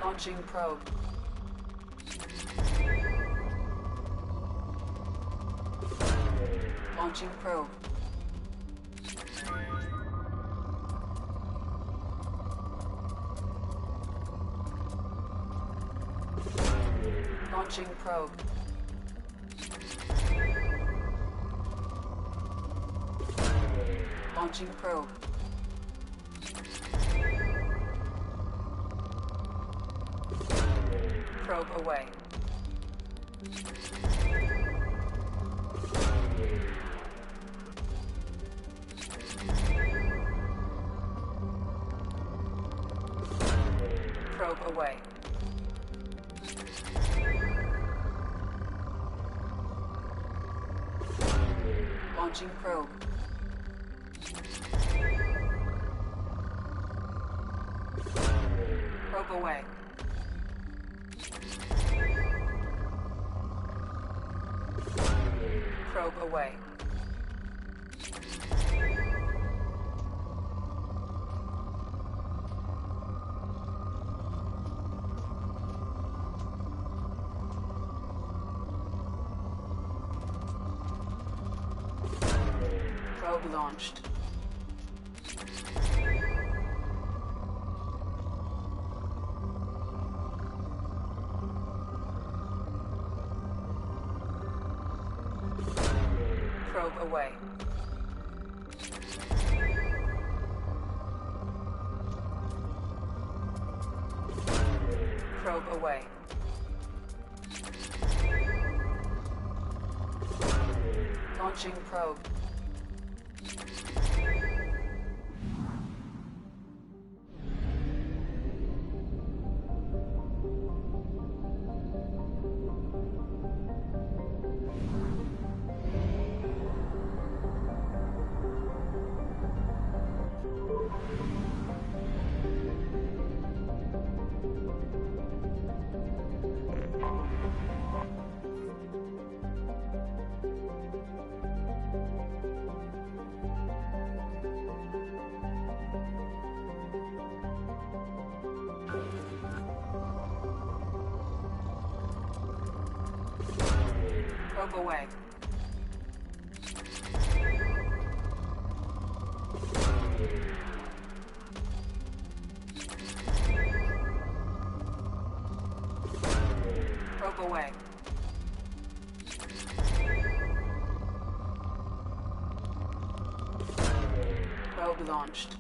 Launching probe. Launching probe. Launching probe. Launching probe. Probe away. Probe away. Launching probe. Probe away. Probe away. Probe launched. Probe away. Probe away. Launching probe. Probe away. Probe away. Probe launched.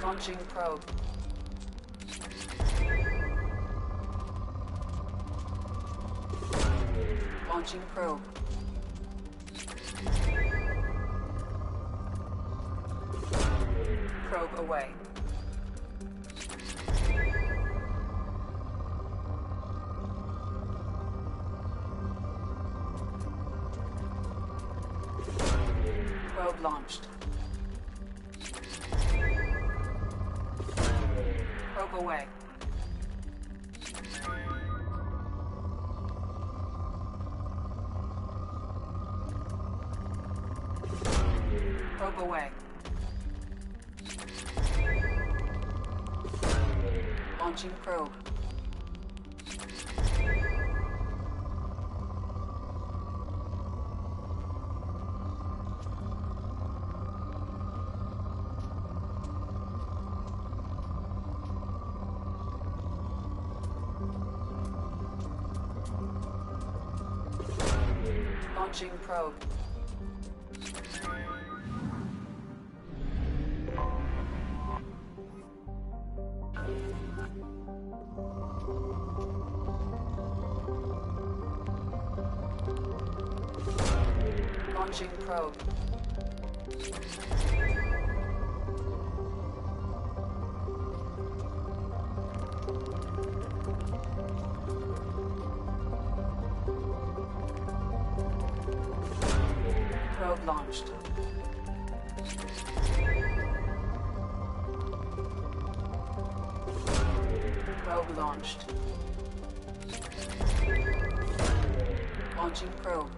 Launching probe. Launching probe. Probe away. Probe launched. Probe away. Probe away. Launching probe. Launching probe. Launching probe. Probe launched. Probe launched. Launching probe.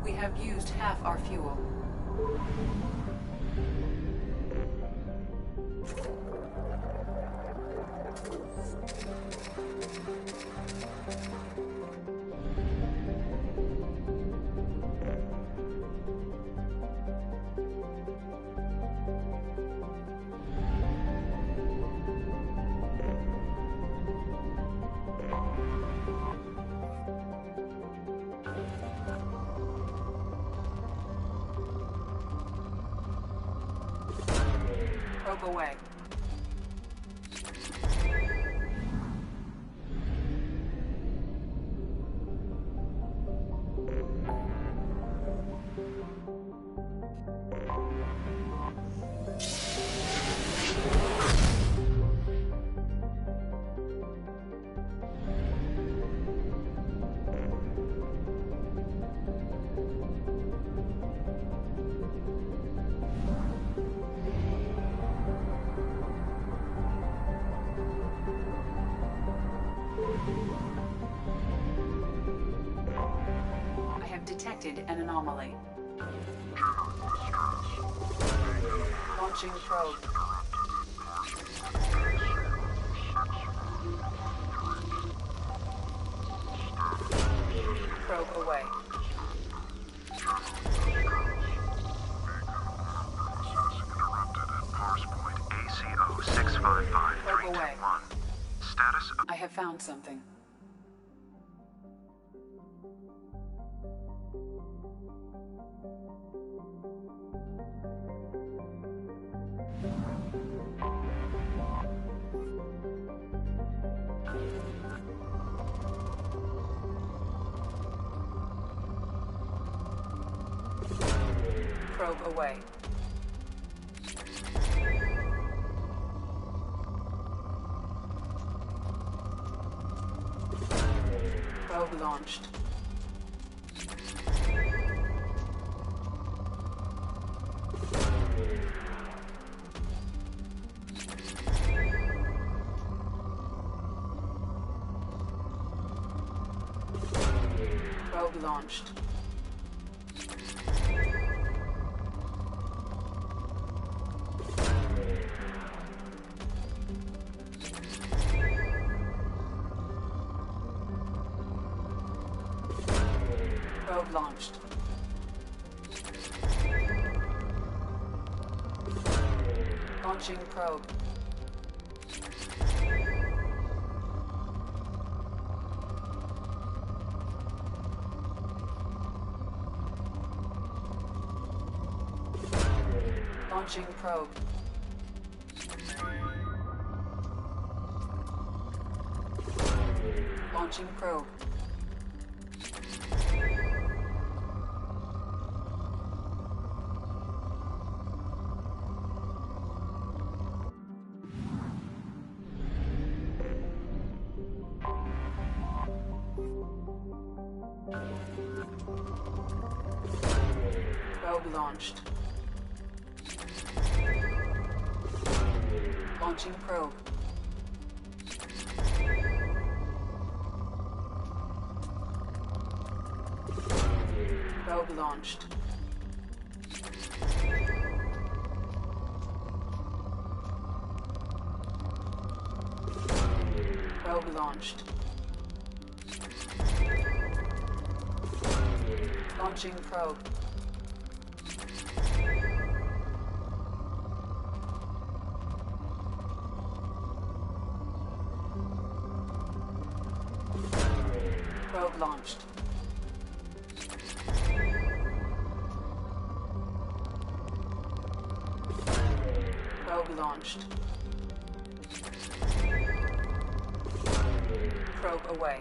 We have used half our fuel. Probe away. detected an anomaly. Launching probe. Probe away. Probe away. Status. I have found something. Probe away. Probe launched. Probe launched. Probe launched. Launching probe. Launching probe. Launching probe. Probe launched. Launching probe. Probe launched. Probe launched. Launching probe. Probe launched. Probe launched. Probe away.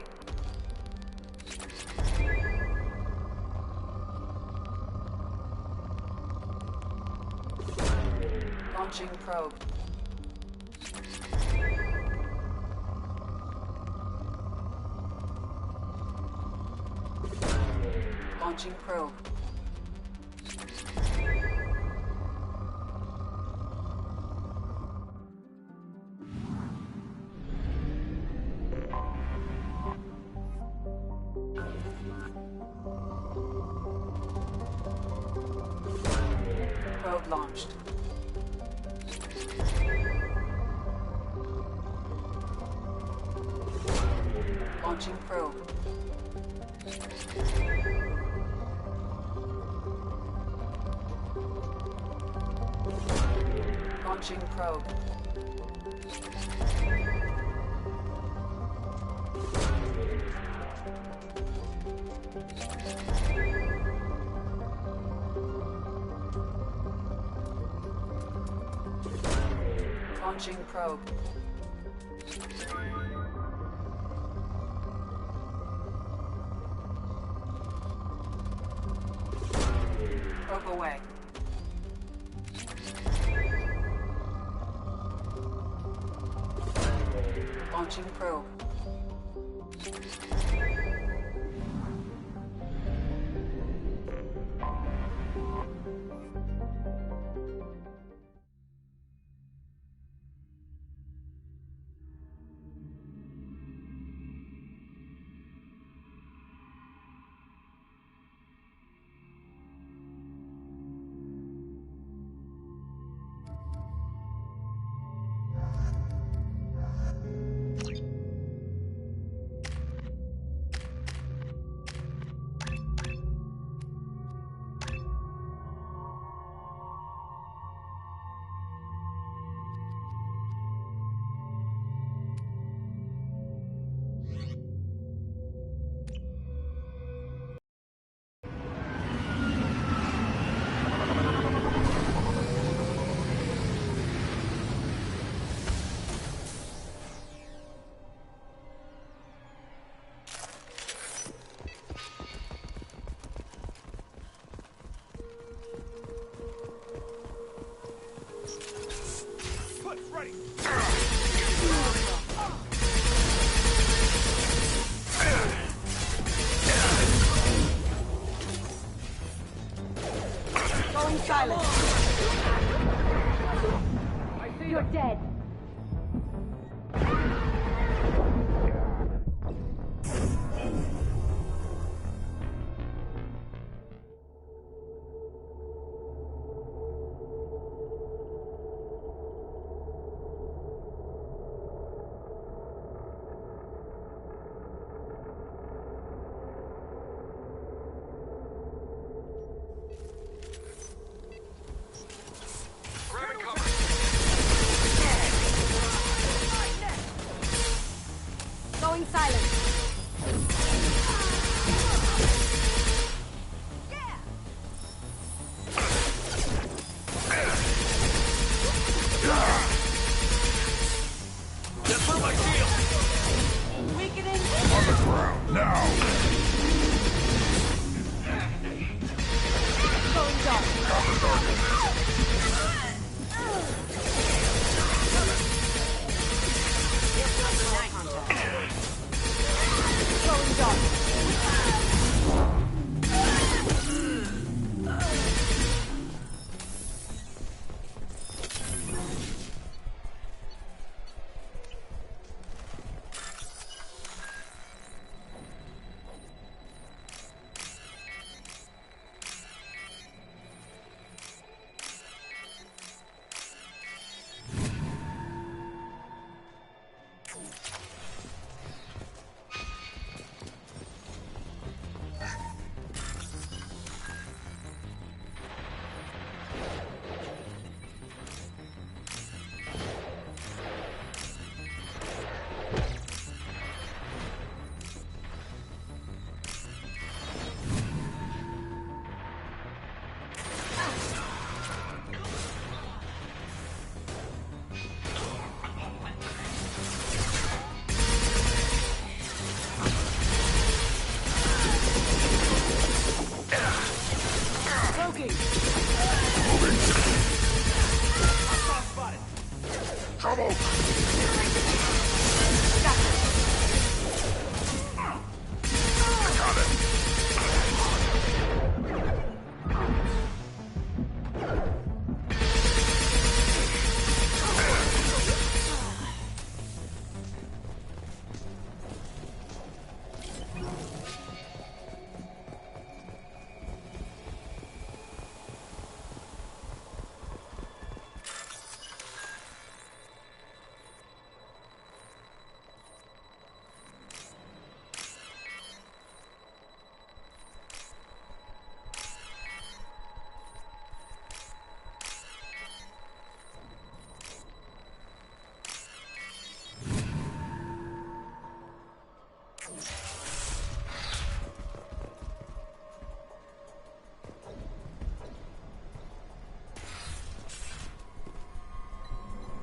Launching probe. Launching probe. Probe launched. Launching probe. Launching probe. Launching probe. Probe away. Launching probe. Going silent. You're dead. Going silent. Get through my shield! Weakening. On the ground, now! Going dark. Cover target. Going dark. Trouble!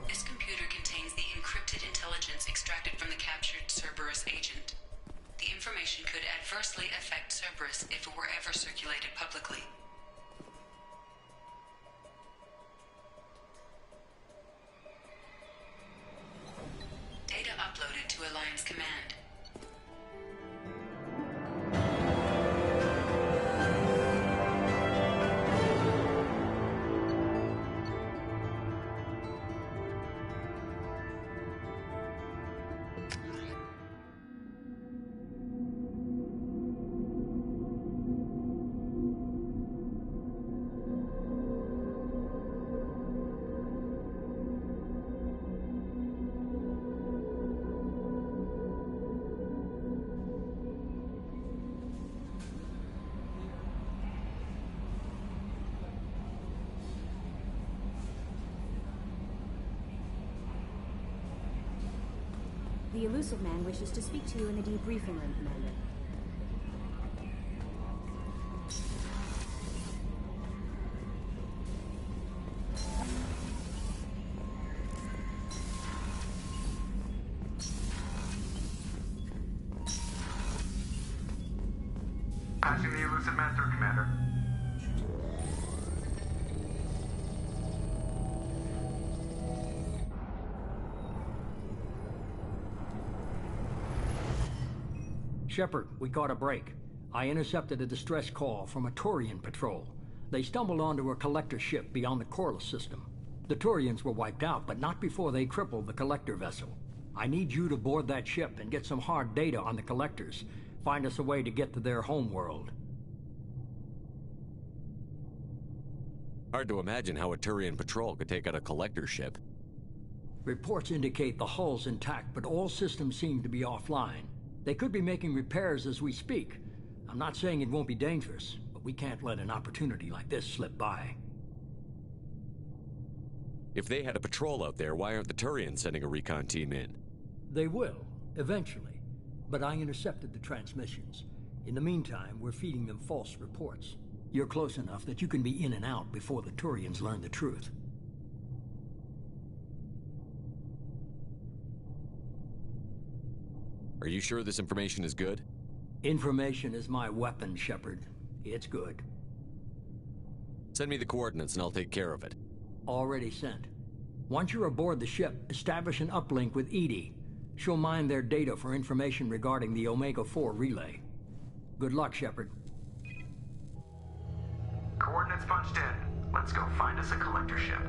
This computer contains the encrypted intelligence extracted from the captured Cerberus agent. The information could adversely affect Cerberus if it were ever circulated publicly. Data uploaded to Alliance Command. The elusive man wishes to speak to you in the debriefing room, Commander. Passing the elusive man through, Commander. Shepard, we caught a break. I intercepted a distress call from a Turian patrol. They stumbled onto a collector ship beyond the Corliss system. The Turians were wiped out, but not before they crippled the collector vessel. I need you to board that ship and get some hard data on the collectors. Find us a way to get to their homeworld. Hard to imagine how a Turian patrol could take out a collector ship. Reports indicate the hull's intact, but all systems seem to be offline. They could be making repairs as we speak. I'm not saying it won't be dangerous, but we can't let an opportunity like this slip by. If they had a patrol out there, why aren't the Turians sending a recon team in? They will, eventually. But I intercepted the transmissions. In the meantime, we're feeding them false reports. You're close enough that you can be in and out before the Turians learn the truth. Are you sure this information is good? Information is my weapon, Shepard. It's good. Send me the coordinates and I'll take care of it. Already sent. Once you're aboard the ship, establish an uplink with Edie. She'll mine their data for information regarding the Omega-4 relay. Good luck, Shepard. Coordinates punched in. Let's go find us a collector ship.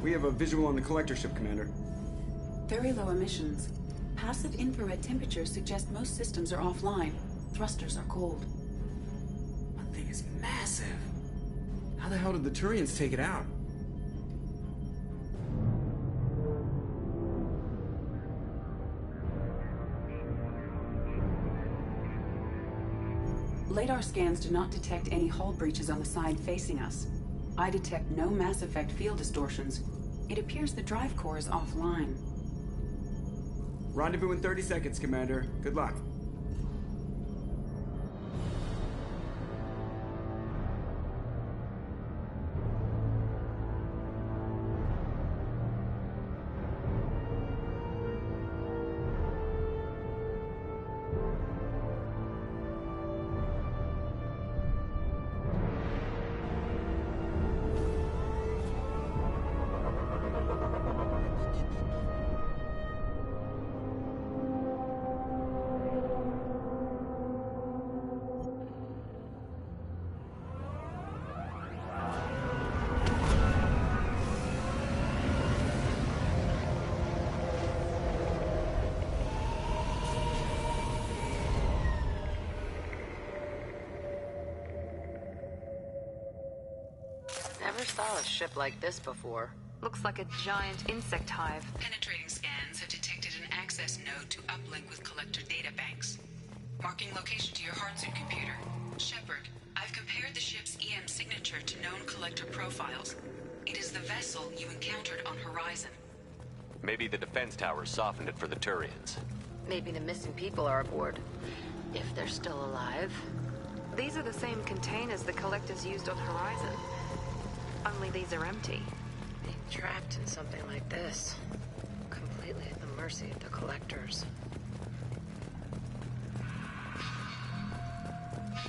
We have a visual on the collector ship, Commander. Very low emissions. Passive infrared temperatures suggest most systems are offline. Thrusters are cold. That thing is massive. How the hell did the Turians take it out? Radar scans do not detect any hull breaches on the side facing us. I detect no mass effect field distortions. It appears the drive core is offline. Rendezvous in 30 seconds, Commander. Good luck. Never saw a ship like this before. Looks like a giant insect hive. Penetrating scans have detected an access node to uplink with collector data banks. Marking location to your hardsuit computer. Shepard, I've compared the ship's EM signature to known collector profiles. It is the vessel you encountered on Horizon. Maybe the defense towers softened it for the Turians. Maybe the missing people are aboard. If they're still alive. These are the same containers the collectors used on Horizon. Only these are empty. Being trapped in something like this. Completely at the mercy of the collectors.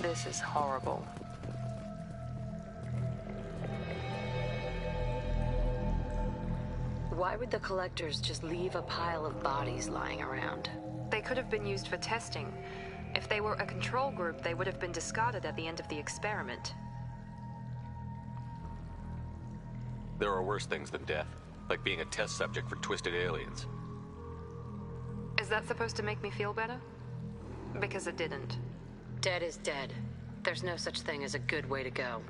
This is horrible. Why would the collectors just leave a pile of bodies lying around? They could have been used for testing. If they were a control group, they would have been discarded at the end of the experiment. There are worse things than death, like being a test subject for twisted aliens. Is that supposed to make me feel better? Because it didn't. Dead is dead. There's no such thing as a good way to go.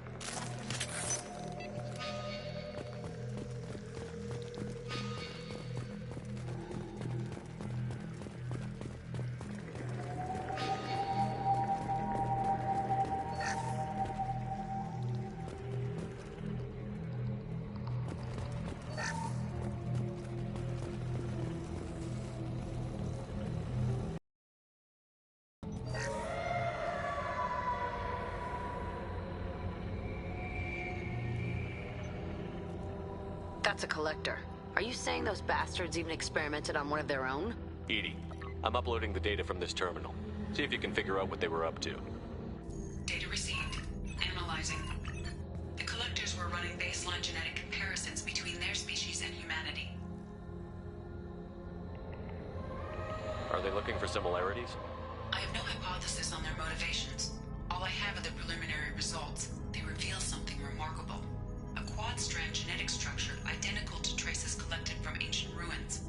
That's a collector. Are you saying those bastards even experimented on one of their own? Edie, I'm uploading the data from this terminal. See if you can figure out what they were up to. Data received. Analyzing. The collectors were running baseline genetic comparisons between their species and humanity. Are they looking for similarities? I have no hypothesis on their motivations. All I have are the preliminary results. They reveal something remarkable. A quad-strand genetic structure identical to traces collected from ancient ruins.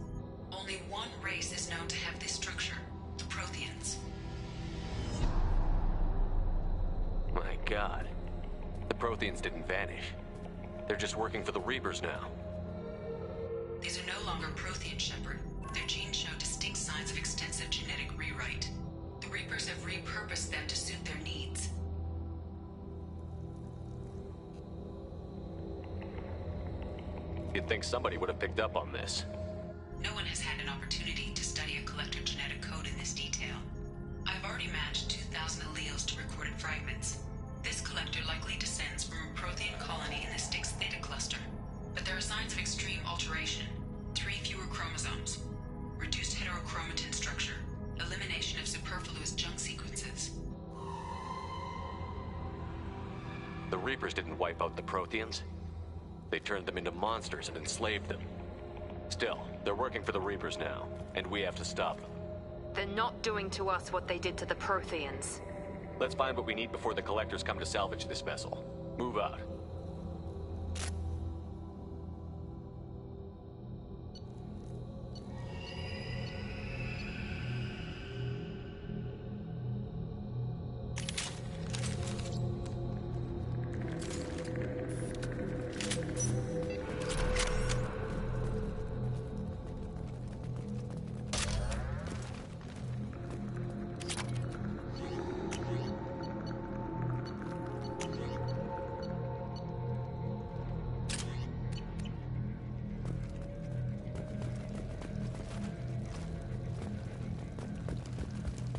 Only one race is known to have this structure, the Protheans. My god. The Protheans didn't vanish. They're just working for the Reapers now. These are no longer Prothean, Shepard. Their genes show distinct signs of extensive genetic rewrite. The Reapers have repurposed them to suit their needs. You'd think somebody would have picked up on this. No one has had an opportunity to study a collector genetic code in this detail. I've already matched 2,000 alleles to recorded fragments. This collector likely descends from a Prothean colony in the Styx Theta cluster. But there are signs of extreme alteration. 3 fewer chromosomes. Reduced heterochromatin structure. Elimination of superfluous junk sequences. The Reapers didn't wipe out the Protheans. They turned them into monsters and enslaved them. Still, they're working for the Reapers now, and we have to stop them. They're not doing to us what they did to the Protheans. Let's find what we need before the Collectors come to salvage this vessel. Move out.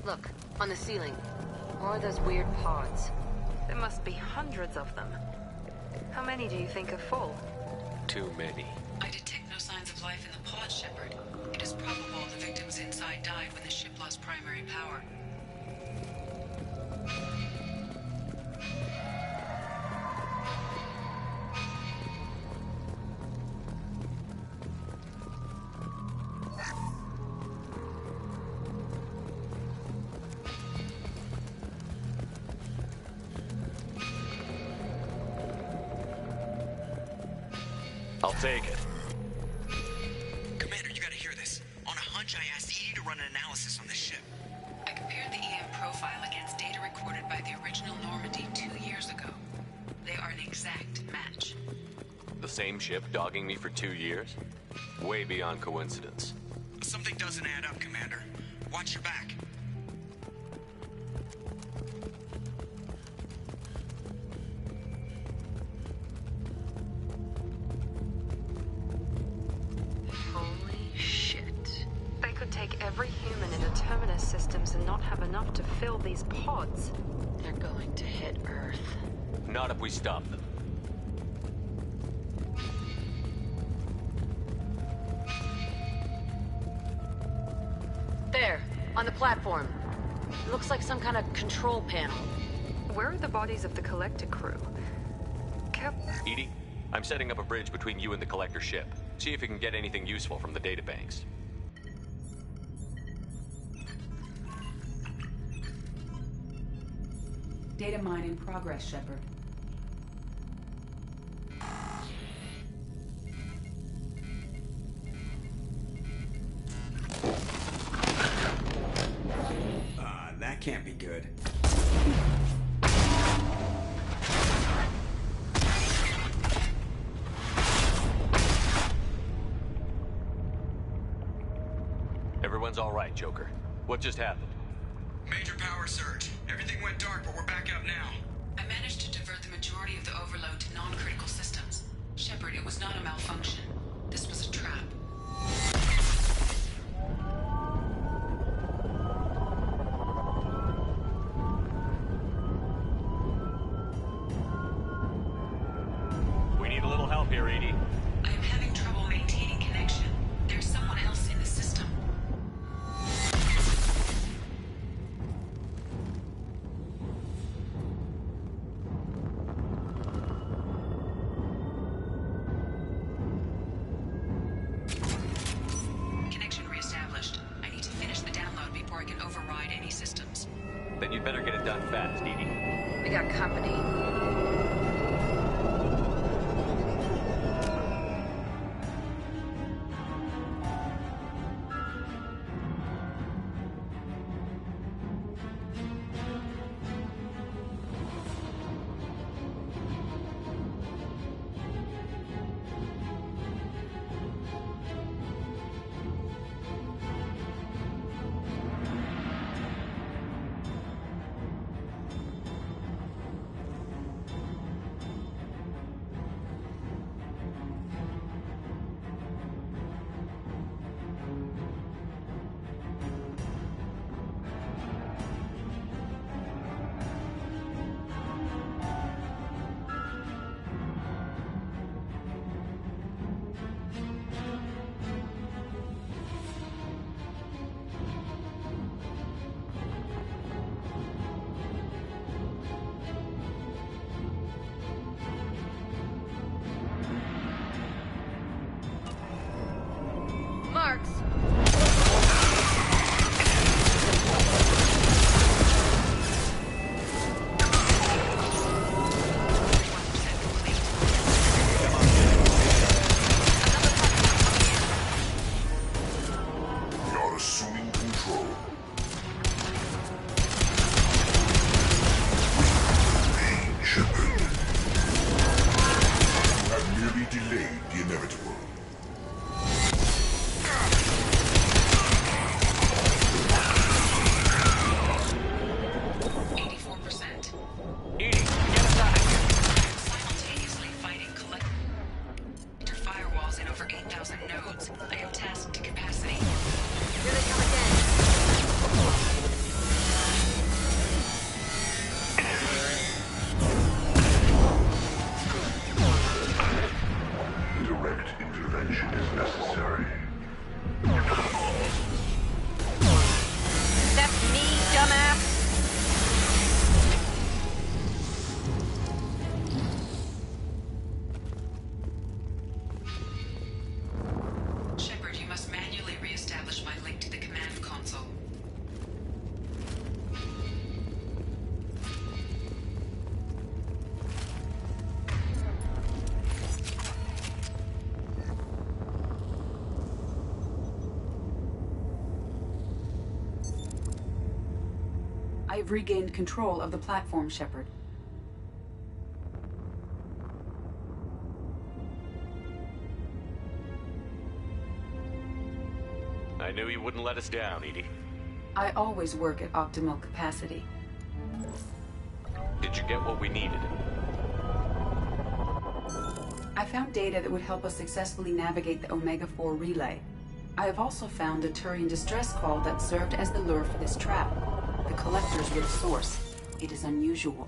Look, on the ceiling. More of those weird pods. There must be hundreds of them. How many do you think are full? Too many. I detect no signs of life in the pod, Shepard. It is probable the victims inside died when the ship lost primary power. I'll take it. Commander, you gotta hear this. On a hunch, I asked Edie to run an analysis on this ship. I compared the EM profile against data recorded by the original Normandy 2 years ago. They are an exact match. The same ship dogging me for 2 years? Way beyond coincidence. Something doesn't add up, Commander. Watch your back. Holy shit. They could take every human in the Terminus systems and not have enough to fill these pods. They're going to hit Earth. Not if we stop them. There, on the platform. It looks like some kind of control panel. Where are the bodies of the Collector crew? Edie, I'm setting up a bridge between you and the Collector ship. See if you can get anything useful from the databanks. Data mine in progress, Shepard. That can't be good. Everyone's all right, Joker. What just happened? Major power surge. Everything went dark, but we're back up now. I managed to divert the majority of the overload to non-critical systems. Shepard, it was not a malfunction. This was a trap. We need a little help here, Edie. I am having You'd better get it done fast, Edie. We got company. Marks. We are assuming control. Pain, Shepard. You have merely delayed the inevitable. I've regained control of the platform, Shepard. I knew you wouldn't let us down, Edie. I always work at optimal capacity. Did you get what we needed? I found data that would help us successfully navigate the Omega-4 relay. I have also found a Turian distress call that served as the lure for this trap. The collectors were the source. It is unusual.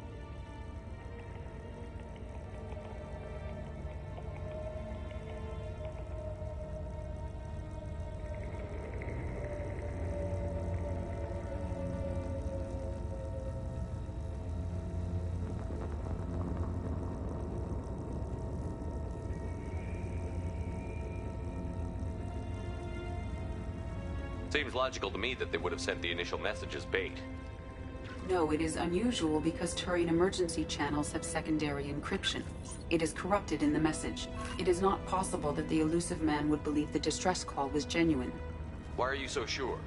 Seems logical to me that they would have sent the initial message as bait. No, it is unusual because Turian emergency channels have secondary encryption. It is corrupted in the message. It is not possible that the elusive man would believe the distress call was genuine. Why are you so sure?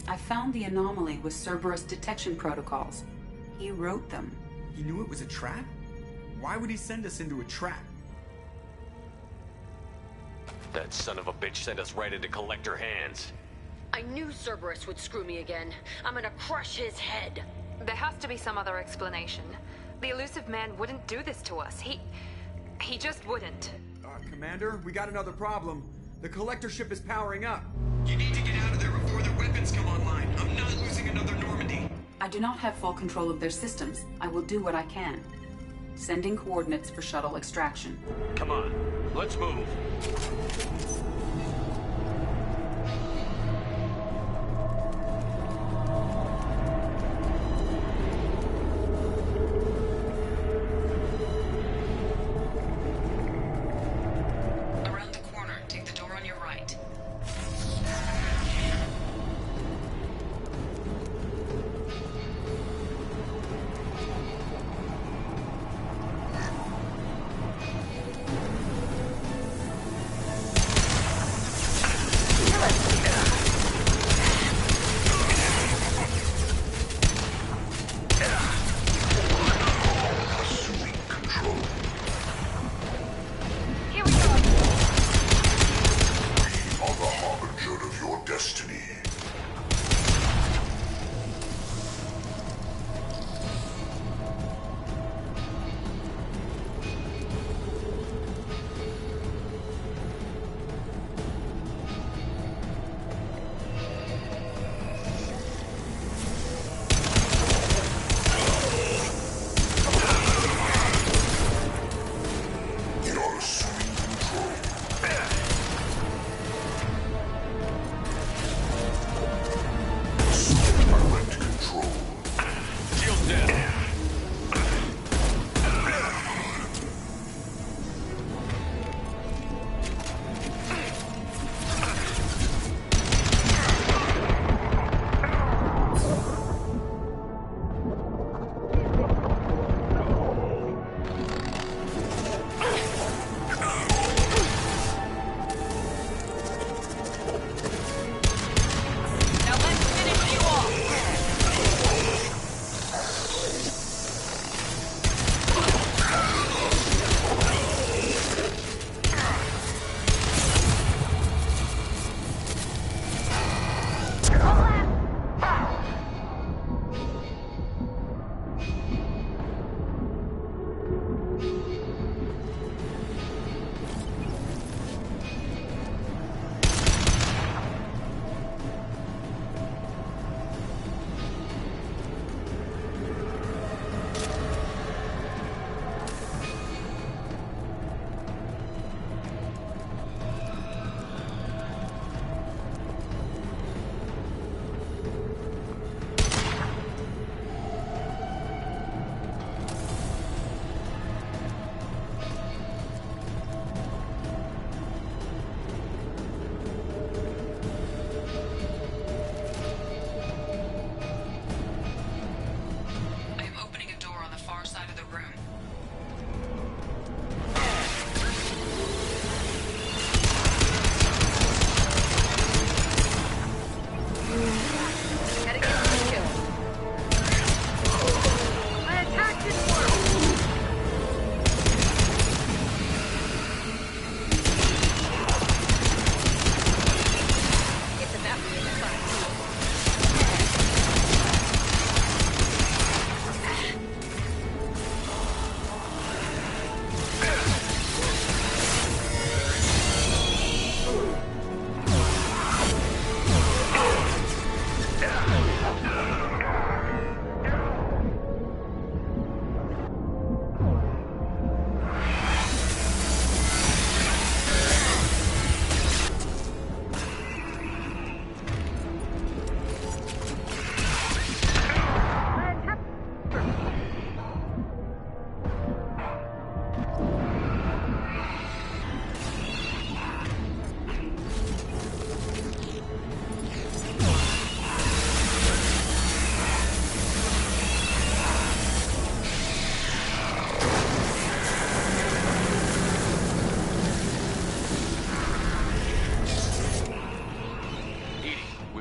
I found the anomaly with Cerberus detection protocols. He wrote them. He knew it was a trap? Why would he send us into a trap? That son of a bitch sent us right into Collector hands. I knew Cerberus would screw me again. I'm gonna crush his head. There has to be some other explanation. The elusive man wouldn't do this to us. He just wouldn't. Commander, we got another problem. The Collector ship is powering up. You need to get out of there before their weapons come online. I'm not losing another Normandy. I do not have full control of their systems. I will do what I can. Sending coordinates for shuttle extraction. Come on, let's move. Around the corner, take the door on your right.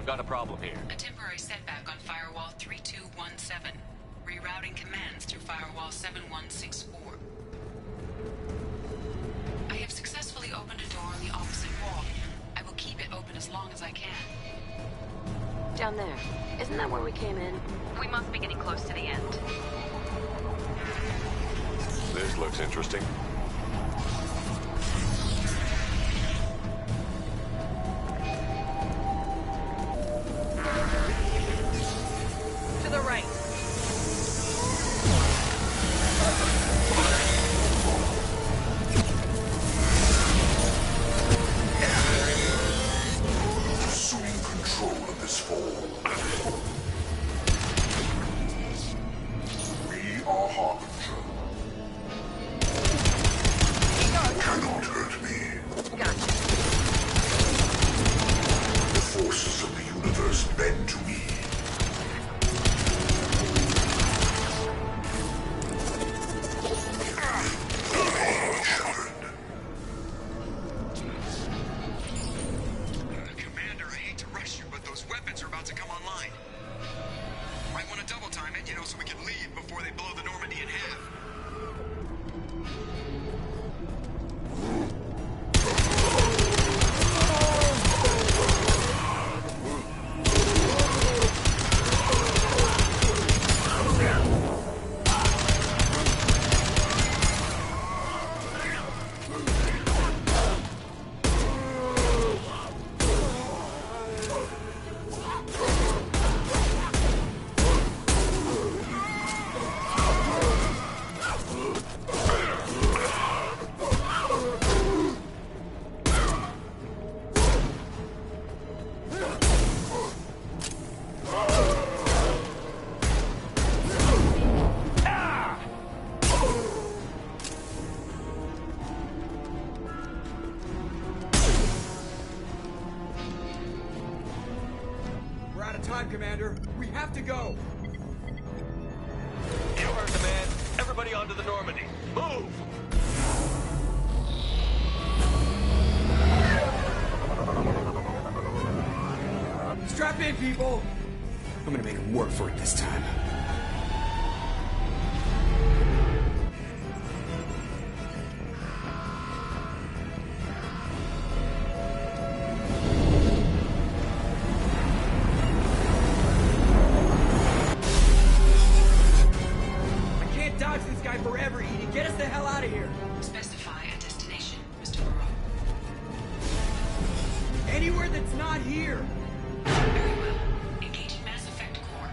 Got a problem here. A temporary setback on Firewall 3217. Rerouting commands through Firewall 7164. I have successfully opened a door on the opposite wall. I will keep it open as long as I can. Down there. Isn't that where we came in? We must be getting close to the end. This looks interesting. To the right. Assuming control of this fall. We are Harbinger. Cannot hurt me. Gotcha. The forces of the universe bend to me. Commander, I hate to rush you, but those weapons are about to come online. Might want to double time it, so we can leave before they blow the Normandy in half. We're out of time, Commander. We have to go. You heard the man. Everybody onto the Normandy. Move! Strap in, people. I'm gonna make him work for it this time. I can't dodge this guy forever, Edie. Get us the hell out of here. Specify a destination, Mr. Moreau. Anywhere that's not here. Very well. Engaging Mass Effect Core.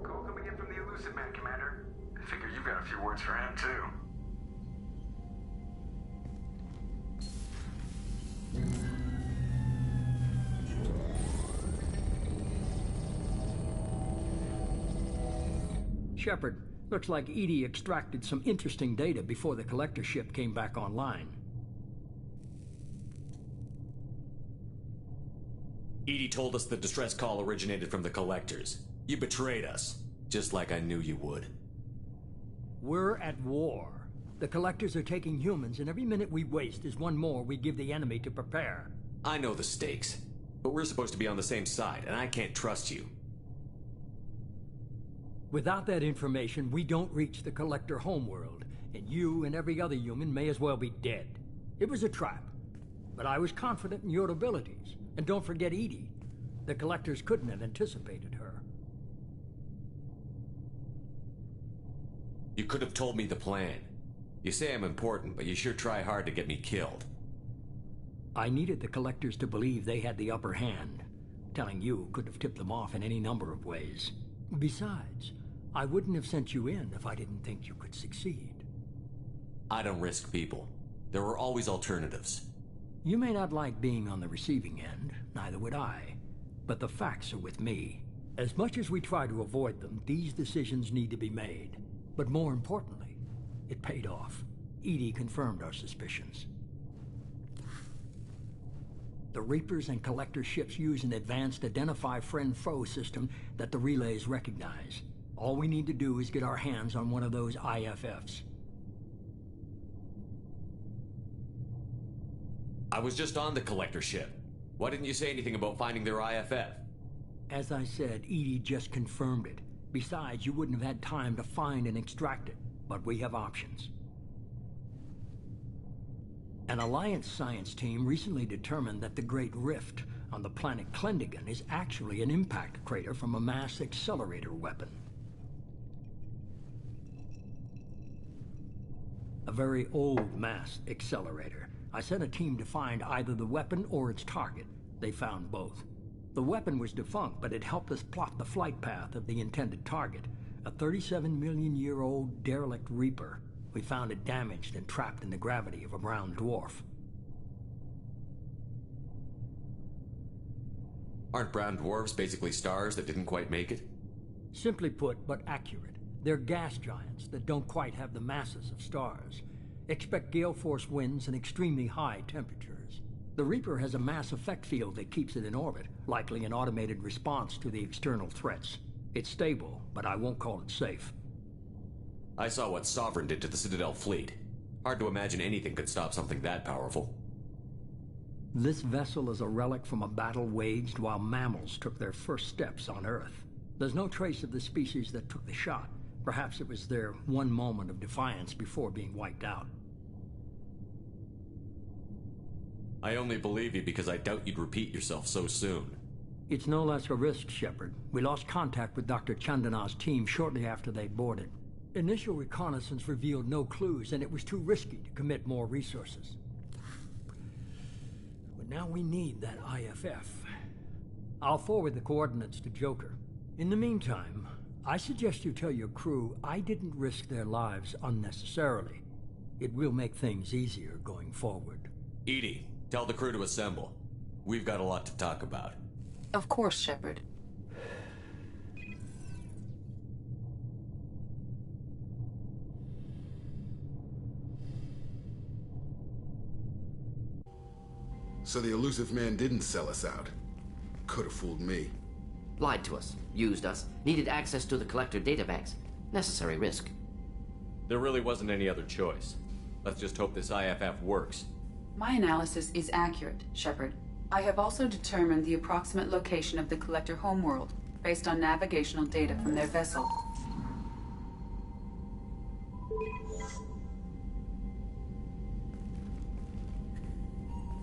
Call coming in from the Elusive Man, Commander. I figure you've got a few words for him, too. Shepard, looks like Edie extracted some interesting data before the collector ship came back online. EDI told us the distress call originated from the Collectors. You betrayed us, just like I knew you would. We're at war. The Collectors are taking humans, and every minute we waste is one more we give the enemy to prepare. I know the stakes, but we're supposed to be on the same side, and I can't trust you. Without that information, we don't reach the Collector homeworld, and you and every other human may as well be dead. It was a trap, but I was confident in your abilities. And don't forget EDI. The Collectors couldn't have anticipated her. You could have told me the plan. You say I'm important, but you sure try hard to get me killed. I needed the Collectors to believe they had the upper hand. Telling you could have tipped them off in any number of ways. Besides, I wouldn't have sent you in if I didn't think you could succeed. I don't risk people. There are always alternatives. You may not like being on the receiving end, neither would I. But the facts are with me. As much as we try to avoid them, these decisions need to be made. But more importantly, it paid off. EDI confirmed our suspicions. The Reapers and Collector ships use an advanced identify-friend-foe system that the relays recognize. All we need to do is get our hands on one of those IFFs. I was just on the Collector ship. Why didn't you say anything about finding their IFF? As I said, EDI just confirmed it. Besides, you wouldn't have had time to find and extract it. But we have options. An Alliance science team recently determined that the Great Rift on the planet Klendigan is actually an impact crater from a mass accelerator weapon. A very old mass accelerator. I sent a team to find either the weapon or its target. They found both. The weapon was defunct, but it helped us plot the flight path of the intended target, a 37-million-year-old derelict Reaper. We found it damaged and trapped in the gravity of a brown dwarf. Aren't brown dwarfs basically stars that didn't quite make it? Simply put, but accurate. They're gas giants that don't quite have the masses of stars. Expect gale force winds and extremely high temperatures. The Reaper has a mass effect field that keeps it in orbit, likely an automated response to the external threats. It's stable, but I won't call it safe. I saw what Sovereign did to the Citadel fleet. Hard to imagine anything could stop something that powerful. This vessel is a relic from a battle waged while mammals took their first steps on Earth. There's no trace of the species that took the shot. Perhaps it was their one moment of defiance before being wiped out. I only believe you because I doubt you'd repeat yourself so soon. It's no less a risk, Shepard. We lost contact with Dr. Chandana's team shortly after they boarded. Initial reconnaissance revealed no clues, and it was too risky to commit more resources. But now we need that IFF. I'll forward the coordinates to Joker. In the meantime, I suggest you tell your crew I didn't risk their lives unnecessarily. It will make things easier going forward. EDI, tell the crew to assemble. We've got a lot to talk about. Of course, Shepard. So the elusive man didn't sell us out. Could have fooled me. Lied to us, used us, needed access to the Collector databanks. Necessary risk. There really wasn't any other choice. Let's just hope this IFF works. My analysis is accurate, Shepard. I have also determined the approximate location of the Collector homeworld, based on navigational data from their vessel.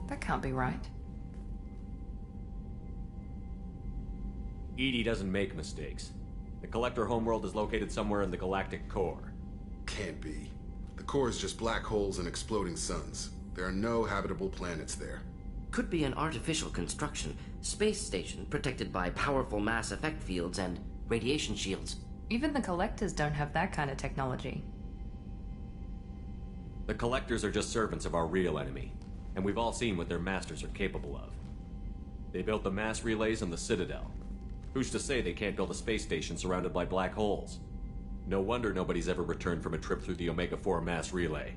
That can't be right. EDI doesn't make mistakes. The Collector homeworld is located somewhere in the galactic core. Can't be. The core is just black holes and exploding suns. There are no habitable planets there. Could be an artificial construction, space station protected by powerful mass effect fields and radiation shields. Even the Collectors don't have that kind of technology. The Collectors are just servants of our real enemy, and we've all seen what their masters are capable of. They built the mass relays in the Citadel. Who's to say they can't build a space station surrounded by black holes? No wonder nobody's ever returned from a trip through the Omega-4 mass relay.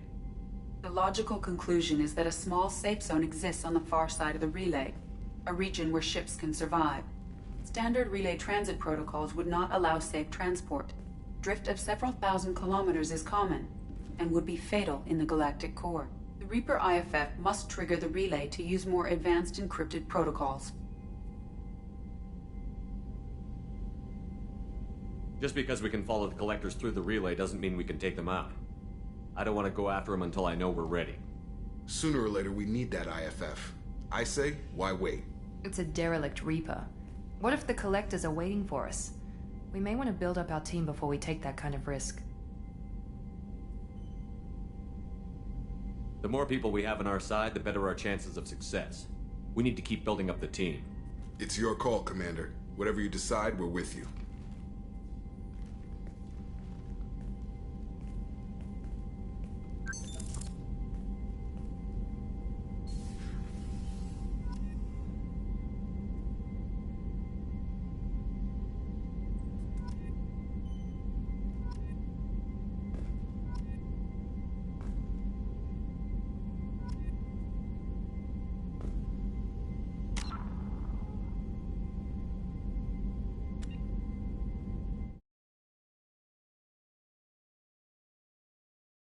The logical conclusion is that a small safe zone exists on the far side of the relay. a region where ships can survive. Standard relay transit protocols would not allow safe transport. Drift of several thousand kilometers is common, and would be fatal in the galactic core. The Reaper IFF must trigger the relay to use more advanced encrypted protocols. Just because we can follow the collectors through the relay doesn't mean we can take them out. I don't want to go after them until I know we're ready. Sooner or later, we need that IFF. I say, why wait? It's a derelict Reaper. What if the collectors are waiting for us? We may want to build up our team before we take that kind of risk. The more people we have on our side, the better our chances of success. We need to keep building up the team. It's your call, Commander. Whatever you decide, we're with you.